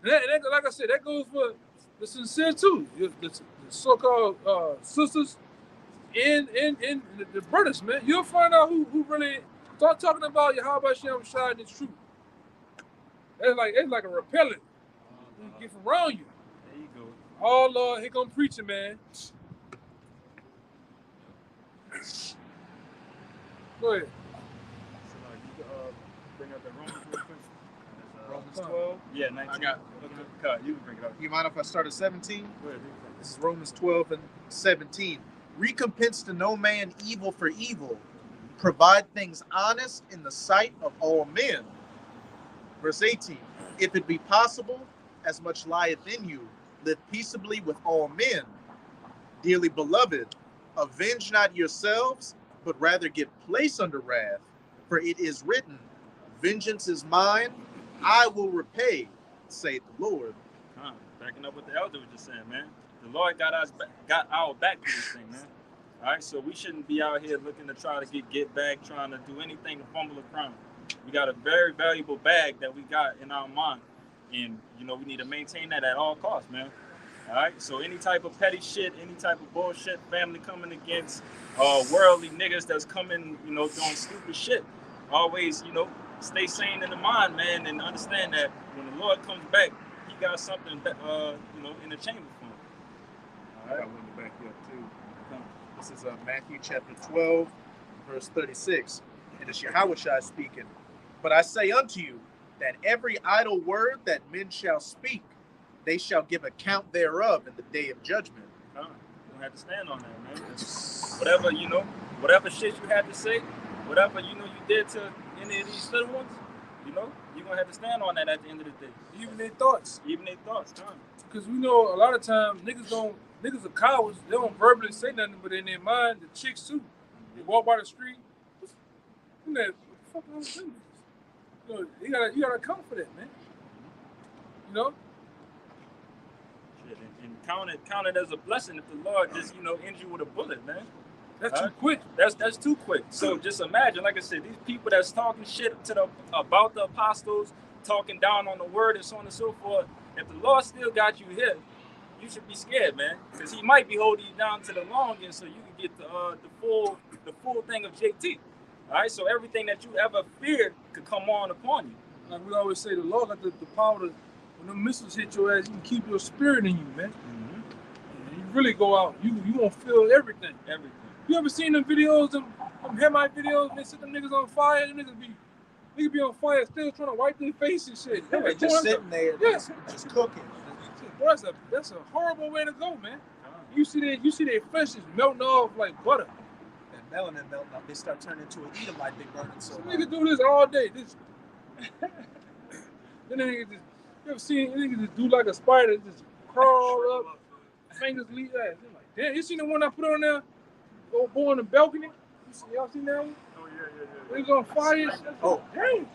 And that, like I said, that goes for the sincere too. The so-called sisters and the brothers, man. You'll find out who really start talking about your how about Shem Shai and it's true. It's like a repellent. Get from around you. There you go. Oh Lord, here come preaching, man. Go ahead. So, you can bring up the Romans real quick. Romans 12. Yeah, 19. I got. Okay. You can bring it up. You mind if I start at 17? Go ahead. This is Romans 12 and 17. Recompense to no man evil for evil. Provide things honest in the sight of all men. Verse 18. If it be possible, as much lieth in you, live peaceably with all men. Dearly beloved, avenge not yourselves, but rather give place under wrath. For it is written, vengeance is mine, I will repay, saith the Lord. Backing up what the elder was just saying, man. The Lord got our back for this thing, man. All right, so we shouldn't be out here looking to try to get back, trying to do anything to fumble a crown. We got a very valuable bag that we got in our mind, and we need to maintain that at all costs, man. All right, so any type of petty shit, any type of bullshit, family coming against worldly niggas that's coming, you know, doing stupid shit. Always, you know, stay sane in the mind, man, and understand that when the Lord comes back, He got something, you know, in the chamber for him. I got one to back you up too. This is Matthew chapter 12, verse 36. And it's Yahushua speaking. But I say unto you that every idle word that men shall speak, they shall give account thereof in the day of judgment. You don't have to stand on that, man. Whatever, you know, whatever shit you had to say, whatever, you know, you did to any of these little ones, you know, you're going to have to stand on that at the end of the day. Even their thoughts. Even their thoughts, Because we know a lot of times niggas are cowards. They don't verbally say nothing, but in their mind, the chicks too. They walk by the street. You know, what the fuck am I doing? You know, you gotta account for that, man. You know? Shit, and count it as a blessing if the Lord just, you know, ends you with a bullet, man. That's too quick. That's too quick. So just imagine, like I said, these people that's talking shit about the apostles, talking down on the word and so on and so forth. If the Lord still got you here, you should be scared, man, because He might be holding you down to the long end, so you can get the full thing of JT. All right, so everything that you ever feared could come on upon you. Like we always say, the Lord got the power to, when the missiles hit your ass, you can keep your spirit in you, man. And you really go out, you gonna feel everything. Everything. You ever seen them videos, them Hamite videos, and they set them niggas on fire, and niggas be on fire still trying to wipe their face and shit. Yeah, they just sitting there, just cooking. Boy, that's a horrible way to go, man. You see their flesh is melting off like butter. That melanin melting off, they start turning into an Edomite, they burning so hard. Niggas do this all day. Then niggas just, you ever seen niggas just do like a spider, just crawl up, fingers lead ass. They're like, damn, you seen the one I put on there? Go boy on the balcony? Y'all seen that one? Oh yeah. They was on fire. Oh, damn.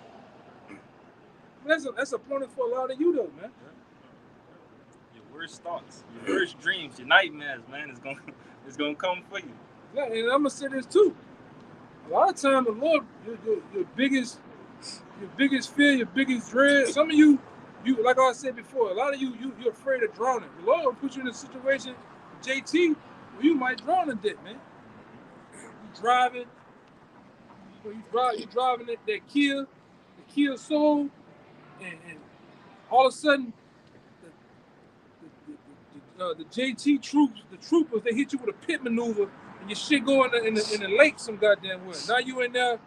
That's a point for a lot of you though, man. Your worst thoughts, your worst dreams, your nightmares, man, is gonna come for you. Yeah, and I'm gonna say this too. A lot of times, the Lord, your biggest fear, your biggest dread. Some of you, like I said before, a lot of you're afraid of drowning. The Lord will put you in a situation, JT, where you might drown to death, man. You driving that Kia Soul, and all of a sudden, the JT troops, the troopers, they hit you with a pit maneuver, and your shit go in the lake some goddamn way. Now you in there,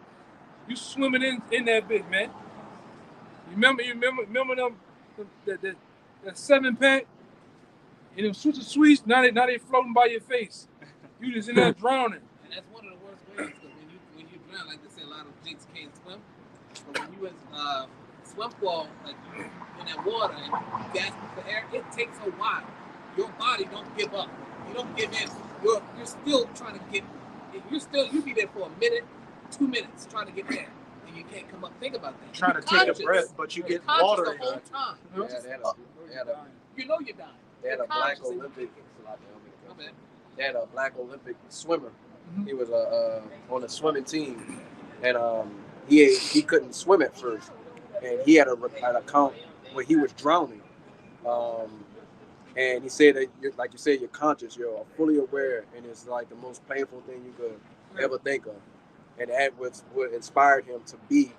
you swimming in that bitch, man. You remember them that 7-pack and them switch of sweets. Now they floating by your face. You just in there drowning. And that's one of the worst ways, because when you drown, like they say, a lot of jinx can't swim. But when you swim for, like you in that water and you gasping for air, it takes a while. Your body don't give up. You don't give in. You're still trying to get. You be there for a minute, 2 minutes trying to get there, and you can't come up. Think about that. Trying to take a breath, but you get water the whole time. You know you're dying. They had a black Olympic. They had a black Olympic swimmer. Mm-hmm. He was on a swimming team, and he couldn't swim at first, and he had an account where he was drowning. And he said that, like you said, you're conscious, you're fully aware, and it's like the most painful thing you could ever think of. And that was what inspired him to be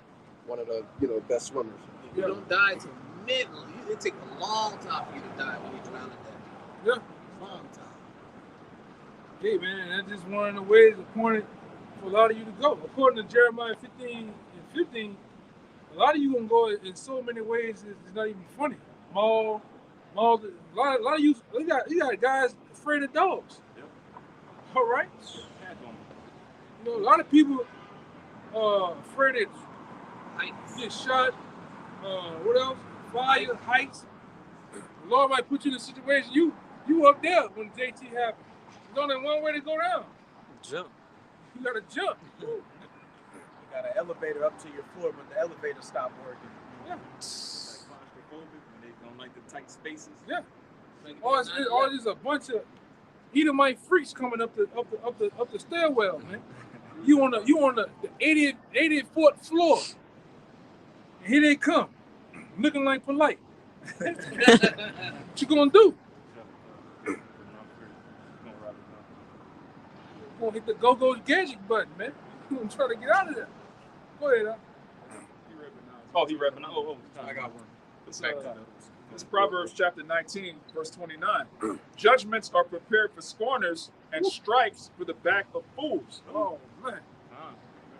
one of the best swimmers. You don't die till middle. It takes a long time for you to die when you drown in that. Yeah, long time. Hey man, that's just one of the ways appointed for a lot of you to go. According to Jeremiah 15:15, a lot of you gonna go in so many ways it's not even funny. A lot of you got guys afraid of dogs. Yep. All right. You know, a lot of people afraid of heights. Get shot. What else? Fire, heights. The Lord might put you in a situation you up there when JT happens. There's only one way to go down. Jump. You gotta jump. You got an elevator up to your floor, but the elevator stopped working. Yeah. They don't like the tight spaces. Yeah. All this a bunch of Edomite freaks coming up the stairwell, man. You on the 84th floor. And here they come, looking like polite. What you gonna do? Gonna hit the go-go gadget button, man. I'm trying to get out of there. Go ahead, Oh, he repping. I got one. It's Proverbs chapter 19, verse 29. Judgments are prepared for scorners and stripes for the back of fools. Oh, man.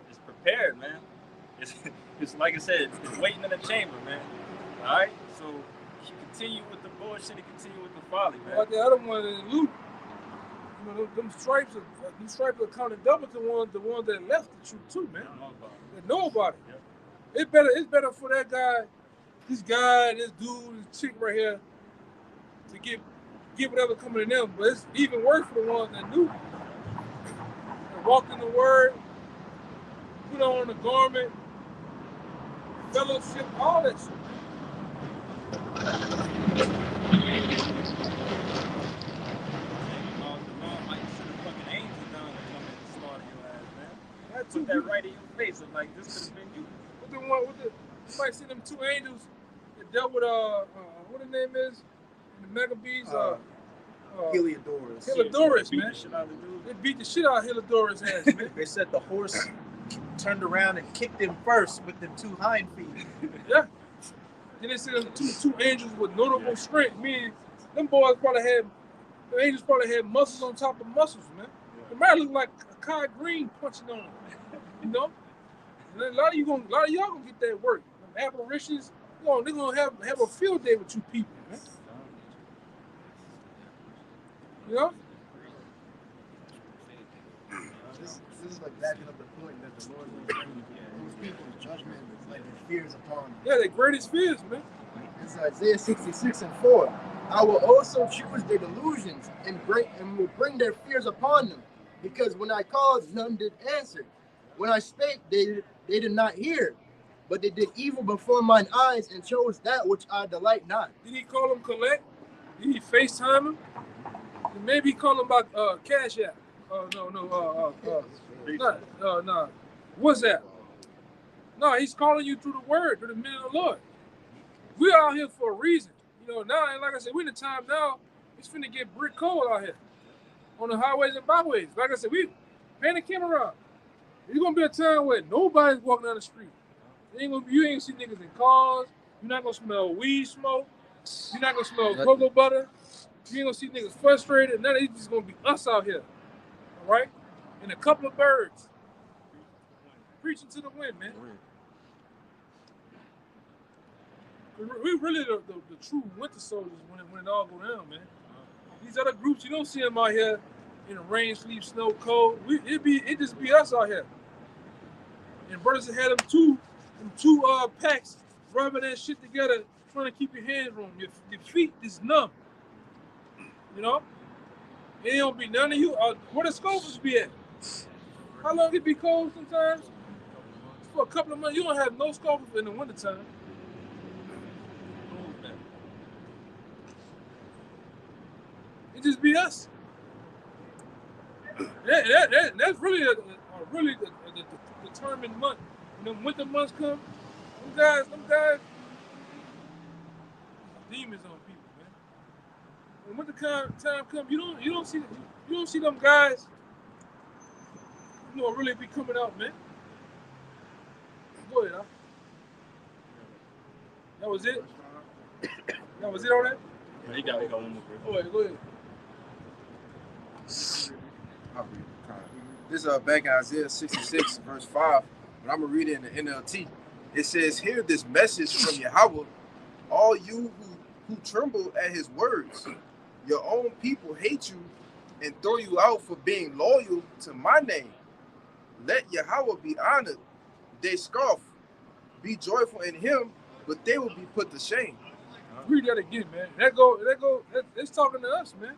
It's prepared, man. It's like I said, it's waiting in the chamber, man. All right? So continue with the bullshit and continue with the folly, man. Like the other one in Luke, you know, them stripes are counted double to the ones that left the truth too, man. That know about it. Yep. It's better for that guy, this dude, this chick right here, to get whatever coming to them. But it's even worse for the ones that knew. That walked in the word, put on the garment, fellowship, all that shit. Put that right in your face and like this could have been you. You might see them two angels that dealt with what the name is in the Maccabees. Heliodorus. Heliodorus, man. They beat the shit out of Heliodorus' ass, man. They said the horse turned around and kicked him first with them two hind feet. Yeah. Then they said them two angels with notable strength, meaning them boys the angels probably had muscles on top of muscles, man. The man looked like a Kai Green punching on him, you know. And a lot of y'all gonna get that work. Them apparitions, they're gonna have a field day with you people, man. You know. This is like backing up the point that the Lord will bring those people's judgment, like his fears upon them. Yeah, their greatest fears, man. It's Isaiah 66:4. I will also choose their delusions and will bring their fears upon them. Because when I called, none did answer. When I spake, they did not hear. But they did evil before mine eyes and chose that which I delight not. Did he call him collect? Did he FaceTime him? Maybe he called him about Cash App. No. What's that? No, he's calling you through the word, through the minute of the Lord. We're out here for a reason. You know, now, and like I said, we're in the time now, it's finna get brick cold out here on the highways and byways. Like I said, we pan the camera around. There's gonna be a time where nobody's walking down the street. You ain't gonna see niggas in cars. You're not gonna smell weed smoke. You're not gonna smell cocoa butter. You ain't gonna see niggas frustrated. None of it's just gonna be us out here. All right? And a couple of birds preaching to the wind, man. We really the true winter soldiers when it all go down, man. These other groups, you don't see them out here in the rain, sleep, snow, cold. It just be us out here. And brothers that had them two packs rubbing that shit together, trying to keep your hands warm. Your feet is numb. You know? It don't be none of you. Where the scopers be at? How long it be cold sometimes? For a couple of months, you don't have no scopers in the wintertime. It just be us. That's really a determined month. When the winter months come, them guys, demons on people, man. When winter time comes, you don't see them guys, really be coming out, man. Go ahead, huh? That was it. That was it on that. He got one more. Go ahead. This is back in Isaiah 66, verse 5, and I'm going to read it in the NLT. It says, hear this message from Yahweh, all you who tremble at his words. Your own people hate you and throw you out for being loyal to my name. Let Yahweh be honored. They scoff. Be joyful in him, but they will be put to shame. Read that again, man. It's talking to us, man.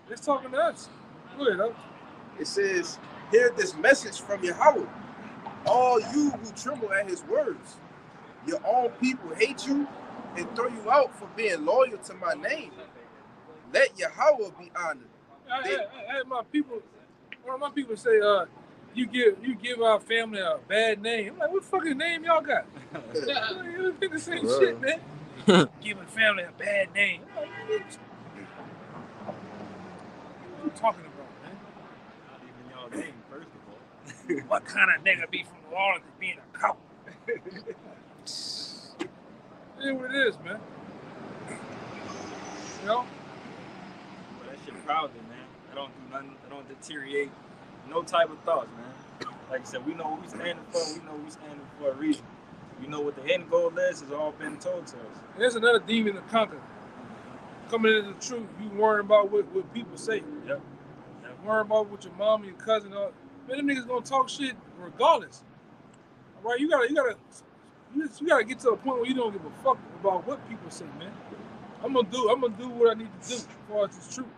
It's talking to us. Go ahead, huh? It says, hear this message from Yahweh, all you who tremble at his words. Your own people hate you and throw you out for being loyal to my name. Let Yahweh be honored. I had my people say, you give our family a bad name. I'm like, what fucking name y'all got? You think the same shit, man. Giving family a bad name. you talking about, man? Not even y'all name, first of all. What kind of nigga be from New Orleans to being a cop? It is what it is, man. You know? But that shit proudly, man. I don't do nothing. I don't deteriorate no type of thoughts, man. Like I said, we know what we standing for. We know we standing for a reason. We know what the end goal is. It's all been told to us. And there's another demon to conquer. Coming into the truth, you worrying about what people say. Yep. Worrying about what your mom and your cousin are. Man, them niggas gonna talk shit regardless. All right, you gotta get to a point where you don't give a fuck about what people say, man. I'm gonna do what I need to do as far as it's true.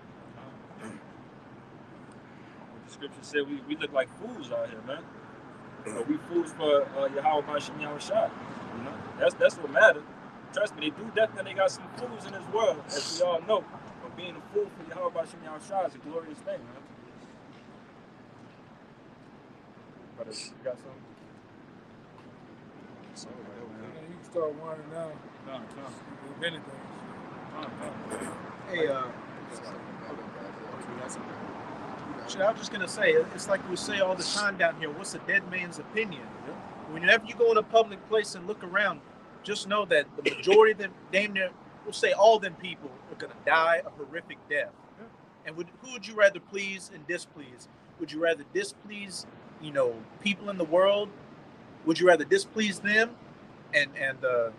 The scripture said we look like fools out here, man. But we fools for Yahweh Hashem Yahushua. You know, that's what matters. Trust me, they do definitely got some fools in this world, as we all know. But being a fool for Yahweh Hashem Yahushua is a glorious thing, man. But you got something? You can start winding down. If anything. Hey, I was just gonna say, it's like we say all the time down here. What's a dead man's opinion? Whenever you go in a public place and look around, just know that the majority of them, damn near, we'll say all them people are gonna die a horrific death. And who would you rather please and displease? Would you rather displease, people in the world? Would you rather displease them and a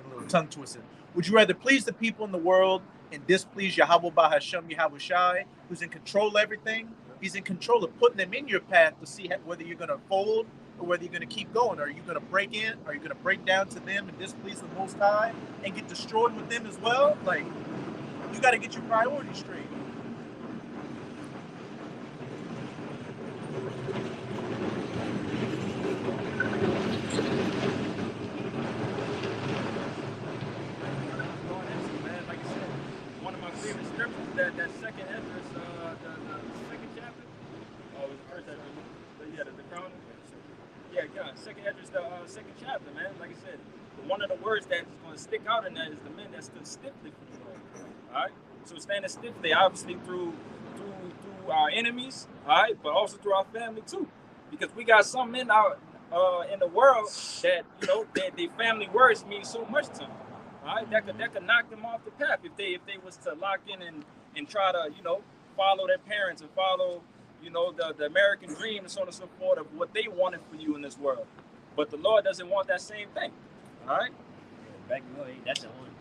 little tongue twisted? Would you rather please the people in the world and displease Yahweh Bahashem Yahweh Shai, who's in control of everything? He's in control of putting them in your path to see whether you're going to fold or whether you're going to keep going. Are you going to break in? Are you going to break down to them and displease the Most High and get destroyed with them as well? Like, you got to get your priorities straight. That second Esdras, the second chapter. Oh, it was the first Esdras. The crown. Yeah, second Esdras, the second chapter, man. Like I said, one of the words that is going to stick out in that is the men that stood stiffly for the Lord. All right. So standing stiffly, obviously through our enemies, all right, but also through our family too, because we got some men out in the world that their family words mean so much to them. All right, that could knock them off the path if they was to lock in and try to follow their parents and follow the American dream and so on and so forth of what they wanted for you in this world. But the Lord doesn't want that same thing. All right. Back in the day, that's the only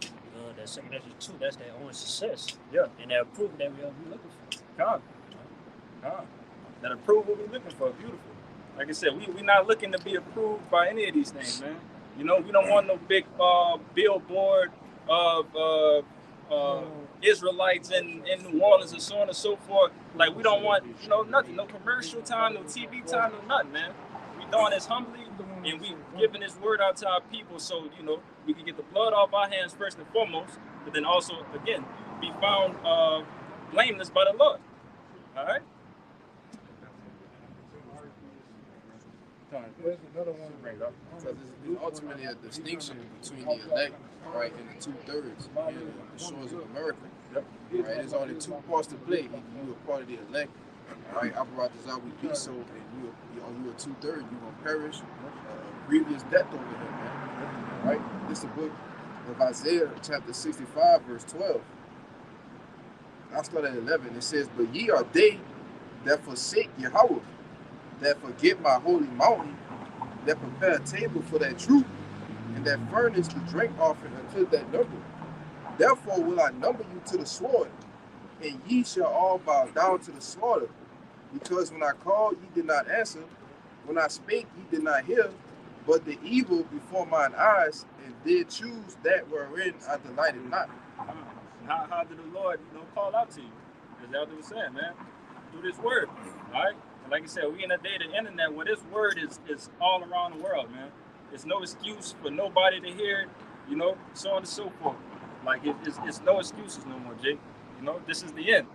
that second Esdras 2. That's their only success. Yeah. And that approval that we'll be looking for. God. That approval we're looking for. Beautiful. Like I said, we not looking to be approved by any of these things, man. We don't want no big billboard of Israelites in New Orleans and so on and so forth. Like, we don't want, nothing. No commercial time, no TV time, no nothing, man. We doing this humbly, and we giving this word out to our people so, we can get the blood off our hands first and foremost, but then also, again, be found blameless by the Lord. All right? There's another one to bring up. So there's ultimately a distinction between the elect, right, and the 2/3 in the shores of America. Right, there's only two parts to play. If you are part of the elect, right, Aparat Zawi Piso, and you are 2/3, you're gonna perish grievous death over here, man. Right? This is the book of Isaiah, chapter 65, verse 12. I start at 11. It says, "But ye are they that forsake Yahweh, that forget my holy mountain, that prepare a table for that truth, and that furnish the drink offering unto that number. Therefore will I number you to the sword, and ye shall all bow down to the slaughter. Because when I called, ye did not answer. When I spake, ye did not hear. But the evil before mine eyes, and did choose that wherein I delighted not." How did the Lord, call out to you? As the elder was saying, man, through this word, all right? And like I said, we in a day of the internet where this word is all around the world, man. There's no excuse for nobody to hear it, so on and so forth. Like, it's no excuses no more, Jake. This is the end.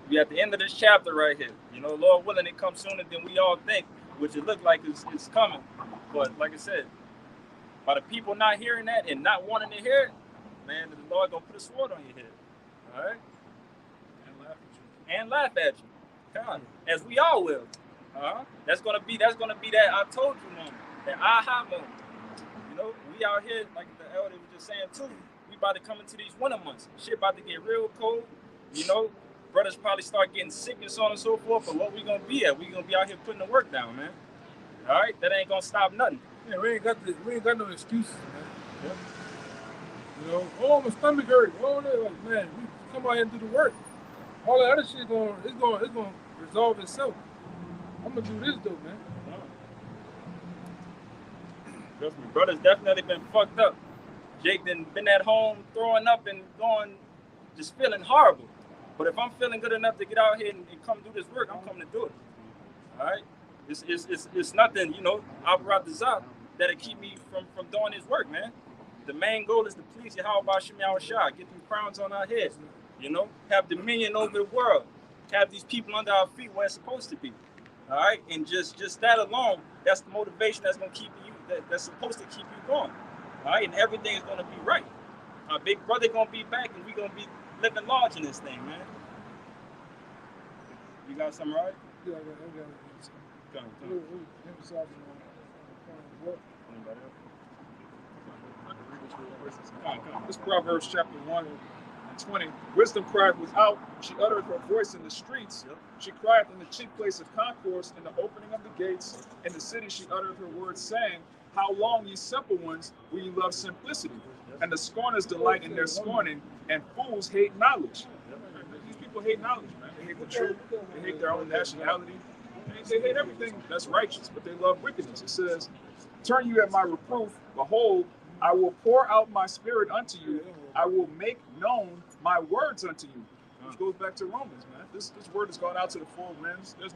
We at the end of this chapter right here. Lord willing, it comes sooner than we all think, which it looked like it's coming. But like I said, by the people not hearing that and not wanting to hear it, man, the Lord gonna put a sword on your head. All right? and laugh at you. Come, as we all will. That's gonna be that I told you moment, that aha moment. You know, we out here, like the elder was just saying too, we about to come into these winter months. Shit about to get real cold. You know, brothers probably start getting sick and so on and so forth, but what we gonna be at? We gonna be out here putting the work down, man. All right, that ain't gonna stop nothing. Yeah, we ain't got no excuses, man. Yeah. You know, oh, my stomach hurt. Oh, they're like, man, we come out here and do the work. All that other shit it's gonna resolve itself. I'm gonna do this though, man. Trust me, brother's definitely been fucked up. Jake been at home throwing up and going, just feeling horrible. But if I'm feeling good enough to get out here and come do this work, I'm coming to do it. All right. It's nothing, you know, Abarat that'll keep me from doing this work, man. The main goal is to please Yahweh Bashim Yahushua, get them crowns on our heads, you know, have dominion over the world, have these people under our feet where it's supposed to be. All right, and just that alone, that's the motivation that's gonna keep you, that's supposed to keep you going. All right, and everything is gonna be right. Our big brother gonna be back, and we gonna be living large in this thing, man. You got something right? Yeah, I got it. This Proverbs chapter 1 and 20. Wisdom cried without, she uttered her voice in the streets. She cried in the chief place of concourse, in the opening of the gates. In the city she uttered her words, saying, how long, ye simple ones, will ye love simplicity? And the scorners delight in their scorning, and fools hate knowledge. These people hate knowledge, man. They hate the truth. They hate their own nationality. They hate everything that's righteous, but they love wickedness. It says, turn you at my reproof. Behold, I will pour out my spirit unto you. I will make known my words unto you. Which goes back to Romans, man. This word has gone out to the four winds. There's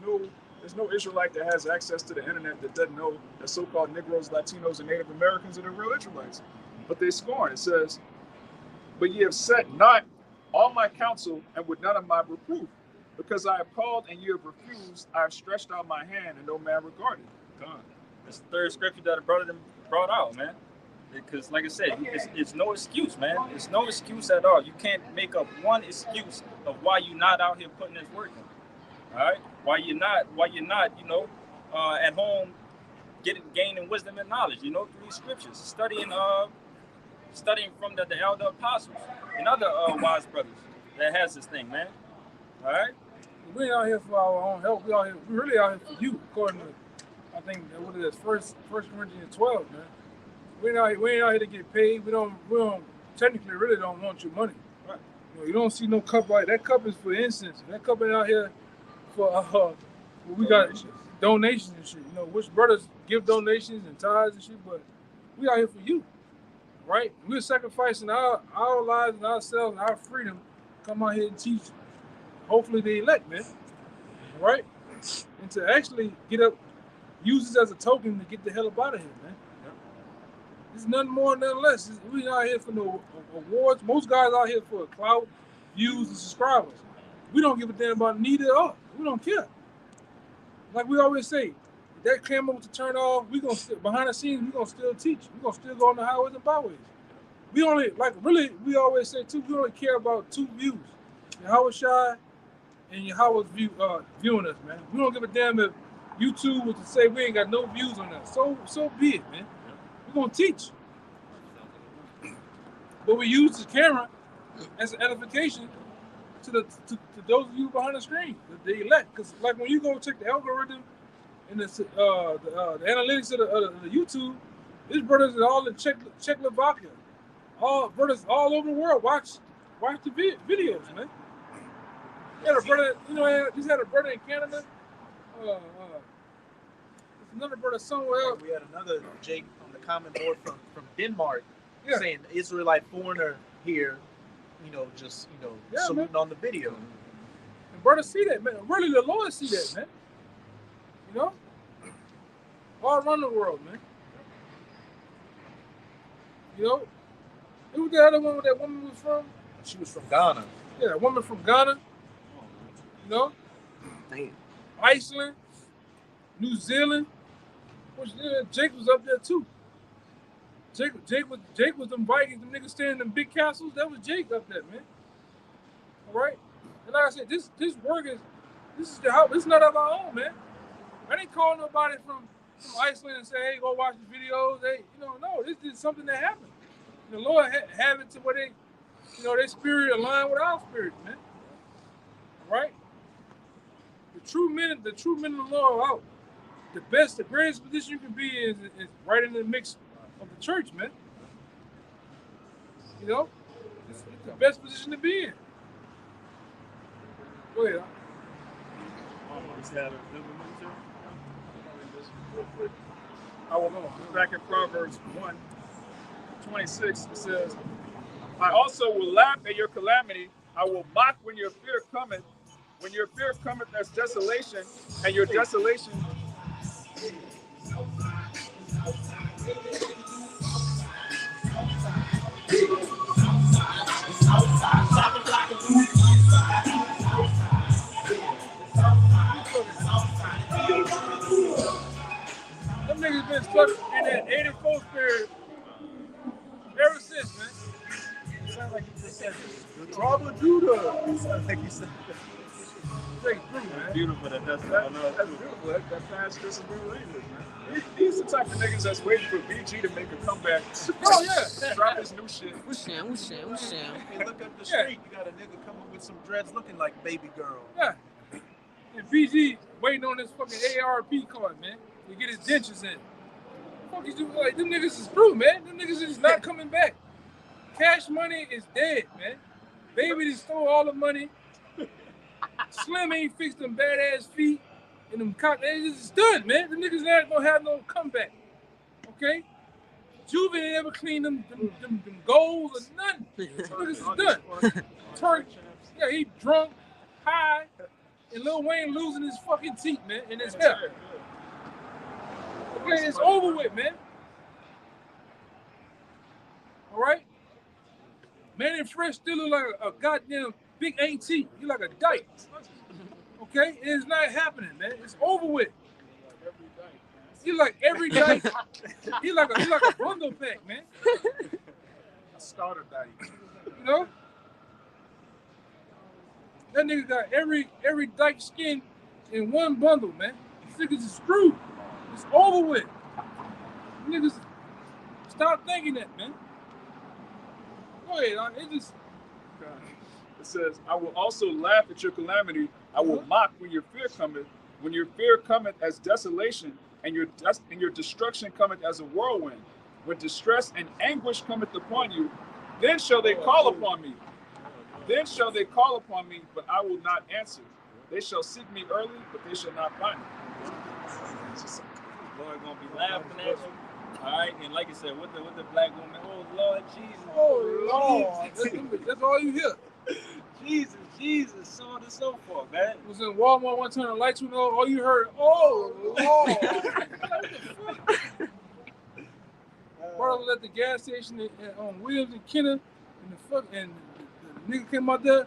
no Israelite that has access to the internet that doesn't know that so-called Negroes, Latinos, and Native Americans are the real Israelites. But they scorn. It says, but ye have set not all my counsel and with none of my reproof. Because I have called and you have refused, I have stretched out my hand and no man regarded. God. That's the third scripture that a brother brought out, man. Because, like I said, it's no excuse, man. It's no excuse at all. You can't make up one excuse of why you're not out here putting this work in. All right? Why you're not, you know, at home gaining wisdom and knowledge, you know, through these scriptures, studying from the elder apostles and other wise brothers that has this thing, man. All right? We ain't out here for our own help. We really out here for you, according to, I think, what it is, First Corinthians 12, man. We ain't out here to get paid. We don't technically really don't want your money. Right. You don't see no cup like that. Cup is for incense. That cup ain't out here for we got donations and shit. You know, which brothers give donations and tithes and shit, but we out here for you, right? We're sacrificing our lives and ourselves and our freedom to come out here and teach. Hopefully the elect, man. All right? And to actually get up, use this as a token to get the hell up out of here, man. It's nothing more, nothing less. We not here for no awards. Most guys out here for clout, views, and subscribers. We don't give a damn about neither at all. We don't care. Like we always say, if that camera was to turn off, we gonna still, behind the scenes, we gonna still teach. We gonna still go on the highways and byways. We only, like really, we always say too, we only care about two views. Yahushua and Yahweh's viewing us, man. We don't give a damn if YouTube was to say we ain't got no views on that. So be it, man. We're gonna teach. But we use the camera as an edification to those of you behind the screen, the elect. Because like when you go check the algorithm and the analytics of the YouTube, these brothers are all in Czechoslovakia. All brothers all over the world watch the videos, man. Had a brother, you know, just had a brother in Canada. Another brother somewhere else. We had another Jake on the comment board from Denmark, saying Israelite foreigner here, saluting on the video. And brothers see that, man. Really, the Lord see that, man. You know, all around the world, man. You know, who the other one that woman was from? She was from Ghana. Yeah, a woman from Ghana. You know, damn. Iceland, New Zealand. Jake was up there too. Jake was them Vikings, them niggas staying in them big castles. That was Jake up there, man. All right. And like I said, this work is not of our own, man. I didn't call nobody from Iceland and say, hey, go watch the videos. Hey, no, this is something that happened. The Lord have it to where they, their spirit align with our spirit, man. All right? The true men of the Lord are out. The greatest position you can be is right in the mix of the church, man. It's the best position to be in. Go ahead. I will go back in Proverbs 1:26. It says, I also will laugh at your calamity. I will mock when your fear cometh. When your fear cometh as desolation, and your desolation. Them niggas been stuck in that 84 spirit ever since, man. It sounds like you just said the tribe of Judah. It sounds like you said that. Beautiful. That's beautiful. That fast disagree with English, man. These are the type of niggas that's waiting for BG to make a comeback. Oh, yeah. Drop his new shit. What's Hey, look up the street. You got a nigga coming with some dreads looking like baby girl. Yeah. And BG waiting on this fucking ARP card, man, to get his dentures in. Fuck is you like? Them niggas is through, man. Them niggas is not coming back. Cash Money is dead, man. Baby just stole all the money. Slim ain't fixed them badass feet and them cock. It's done, man. The niggas not gonna have no comeback. Okay? Juven ain't ever cleaned them goals or nothing. Niggas is done. Turk, yeah, he drunk, high, and Lil Wayne losing his fucking teeth, man, and his hair. Okay, it's over with, man. All right? Man and Fresh still look like a goddamn big auntie. He like a dyke. Okay? It's not happening, man. It's over with. He like every dyke. He like a bundle pack, man. A starter dyke. You know? That nigga got every dyke skin in one bundle, man. These niggas is screwed. It's over with. Niggas, stop thinking that, man. Go ahead, it just. It says, I will also laugh at your calamity. I will mock when your fear cometh. When your fear cometh as desolation, and your destruction cometh as a whirlwind. When distress and anguish cometh upon you, then shall they call upon me. Then shall they call upon me, but I will not answer. They shall seek me early, but they shall not find me. Lord gonna be laughing at you. All right, and like I said, with the black woman, oh Lord Jesus, oh Lord, that's all you hear. Jesus, so on and so forth, man. Was in Walmart one time, the lights went on, all you heard, oh Lord. Brother was at the gas station on Williams and Kenner, and the nigga came out there,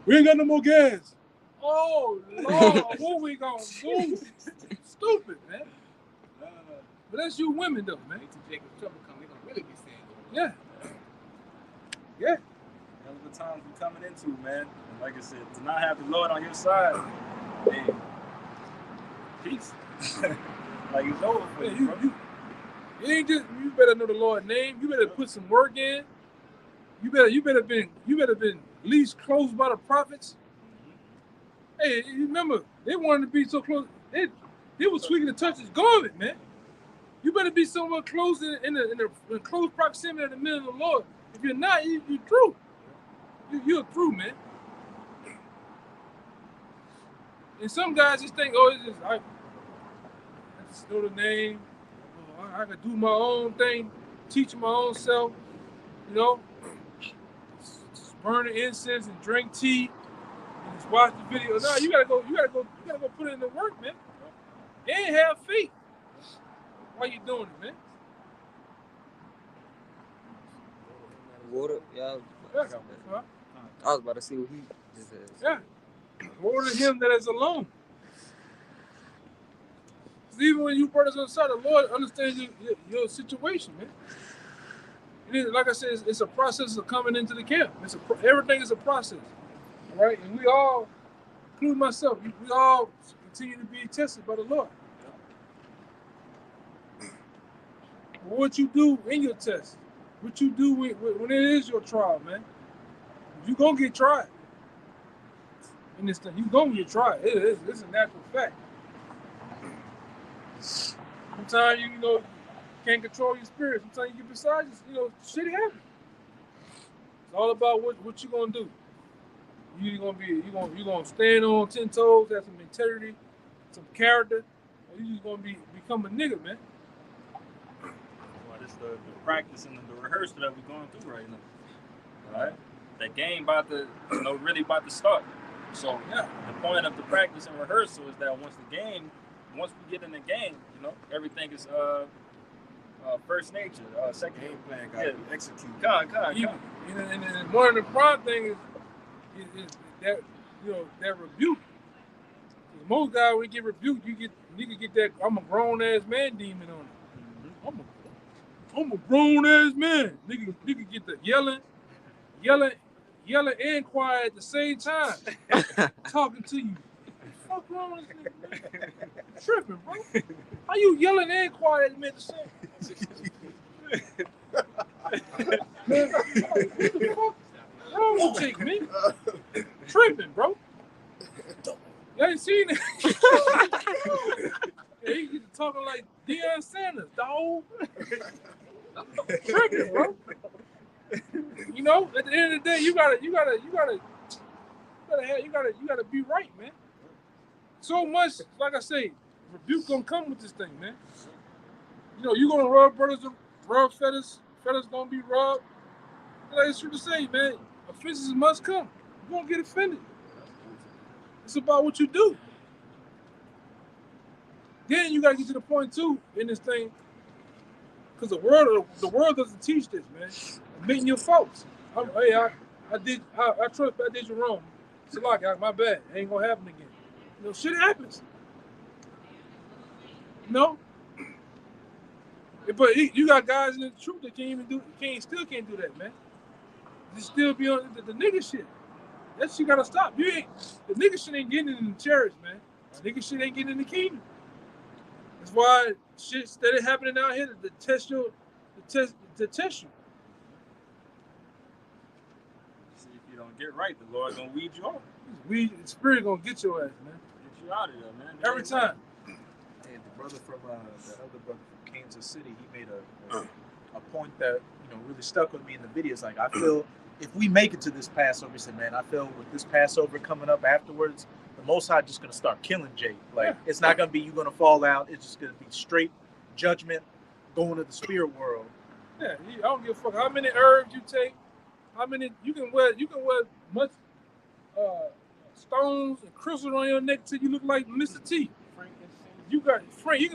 we ain't got no more gas. Oh Lord, what we gonna do? Stupid, man. But that's you women, though, man. Wait till Jacob's trouble come, we gonna really be saying it. Yeah. Yeah. Hell of the times we're coming into, man. And like I said, to not have the Lord on your side, man, peace. Like it's over for you, bro. You ain't just. You better know the Lord's name. You better put some work in. You better been at least close by the prophets. Hey, you remember they wanted to be so close. They was tweaking to touch his garment, man. You better be somewhere close in close proximity of the middle of the Lord. If you're not, you're through. You're through, man. And some guys just think, oh, it's just I just know the name. I can do my own thing, teach my own self. You know, just burn the incense and drink tea and just watch the video. No, you gotta go put in the work, man. And have faith. Why you doing it, man? Water, yeah. I was about to see what he just said. Yeah. Water to him that is alone. Even when you brothers on the side, the Lord understands your situation, man. And like I said, it's a process of coming into the camp. Everything is a process. All right, and we all, including myself, we all continue to be tested by the Lord. What you do in your test, what you do when it is your trial, man. You're going to get tried. In this thing, you're going to get tried. It's a natural fact. Sometimes you can't control your spirit. Sometimes you get beside you, shit happens. It's all about what you're going to do. You're gonna stand on 10 toes, have some integrity, some character, or you just gonna become a nigga, man. Well, it's the practice and the rehearsal that we're going through right now. All right, that game really about to start. So yeah, the point of the practice and rehearsal is that once we get in the game, everything is first nature, second game plan got to be executed. And one of the prime things is that that rebuke. Most guys, when you get rebuked, you get that I'm a grown ass man demon on it. I'm a grown ass man. Nigga get the yelling and quiet at the same time. Talking to you. Fuck wrong with this nigga, man? Tripping, bro. How you yelling and quiet at the same time? Man, what the fuck? Wrong with Jake, man? Tripping, bro. You ain't seen it. Yeah, he get to talking like Deion Sanders, dog. Tripping, bro. At the end of the day, you gotta be right, man. So much, like I say, rebuke gonna come with this thing, man. You gonna rub brothers, rub feathers gonna be rubbed. Like it's true to say, man, offenses must come. You're gonna get offended. It's about what you do. Then you gotta get to the point too in this thing, because the world doesn't teach this, man. Admitting your faults. I did you wrong. It's like my bad. It ain't gonna happen again. Shit happens. But you got guys in the truth that can't do that, man. You still be on the nigga shit. That shit gotta stop. The nigga shit ain't getting in the church, man. The nigga shit ain't getting in the kingdom. That's why shit started happening out here to test you. See if you don't get right, the Lord gonna weed you off. The spirit gonna get your ass, man. Get you out of there, man. Every time. And the brother from the other brother from Kansas City, he made a point that really stuck with me in the videos. Like, I feel if we make it to this Passover, he said, man, I feel with this Passover coming up afterwards, the Most High just gonna start killing Jake. Like, it's not gonna be you gonna fall out. It's just gonna be straight judgment, going to the spirit world. Yeah, I don't give a fuck how many herbs you take, how many you can wear much stones and crystals on your neck till you look like Mr. T. You can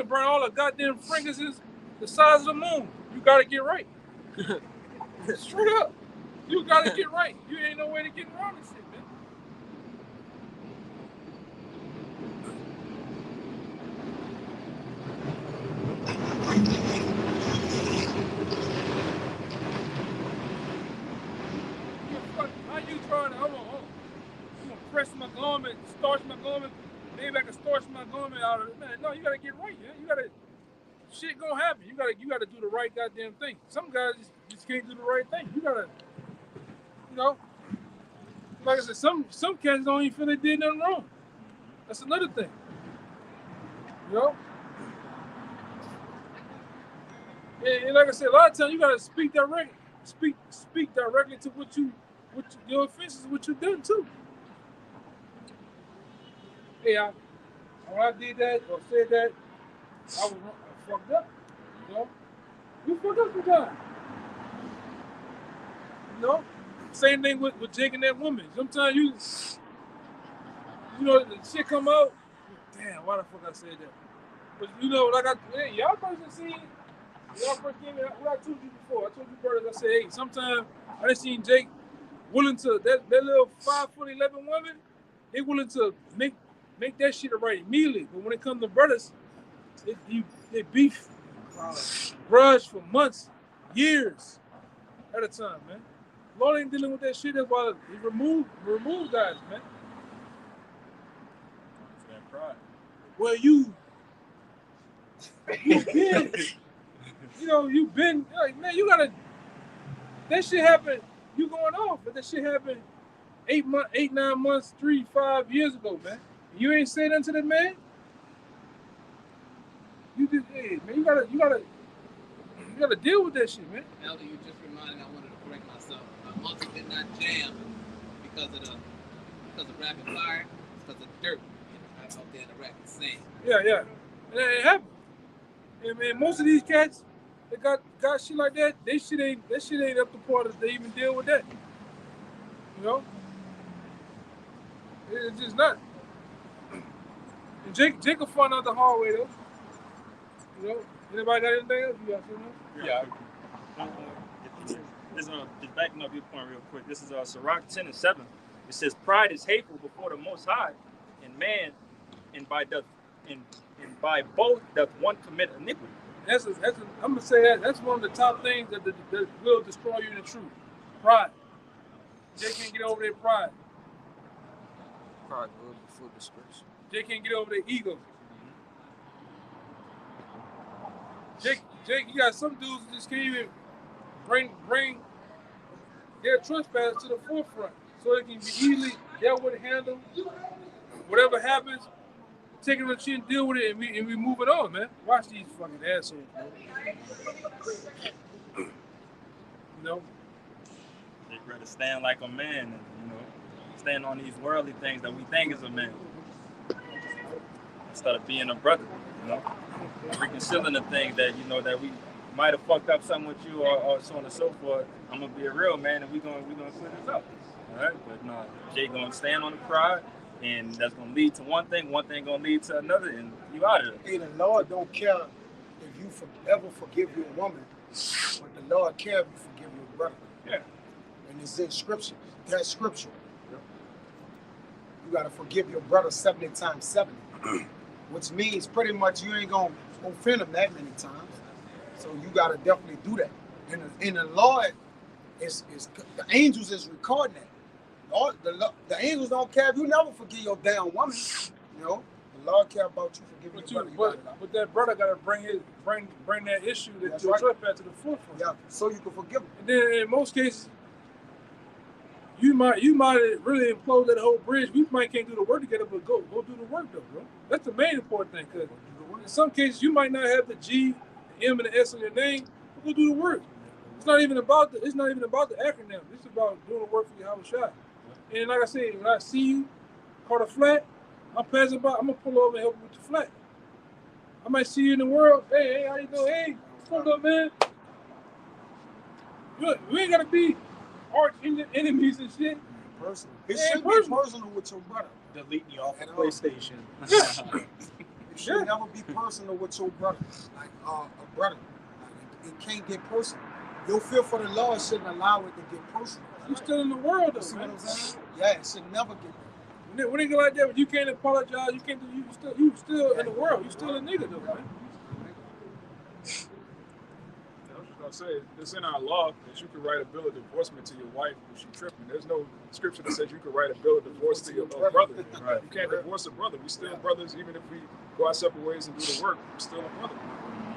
burn all the goddamn frankincense the size of the moon. You gotta get right. Straight up. You gotta get right. You ain't no way to get around this shit, man. How you trying to, I'm gonna press my garment, starch my garment, maybe I can starch my garment out of it. Man, no, you gotta get right, man. Shit gonna happen. You gotta do the right goddamn thing. Some guys just can't do the right thing. You gotta, like I said, some cats don't even feel they did nothing wrong. That's another thing. And like I said, a lot of times you gotta speak directly to what your offenses, what you done too. Hey, when I did that or said that, I fucked up. You fucked up sometimes. Same thing with Jake and that woman. Sometimes the shit come out. Damn, why the fuck I said that? But y'all person seen. Y'all first came in, what I told you before. I told you brothers, I said, hey, sometimes I done seen Jake willing to, that little 5'11" woman, they willing to make that shit right immediately. But when it comes to brothers, they beef, grudge for months, years at a time, man. Lord ain't dealing with that shit. That's why he remove guys, man. It's that pride. Well, you've been, you've been, like, man, you gotta, that shit happened, you going off, but that shit happened 9 months, 3-5 years ago, man. You ain't saying nothing to that man? You just, hey, man, you gotta deal with that shit, man. Elder, you just reminded me, I wanted to correct myself. My altar did not jam because of rapid fire, it's because of dirt out there in the rapid sand. Yeah. And it happened. And man, most of these cats that got shit like that, that shit ain't up to par that they even deal with that. You know? It's just not. And Jake will find out the hard way though. You know? Anybody got anything else you got to know? Yeah. This just backing up your point real quick. This is Sirach 10:7. It says, "Pride is hateful before the Most High, and man, and by both doth one commit iniquity." I'm gonna say that's one of the top things that will destroy you in the truth. Pride. Jay can't get over their pride. Pride goes before disgrace. Jay can't get over their ego. Jake, you got some dudes that just can't even bring their trespass to the forefront, so it can be easily dealt with, handled. Whatever happens, take it on the chin, deal with it, and we move it on, man. Watch these fucking assholes, man. You know? They'd rather stand like a man and, stand on these worldly things that we think is a man. Instead of being a brother, reconciling the things that, that we might have fucked up something with you or so on and so forth. I'm gonna be a real man and we're gonna clear this up. All right? But no, Jay gonna stand on the pride, and that's gonna lead to one thing gonna lead to another, and you out of it. Hey, the Lord don't care if you ever forgive your woman, but the Lord cares if you forgive your brother. Yeah. And it's in scripture. That's scripture. You gotta forgive your brother 70 times 70. Which means pretty much you ain't gonna offend him that many times. So you gotta definitely do that. And the Lord is the angels is recording that. The angels don't care if you never forgive your damn woman. The Lord care about you forgiving your brother. But that brother gotta bring that issue that you trespass to the forefront. Yeah, so you can forgive him. And then in most cases, you might really implode that whole bridge. We might can't do the work together, but go do the work though, bro. That's the main important thing. Because in some cases, you might not have the G, the M, and the S in your name. But go do the work. It's not even about the acronym. It's about doing the work for your house shot. And like I said, when I see you caught a flat, I'm passing by. I'm gonna pull over and help you with the flat. I might see you in the world. Hey, how you doing? Hey, what's up, man? Good. We ain't gotta be arch enemies and shit. Personal. It should be personal with your brother. Deleting you off the PlayStation. It should never be personal with your brother. Like a brother. Like, it can't get personal. Your fear for the Lord shouldn't allow it to get personal. You still in the world though, See man. what I'm saying? Yeah, it should never get. When they go like that, when you can't apologize, you can't do. You still in the world. You still a nigga though, man. I was gonna say, it's in our law that you can write a bill of divorcement to your wife if she's tripping. There's no scripture that says you can write a bill of divorce to your brother. Right. You can't divorce a brother. We still brothers, even if we go our separate ways and do the work. We're still a brother.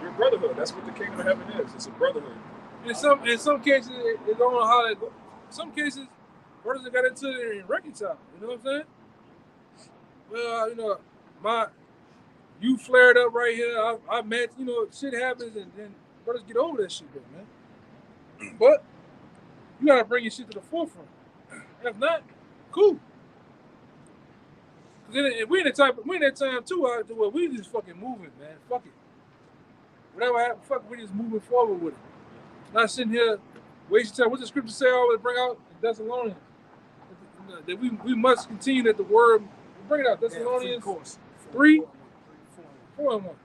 We're a brotherhood. That's what the kingdom of heaven is. It's a brotherhood. In some cases, it don't know how to go. In some cases, brothers have got into it and reconciled. You know what I'm saying? Well, you flared up right here. I met, shit happens, and then brothers get over that shit, though, man. But you gotta bring your shit to the forefront. If not, cool. Cause we in that time too, where we just fucking moving, man. Fuck it. Whatever happens, fuck it, we just moving forward with it. Not sitting here wasting time. What the scripture say? I always bring out Thessalonians. That we must continue that the word. Bring it out, Thessalonians 3, 4 and 1.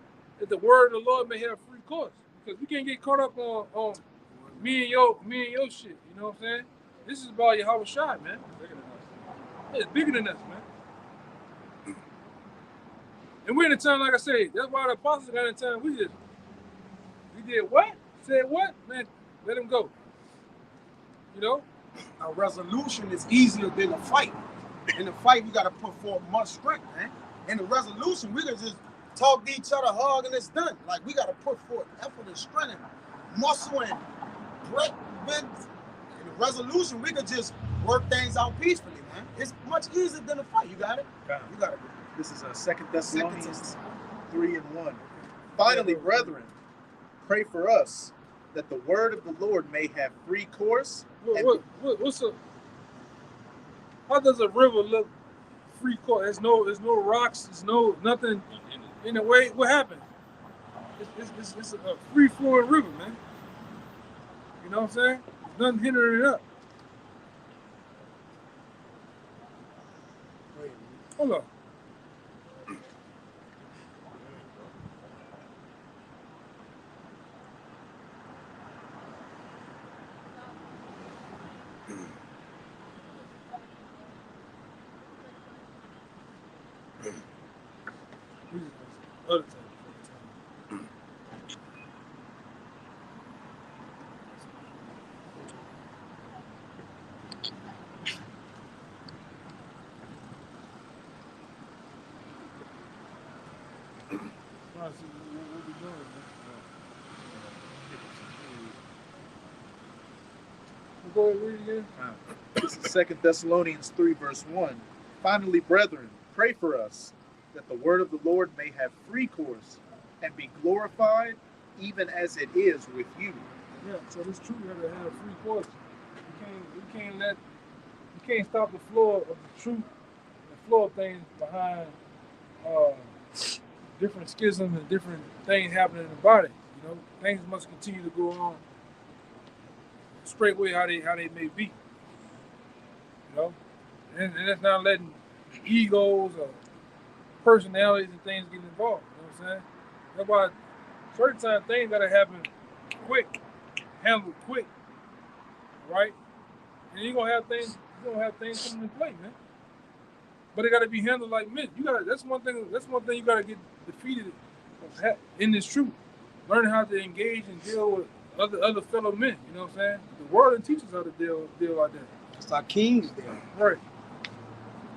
That the word of the Lord may have free course. Because we can't get caught up on me and your shit. You know what I'm saying? This is about Yahweh Shai, man. It's bigger than us, man. And we're in a time, like I said, that's why the apostles got in time. We did what? Said what? Man, let him go. a resolution is easier than a fight. In a fight, we got to put forth much strength, man. In a resolution, we can just talk to each other, hug, and it's done. Like, we got to put forth effort and strength and muscle and break. In a resolution, we could just work things out peacefully, man. It's much easier than a fight. You got it? You got it. This is 2 Thessalonians 3:1. Finally, brethren, pray for us that the word of the Lord may have free course. What's up? How does a river look free course? There's no rocks. There's no nothing in the way. What happened? It's a free flowing river, man. You know what I'm saying? There's nothing hindering it up. Hold on. Other time. What we doing, man? Go ahead, read it again. This is 2 Thessalonians 3:1. Finally, brethren, pray for us that the word of the Lord may have free course and be glorified, even as it is with you. Yeah, so it's true. You have to have a free course. You can't stop the flow of the truth, the flow of things behind different schisms and different things happening in the body. You know, things must continue to go on straight way how they may be. You know, and that's not letting egos or personalities and things get involved. You know what I'm saying? That's why certain time things gotta happen quick, handled quick, right? And you're gonna have things coming in play, man. But it gotta be handled like men. That's one thing you gotta get defeated in this truth. Learning how to engage and deal with other fellow men. You know what I'm saying? The world teaches how to deal like that. It's our kings there. Right.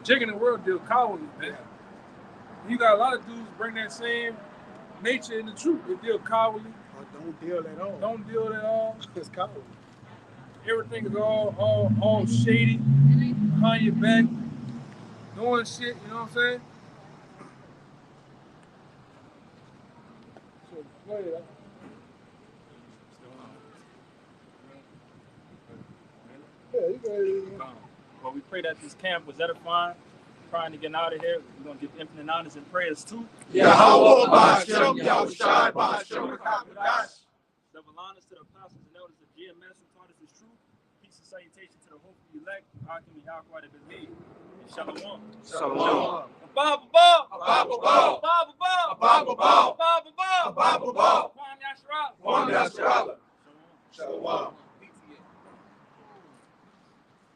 Jake in the world deal cowardly, man. You got a lot of dudes bring that same nature in the truth. They deal cowardly. Or don't deal at all. Don't deal at all. It's cowardly. Everything is all shady, behind your back, doing shit, you know what I'm saying? So, go ahead. Yeah, you go ahead. Well, we pray that this camp was edifying. Trying to get out of here. We're going to give infinite honors and prayers too. Yahweh Ba'ashem, Yahushai Ba'ashem, Hakadash. Double honors to the apostles and elders of GMS who taught us this truth. Peace and salutation to the hopeful elect, Hakim and Yahweh to believe. And Shalom. Shalom. Abba, Abba. Abba, Abba. Abba, Abba. Abba, Abba. Abba, Abba. Abba, Abba. Kwam Yasharala. Kwam Yasharala. Shalom.